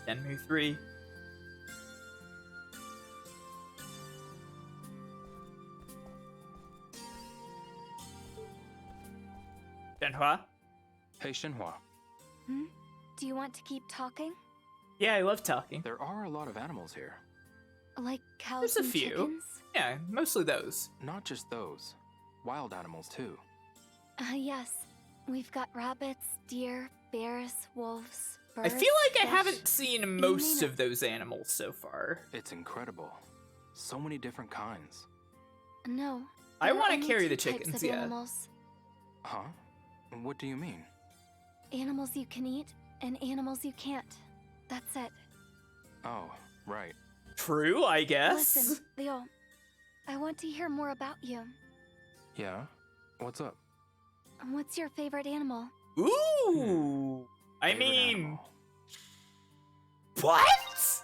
Shenmue 3. Shenhua? Hey, Shenhua. Hmm? Do you want to keep talking? Yeah, I love talking. There are a lot of animals here. Like cows There's a and few. chickens? Yeah, mostly those. Not just those. Wild animals, too. Yes. We've got rabbits, deer, bears, wolves, birds. I feel like I fish. haven't seen most of those animals so far. It's incredible. So many different kinds. No. I there are want to only carry two the types chickens, of yeah. Animals. Huh? What do you mean? Animals you can eat and animals you can't. That's it. Oh, right. True, I guess. Listen, Leo. I want to hear more about you. Yeah? What's up? What's your favorite animal? Ooh! I Favorite mean... animal. What?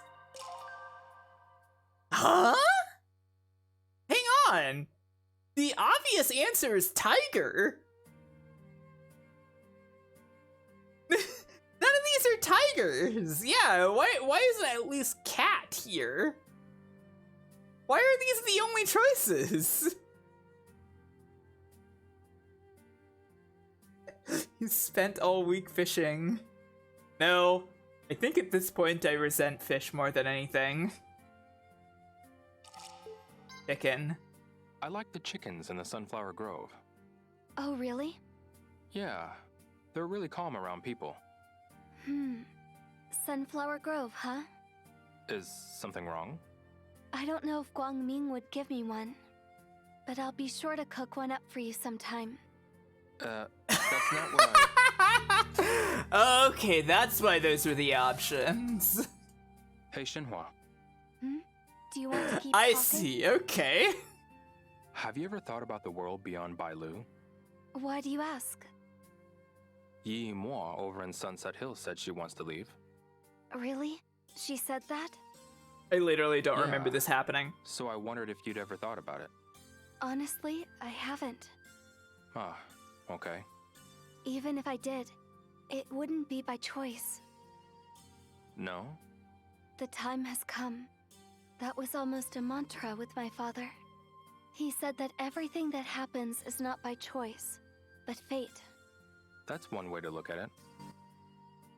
Huh? Hang on. The obvious answer is tiger. None of these are tigers. Yeah, why isn't at least cat here? Why are these the only choices? You spent all week fishing. No, I think at this point I resent fish more than anything. Chicken. I like the chickens in the Sunflower Grove. Oh, really? Yeah. They're really calm around people. Sunflower Grove, huh? Is something wrong? I don't know if Guangming would give me one. But I'll be sure to cook one up for you sometime. That's not what I... Okay, that's why those were the options. Hey, Shenhua. Do you want to keep I talking? see, okay. Have you ever thought about the world beyond Bailu? Why do you ask? Yi Mo over in Sunset Hills said she wants to leave. Really? She said that? I literally don't Yeah. remember this happening. So I wondered if you'd ever thought about it. Honestly, I haven't. Ah, okay. Even if I did, it wouldn't be by choice. No? The time has come. That was almost a mantra with my father. He said that everything that happens is not by choice, but fate. That's one way to look at it.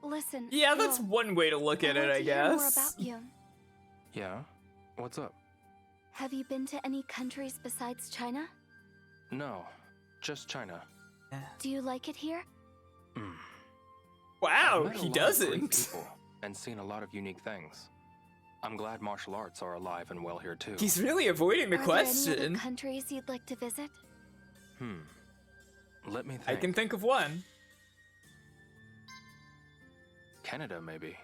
Listen. Yeah, that's Leo, one way to look at it, want I to hear more guess. about you. Yeah? What's up? Have you been to any countries besides China? No, just China. Do you like it here? Wow, I've met a he lot of great doesn't. people and seen a lot of unique things. I'm glad martial arts are alive and well here too. He's really avoiding the Are there any question. other countries you'd like to visit? Let me think. I can think of one. Canada, maybe.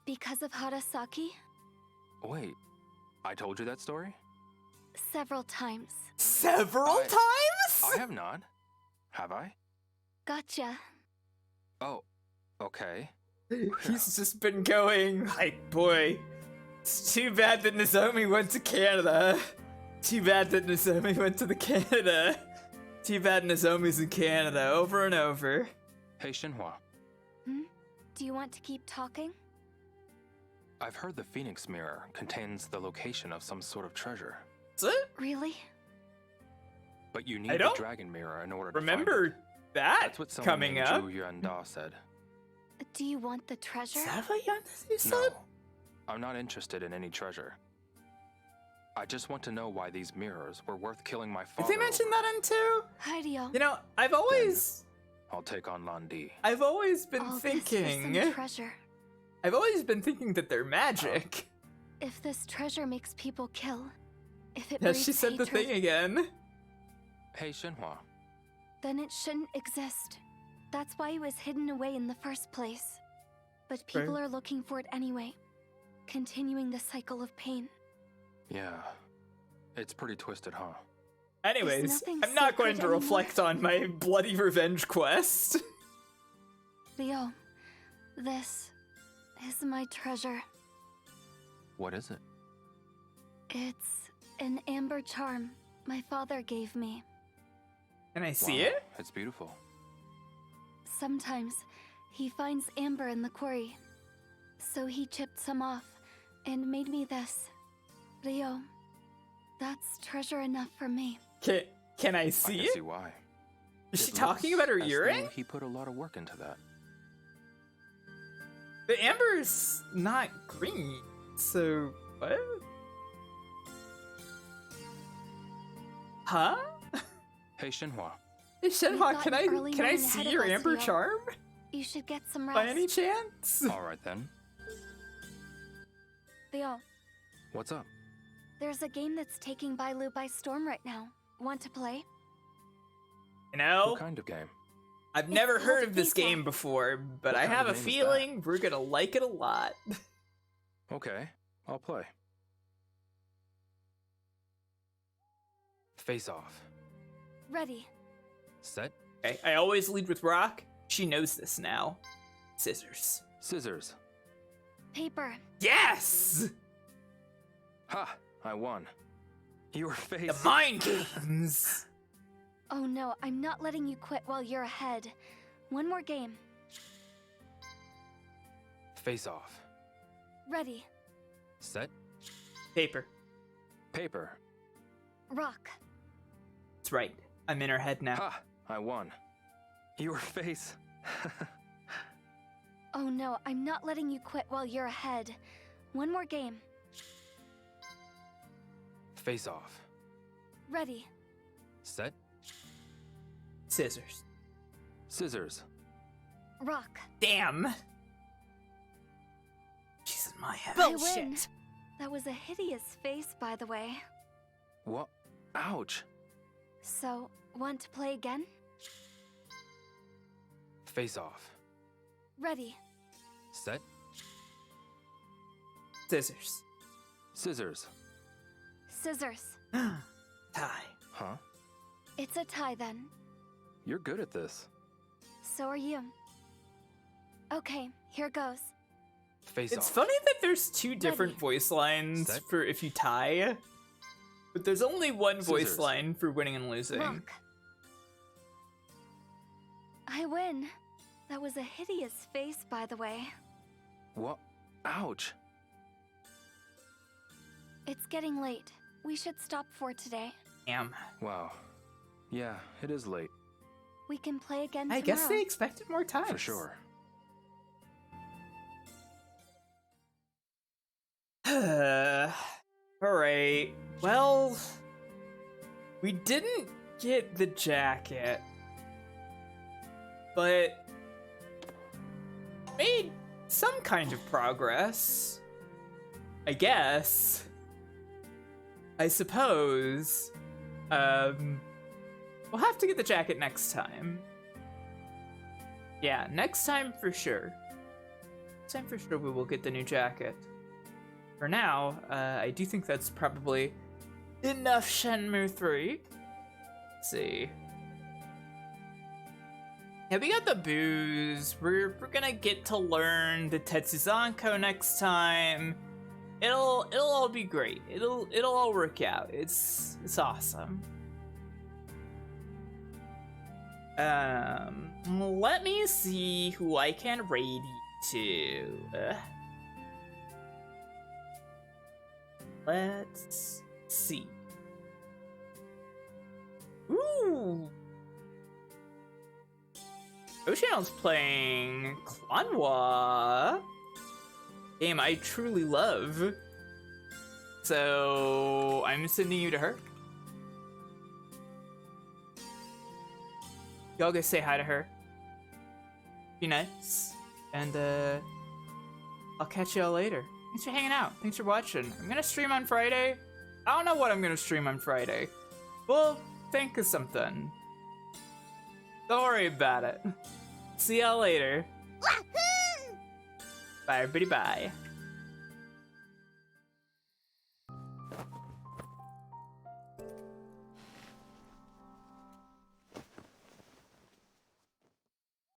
Because of Harasaki? Wait, I told you that story? Several times. Several times? I have not. Have I? Gotcha. Oh, okay. He's just been going like, boy, it's too bad that Nozomi went to Canada. Too bad that Nozomi went to the Canada. Too bad Nozomi's in Canada, over and over. Hey, Shenhua. Do you want to keep talking? I've heard the Phoenix Mirror contains the location of some sort of treasure. Is it? Really? But you I need the don't dragon mirror in order to remember find it. that That's what someone coming named up. Zhu Yuanda said. Do you want the treasure? Is that what you said? No, I'm not interested in any treasure. I just want to know why these mirrors were worth killing my father. Did they mention that in 2? Hideo. You know, I've always I'll take on Landi. been All this for thinking. some treasure. I've always been thinking that they're magic. If this treasure makes people kill, if it Yeah, breeds she said hatred, the thing again. Hey, Shenhua. then it shouldn't exist. That's why it was hidden away in the first place. But people Right. are looking for it anyway, continuing the cycle of pain. Yeah. It's pretty twisted, huh? Anyways, nothing I'm not going sacred to reflect on my bloody revenge quest. Leo, this is my treasure. What is it? It's an amber charm my father gave me. Can I see Wow, it? It's beautiful. Sometimes he finds amber in the quarry, so he chipped some off and made me this. Leo, that's treasure enough for me. Can I I see can it? see why. Is she It talking looks about her as earring? though He put a lot of work into that. The amber's not green, so what? Huh? Hey, Shenhua. Hey, Shenhua, We've can gotten early I morning see ahead of your us, amber Leo. charm You should get some rest. by any chance? All right then. Leo, What's up? there's a game that's taking Bailu by storm right now. Want to play? You know, What kind of game? I've never called heard of this Face-Off. game before, but What I kind have of a game is that? feeling we're gonna like it a lot. Okay, I'll play. Face off. Ready. Set. Okay, I always lead with rock. She knows this now. Scissors. Scissors. Paper. Yes! Ha! I won. Your face. The mind games! Oh no, I'm not letting you quit while you're ahead. One more game. Face off. Ready. Set. Paper. Paper. Rock. That's right. I'm in her head now. Ha! I won. Your face. Oh no, I'm not letting you quit while you're ahead. One more game. Face off. Ready. Set. Scissors. Scissors. Rock. Damn! She's in my head. I win. That was a hideous face, by the way. What? Ouch. So, want to play again? Face off. Ready. Set. Scissors. Scissors. Scissors. Tie. Huh? It's a tie then. You're good at this. So are you. Okay, here goes. Face It's off. funny that there's two different Ready. voice lines Set. for if you tie, but there's only one voice Scissors. line for winning and losing. Rock. I win. That was a hideous face, by the way. What? Ouch. It's getting late. We should stop for today. Damn. Wow. Yeah, it is late. We can play again I tomorrow. guess they expected more time. For sure. Alright. Well, we didn't get the jacket, but made some kind of progress. I guess. I suppose. We'll have to get the jacket next time. Yeah, next time for sure. Next time for sure we will get the new jacket. For now, I do think that's probably enough Shenmue 3. Let's see. Yeah, we got the booze. We're gonna get to learn the Tetsuzanko next time. It'll all be great. It'll all work out. It's awesome. Let me see who I can raid to. Let's see. Ooh, Ooh. Oceano's playing Clanwa. Game I truly love. So I'm sending you to her. Y'all go say hi to her. Be nice. And I'll catch y'all later. Thanks for hanging out. Thanks for watching. I'm gonna stream on Friday. I don't know what I'm gonna stream on Friday. We'll think of something. Don't worry about it. See y'all later. Bye, everybody. Bye.